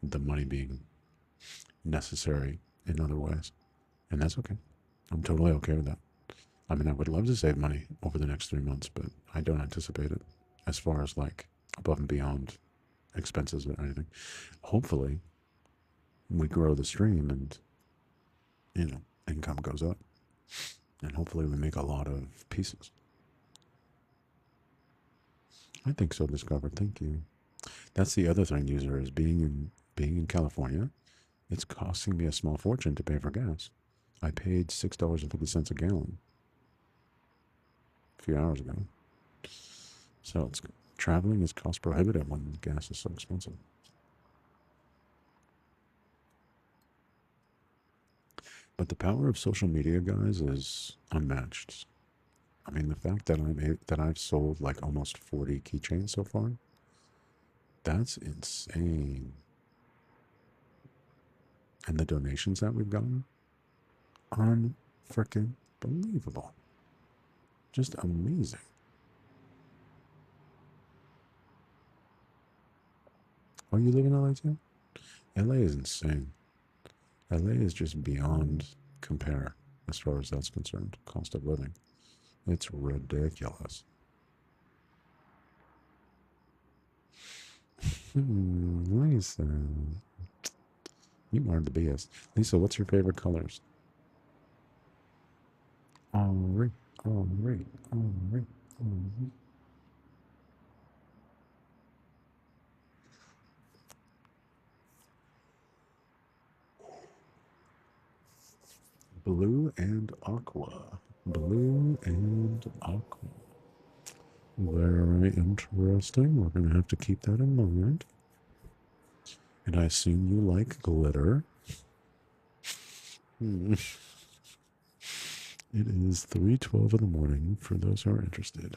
the money being necessary in other ways. And that's okay. I'm totally okay with that. I mean, I would love to save money over the next 3 months, but I don't anticipate it as far as like above and beyond expenses or anything. Hopefully, we grow the stream and, you know, income goes up. And hopefully, we make a lot of pieces. I think so, Discover. Thank you. That's the other thing, user, is being in California. It's costing me a small fortune to pay for gas. I paid $6.50 a gallon a few hours ago. So it's traveling is cost prohibitive when gas is so expensive. But the power of social media, guys, is unmatched. I mean, the fact that I've sold like almost 40 keychains so far, that's insane. And the donations that we've gotten, unfreaking believable. Just amazing. Oh, you live in LA too? LA is insane. LA is just beyond compare as far as that's concerned. Cost of living. It's ridiculous. Lisa, you are the best. Lisa, what's your favorite colors? All right, all right, all right, all right. Blue and aqua. Blue and aqua. Very interesting. We're going to have to keep that in mind. And I assume you like glitter. Hmm. It is 3:12 in the morning for those who are interested.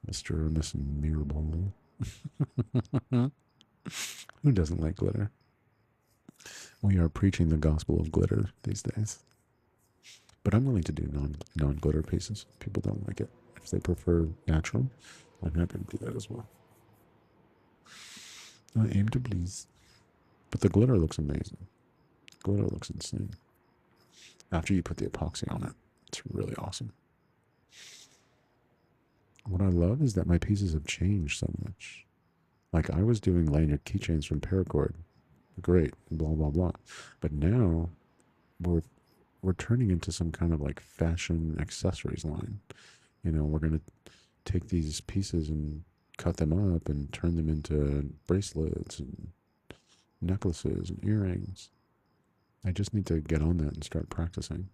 Mr. and Miss Mirrorball. Who doesn't like glitter? We are preaching the gospel of glitter these days. But I'm willing to do non glitter pieces. People don't like it. If they prefer natural, I'm happy to do that as well. I aim to please. But the glitter looks amazing. Glitter looks insane. After you put the epoxy on it, it's really awesome. What I love is that my pieces have changed so much. Like I was doing lanyard keychains from paracord, great, blah blah blah. But now we're we're turning into some kind of like fashion accessories line. You know, we're gonna take these pieces and cut them up and turn them into bracelets and necklaces and earrings. I just need to get on that and start practicing.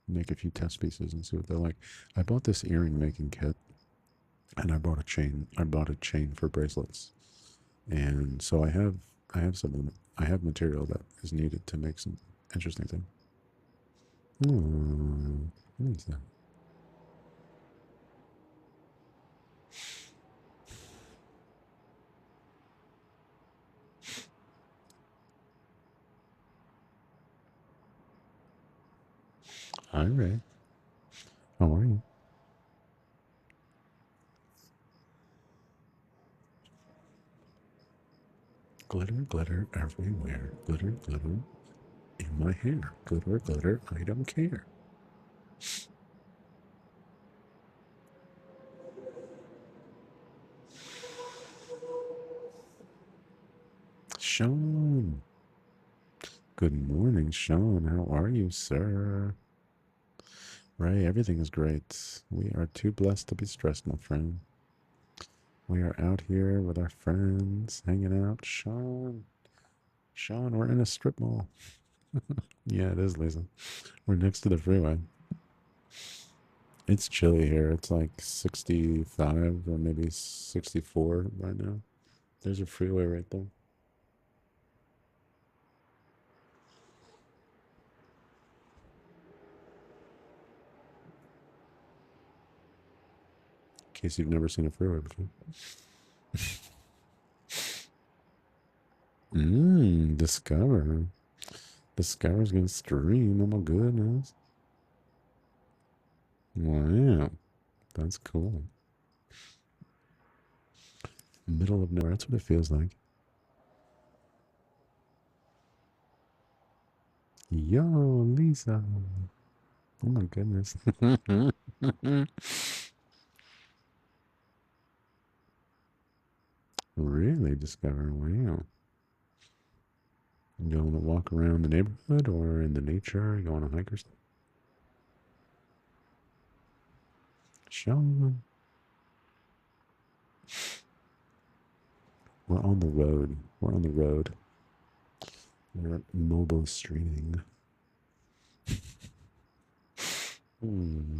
Make a few test pieces and see what they're like. I bought this earring making kit and I bought a chain. I bought a chain for bracelets. And so I have some I have material that is needed to make some interesting things. Hmm. What is that? Hi Ray. How are you? Glitter, glitter everywhere. Glitter, glitter in my hair. Glitter, glitter, I don't care. Sean. Good morning, Sean. How are you, sir? Ray, everything is great. We are too blessed to be stressed, my friend. We are out here with our friends, hanging out. Sean. Sean, we're in a strip mall. Yeah, it is, Lisa. We're next to the freeway. It's chilly here. It's like 65 or maybe 64 right now. There's a freeway right there. In case you've never seen a freeway before. Discover. Discover's gonna stream. Oh my goodness. Wow. That's cool. Middle of nowhere. That's what it feels like. Yo, Lisa. Oh my goodness. Really, Discover? Wow. You want to walk around the neighborhood or in the nature? You want to hike or something? Sean. We're on the road. We're on the road. We're mobile streaming. Hmm.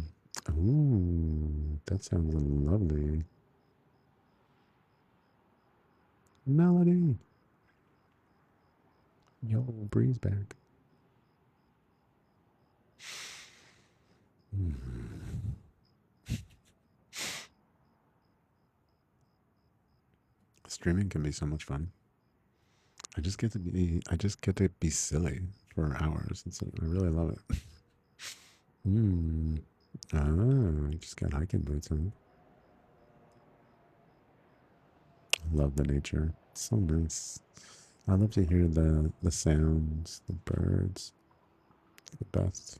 Ooh, that sounds lovely. Melody. Yo, breeze back. Hmm. Streaming can be so much fun. I just get to be silly for hours. I really love it. Hmm. Ah, I just got hiking boots on. Love the nature. It's so nice. I love to hear the sounds, the birds. The best.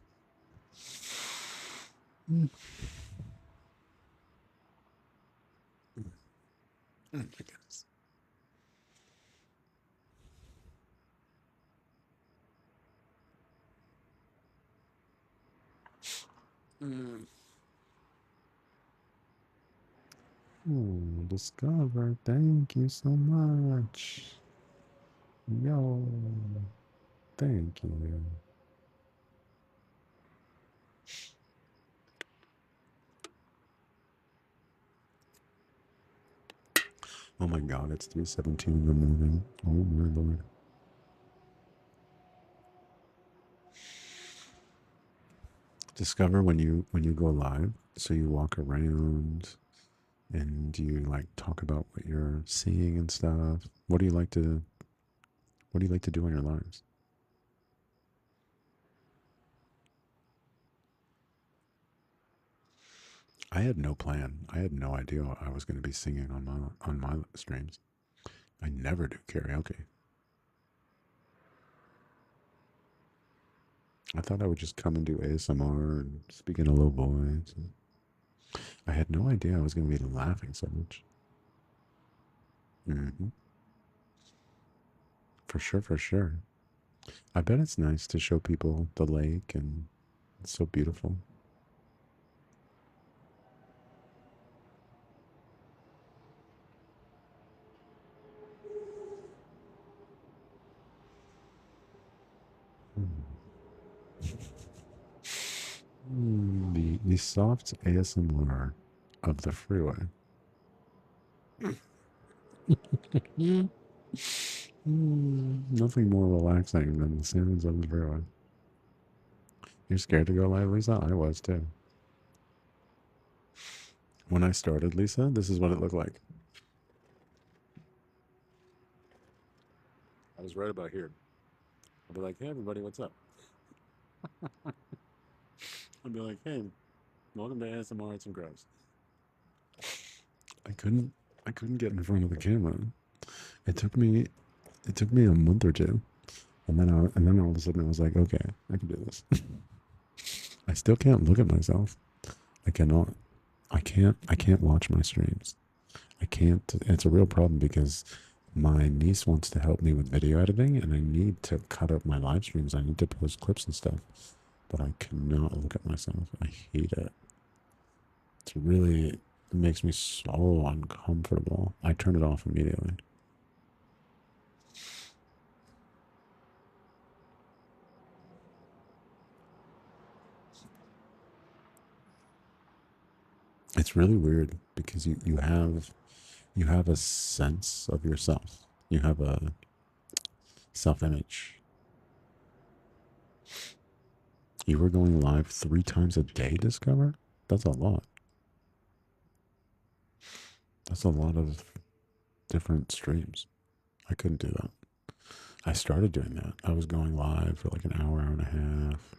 Mm. Oh my goodness. Mm. Oh, Discover, thank you so much. Yo, thank you. Oh my god, it's 3:17 in the morning. Oh my lord. Discover when you go live, so you walk around and you like talk about what you're seeing and stuff. What do you like to do in your lives? I had no plan. I had no idea I was going to be singing on my streams. I never do karaoke. I thought I would just come and do ASMR and speak in a low voice. I had no idea I was going to be laughing so much. For sure, for sure. I bet it's nice to show people the lake and it's so beautiful. The soft ASMR of the freeway. Nothing more relaxing than the sounds of the freeway. You're scared to go live, Lisa? I was too. When I started, Lisa, this is what it looked like. I was right about here. I'd be like, hey, everybody, what's up? I'd be like, hey, welcome to ASMR Arts and Grows. I couldn't I couldn't get in front of the camera. It took me a month or two. And then all of a sudden I was like, okay, I can do this. I still can't look at myself. I cannot. I can't watch my streams. I can't. It's a real problem because my niece wants to help me with video editing and I need to cut up my live streams. I need to post clips and stuff, but I cannot look at myself. I hate it. It's really, it makes me so uncomfortable. I turn it off immediately. It's really weird because you have a sense of yourself. You have a self-image. You were going live 3 times a day, Discover? That's a lot. That's a lot of different streams. I couldn't do that. I started doing that. I was going live for like an hour, hour and a half,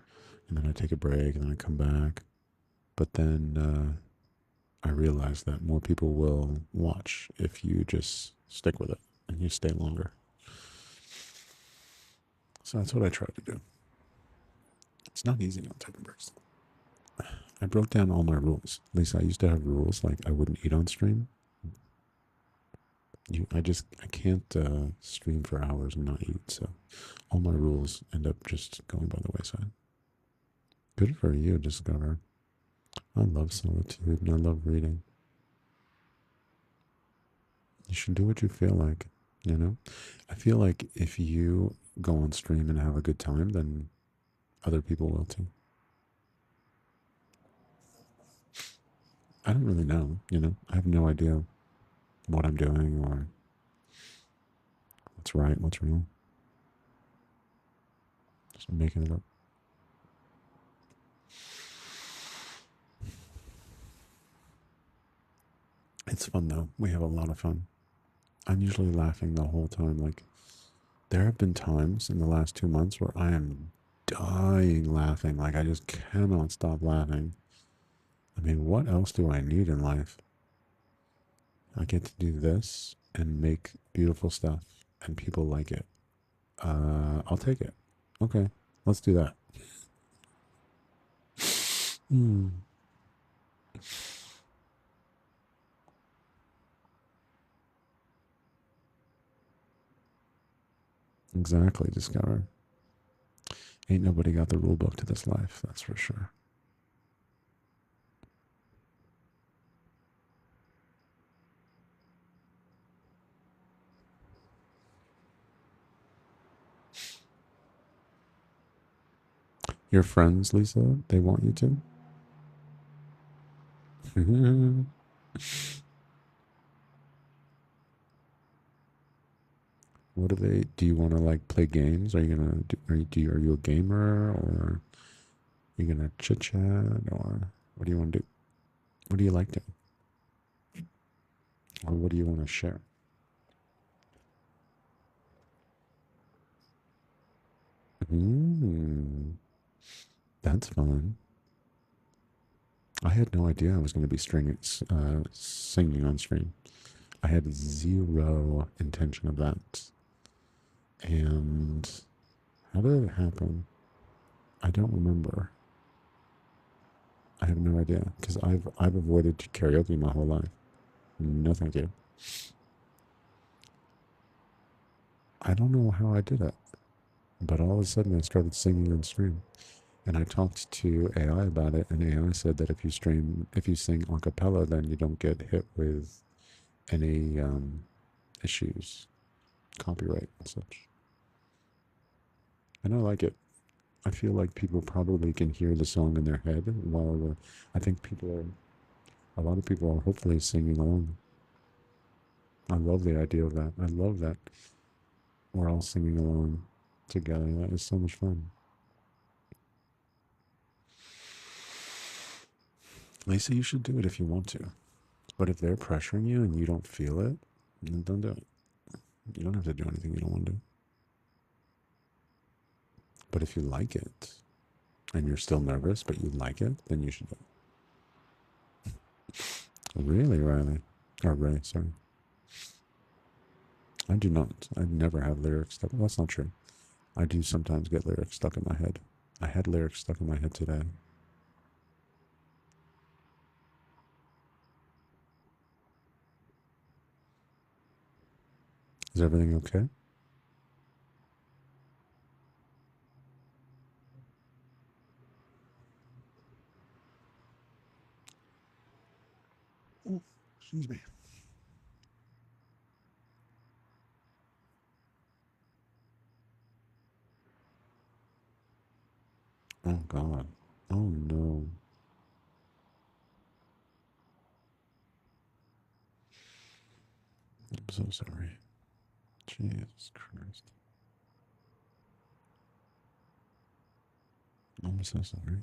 and then I take a break, and then I come back. But then I realized that more people will watch if you just stick with it and you stay longer. So that's what I try to do. It's not easy not taking breaks. I broke down all my rules. At least I used to have rules like I wouldn't eat on stream. I can't stream for hours and not eat. So all my rules end up just going by the wayside. Good for you, Discover. I love solitude and I love reading. You should do what you feel like, you know? I feel like if you go on stream and have a good time, then other people will too. I don't really know, you know? I have no idea what I'm doing or what's right, what's wrong. Just making it up. It's fun though. We have a lot of fun. I'm usually laughing the whole time. Like, there have been times in the last 2 months where I am dying laughing. Like, I just cannot stop laughing. I mean, what else do I need in life? I get to do this and make beautiful stuff, and people like it. I'll take it. Okay, let's do that. Mm, exactly, Discover. Ain't nobody got the rule book to this life, that's for sure. Your friends, Lisa, they want you to? What do they? Do you want to like play games? Are you gonna? Are you a gamer, or are you gonna chit chat, or what do you want to do? What do you like to? Or what do you want to share? Mm, that's fun. I had no idea I was going to be singing on stream. I had zero intention of that. And how did it happen? I don't remember. I have no idea because I've avoided karaoke my whole life. No, thank you. I don't know how I did it, but all of a sudden I started singing on stream. And I talked to AI about it, and AI said that if you sing a cappella, then you don't get hit with any issues, copyright and such. And I like it. I feel like people probably can hear the song in their head while I think a lot of people are hopefully singing along. I love the idea of that. I love that we're all singing along together. That is so much fun. Lisa, you should do it if you want to. But if they're pressuring you and you don't feel it, then don't do it. You don't have to do anything you don't want to do. But if you like it and you're still nervous, but you like it, then you should do it. Really, Riley? Or Ray, sorry. I do not. I never have lyrics stuck. Well, that's not true. I do sometimes get lyrics stuck in my head. I had lyrics stuck in my head today. Is everything okay? Oh, excuse me. Oh, God. Oh, no. I'm so sorry. Jesus Christ. I'm so sorry.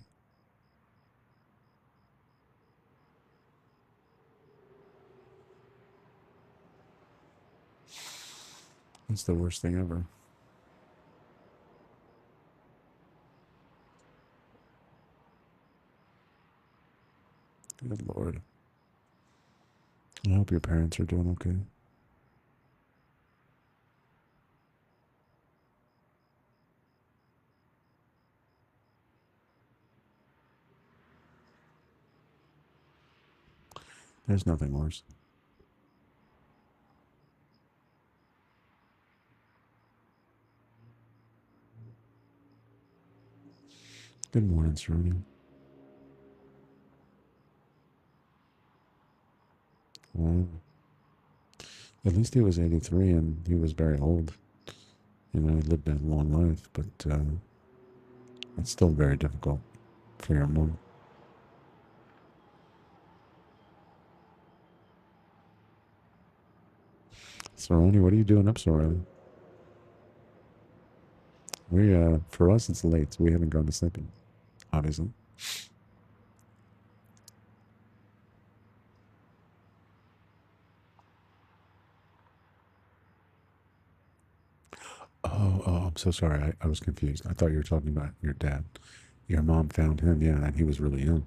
It's the worst thing ever. Good Lord. I hope your parents are doing okay. There's nothing worse. Good morning, Serena. Well, at least he was 83 and he was very old. You know, he lived a long life, but it's still very difficult for your mom. Serena, what are you doing up so early? For us, it's late. So we haven't gone to sleep, obviously. I'm so sorry. I was confused. I thought you were talking about your dad. Your mom found him, yeah, and he was really young.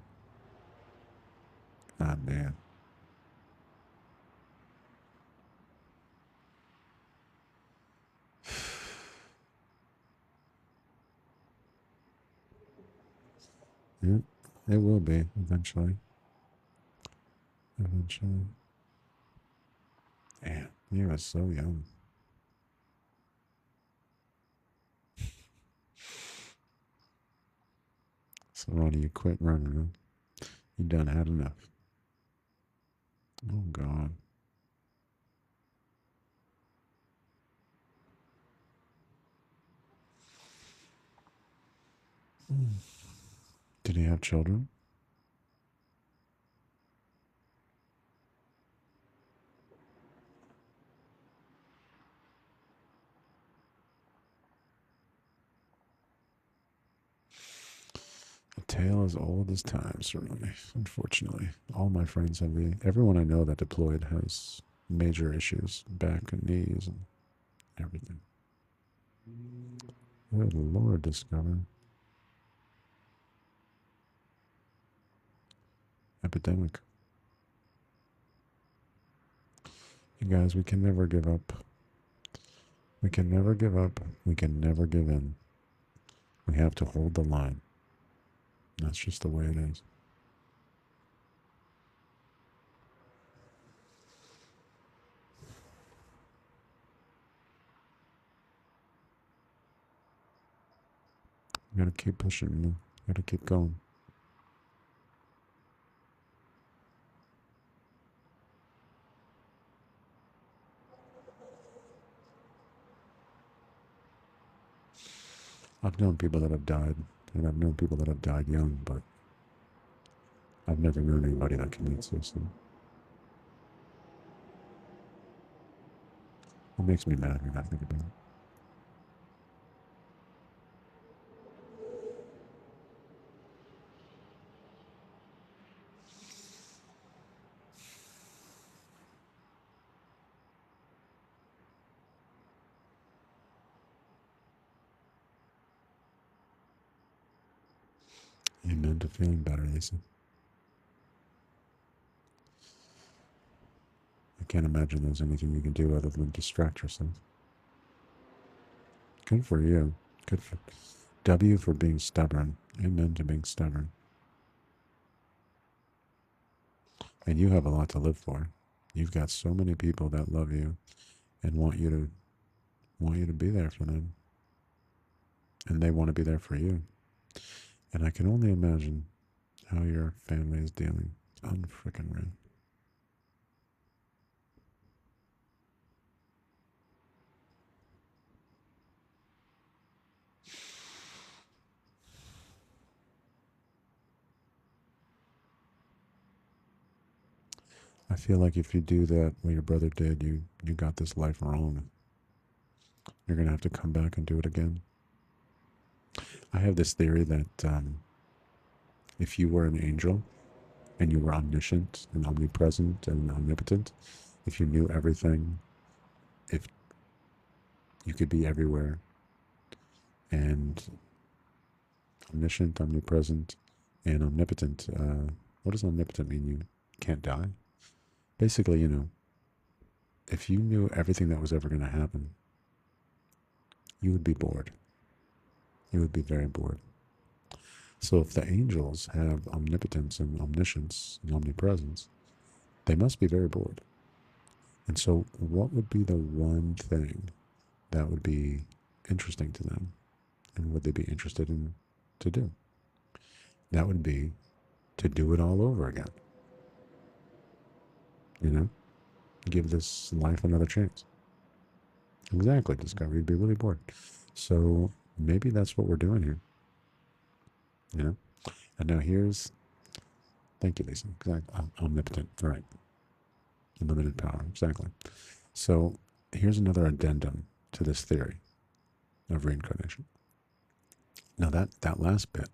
Ah, man. Yeah, it will be eventually. Eventually. Man, he was so young. So, Ronnie, you quit running, huh? You done had enough. Oh, God. Did he have children? A tale as old as time, certainly. Unfortunately, all my friends have everyone I know that deployed has major issues, back and knees and everything. Good Lord, Discover. Epidemic. You guys, we can never give up. We can never give up. We can never give in. We have to hold the line. That's just the way it is. We gotta keep pushing, you know? Gotta keep going. I've known people that have died, and I've known people that have died young, but I've never known anybody that commits suicide. It makes me mad when I think about it. Amen to feeling better, Lisa. I can't imagine there's anything you can do other than distract yourself. Good for you. Good for W for being stubborn. Amen to being stubborn. And you have a lot to live for. You've got so many people that love you and want you to be there for them. And they want to be there for you. And I can only imagine how your family is dealing. Unfreaking real. I feel like if you do that, what your brother did, you got this life wrong. You're gonna have to come back and do it again. I have this theory that if you were an angel and you were omniscient and omnipresent and omnipotent, if you knew everything, if you could be everywhere and omniscient, omnipresent, and omnipotent. What does omnipotent mean? You can't die? Basically, if you knew everything that was ever going to happen, you would be bored. You would be very bored. So if the angels have omnipotence and omniscience and omnipresence, they must be very bored. And so what would be the one thing that would be interesting to them and would they be interested in to do? That would be to do it all over again. You know, give this life another chance. Exactly, Discovery. You'd be really bored. So maybe that's what we're doing here. You know? And now thank you, Lisa. Exactly. Omnipotent. Right. Unlimited power. Exactly. So here's another addendum to this theory of reincarnation. Now that last bit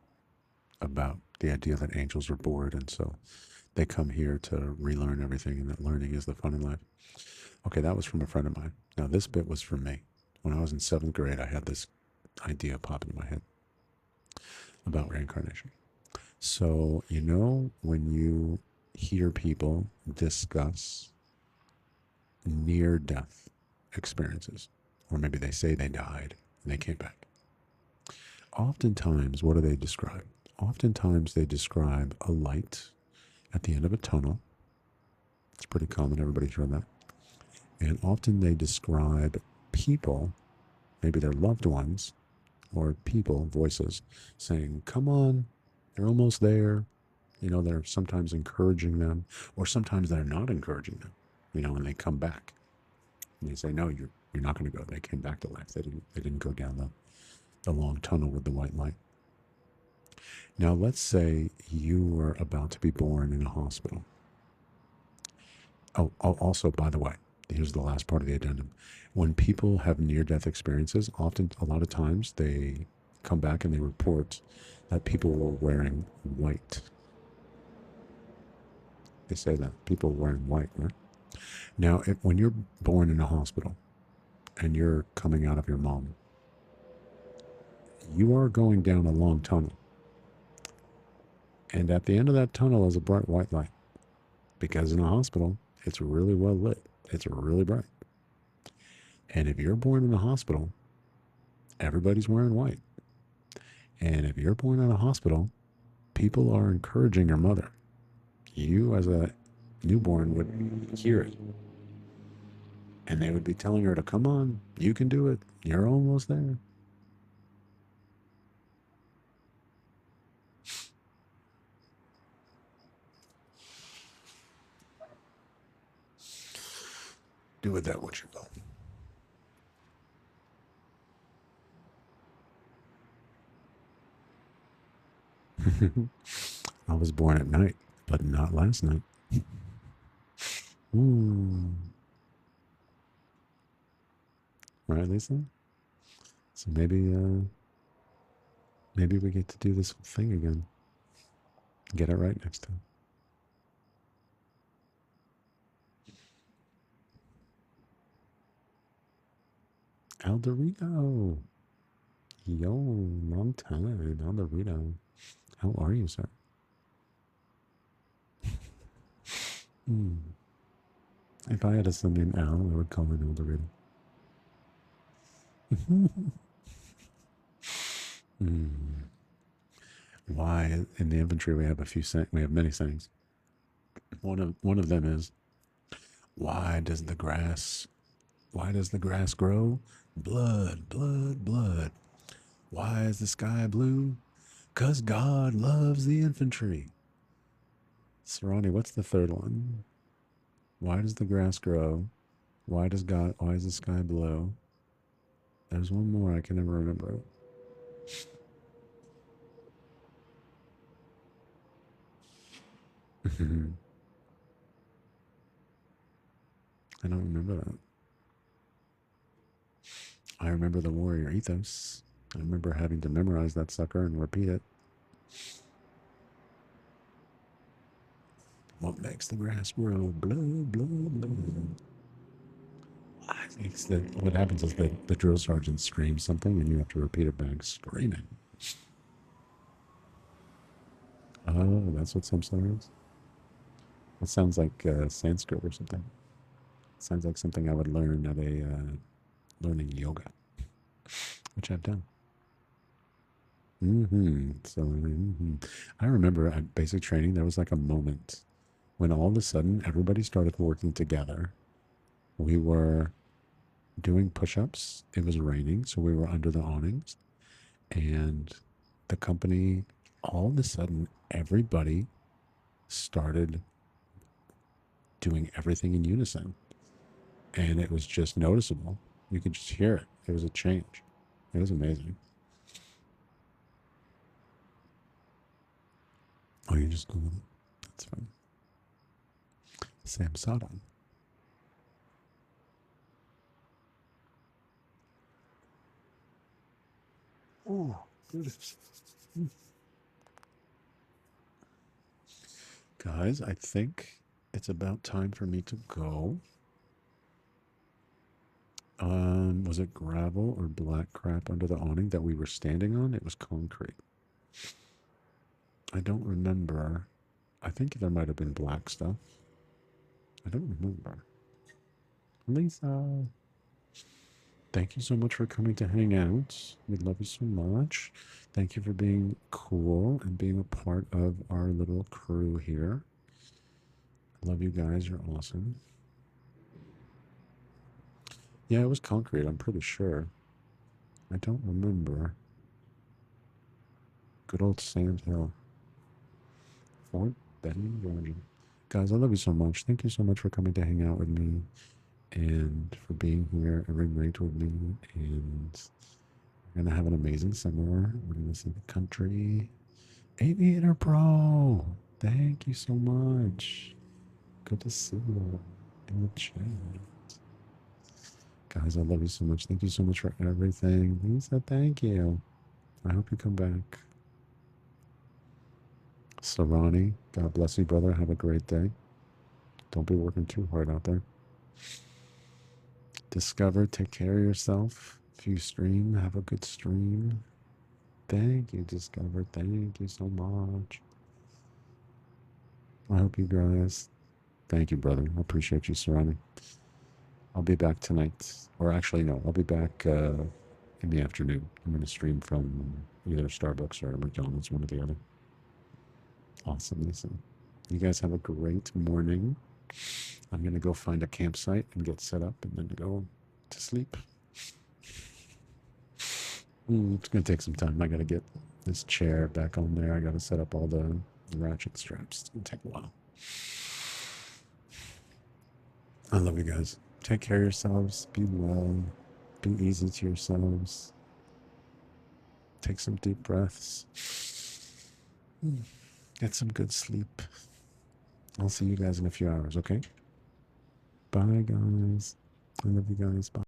about the idea that angels are bored and so they come here to relearn everything and that learning is the fun in life. Okay, that was from a friend of mine. Now this bit was from me. When I was in 7th grade, I had this idea pop into my head about reincarnation. So, when you hear people discuss near death experiences, or maybe they say they died and they came back, oftentimes, what do they describe? Oftentimes, they describe a light at the end of a tunnel. It's pretty common, everybody's heard that. And often they describe people, maybe their loved ones, or people, voices, saying, come on, they're almost there. They're sometimes encouraging them, or sometimes they're not encouraging them, and they come back. And they say, no, you're not going to go. They came back to life. They didn't go down the long tunnel with the white light. Now, let's say you were about to be born in a hospital. Also, by the way, here's the last part of the addendum. When people have near death experiences, often, a lot of times, they come back and they report that people were wearing white. They say that people were wearing white, right? Now, when you're born in a hospital and you're coming out of your mom, you are going down a long tunnel. And at the end of that tunnel is a bright white light because in a hospital, it's really well lit. It's really bright. And if you're born in a hospital, everybody's wearing white. And if you're born in a hospital, people are encouraging your mother. You, as a newborn, would hear it. And they would be telling her to come on, you can do it. You're almost there. Do with that what you will. I was born at night, but not last night. Ooh. Right, Lisa? So maybe we get to do this thing again. Get it right next time. Eldorito. Yo, long time. Eldorito. How are you, sir? Mm. If I had a son named Al, I would call him Eldorito. Mm. Why in the infantry we have we have many sayings. One of them is, why does the grass grow? Blood, blood, blood. Why is the sky blue? 'Cause God loves the infantry. Sarani, what's the third one? Why does the grass grow? Why is the sky blue? There's one more, I can never remember it. I don't remember that. I remember the warrior ethos. I remember having to memorize that sucker and repeat it. What makes the grass grow? Blood, blood, blood. I think what happens is the drill sergeant screams something and you have to repeat it back screaming. Oh, that's what samsara is? It sounds like Sanskrit or something. Sounds like something I would learn at a learning yoga, which I've done. I remember at basic training, there was like a moment when all of a sudden everybody started working together. We were doing push-ups. It was raining, so we were under the awnings. And the company, all of a sudden, everybody started doing everything in unison. And it was just noticeable. You could just hear it. It was a change. It was amazing. Oh, you just Googled it. That's fine. Samsara. Oh, goodness. Guys, I think it's about time for me to go. Was it gravel or black crap under the awning that we were standing on? It was concrete. I don't remember. I think there might have been black stuff. I don't remember. Lisa, thank you so much for coming to hang out. We love you so much. Thank you for being cool and being a part of our little crew here. I love you guys. You're awesome. Yeah, it was concrete. I'm pretty sure. I don't remember. Good old Sand Hill. Fort Benning, Georgia. Guys, I love you so much. Thank you so much for coming to hang out with me and for being here every night with me. And we're going to have an amazing summer. We're going to see the country. Aviator Pro, thank you so much. Good to see you in the chat. Guys, I love you so much. Thank you so much for everything. Lisa, thank you. I hope you come back. Sarani, God bless you, brother. Have a great day. Don't be working too hard out there. Discover, take care of yourself. If you stream, have a good stream. Thank you, Discover. Thank you so much. I hope you guys. Thank you, brother. I appreciate you, Sarani. I'll be back tonight. Or actually, no, I'll be back in the afternoon. I'm going to stream from either Starbucks or McDonald's, one or the other. Awesome, Lisa. You guys have a great morning. I'm going to go find a campsite and get set up and then go to sleep. It's going to take some time. I got to get this chair back on there. I got to set up all the ratchet straps. It's going to take a while. I love you guys. Take care of yourselves. Be well. Be easy to yourselves. Take some deep breaths. Get some good sleep. I'll see you guys in a few hours, okay? Bye, guys. I love you guys. Bye.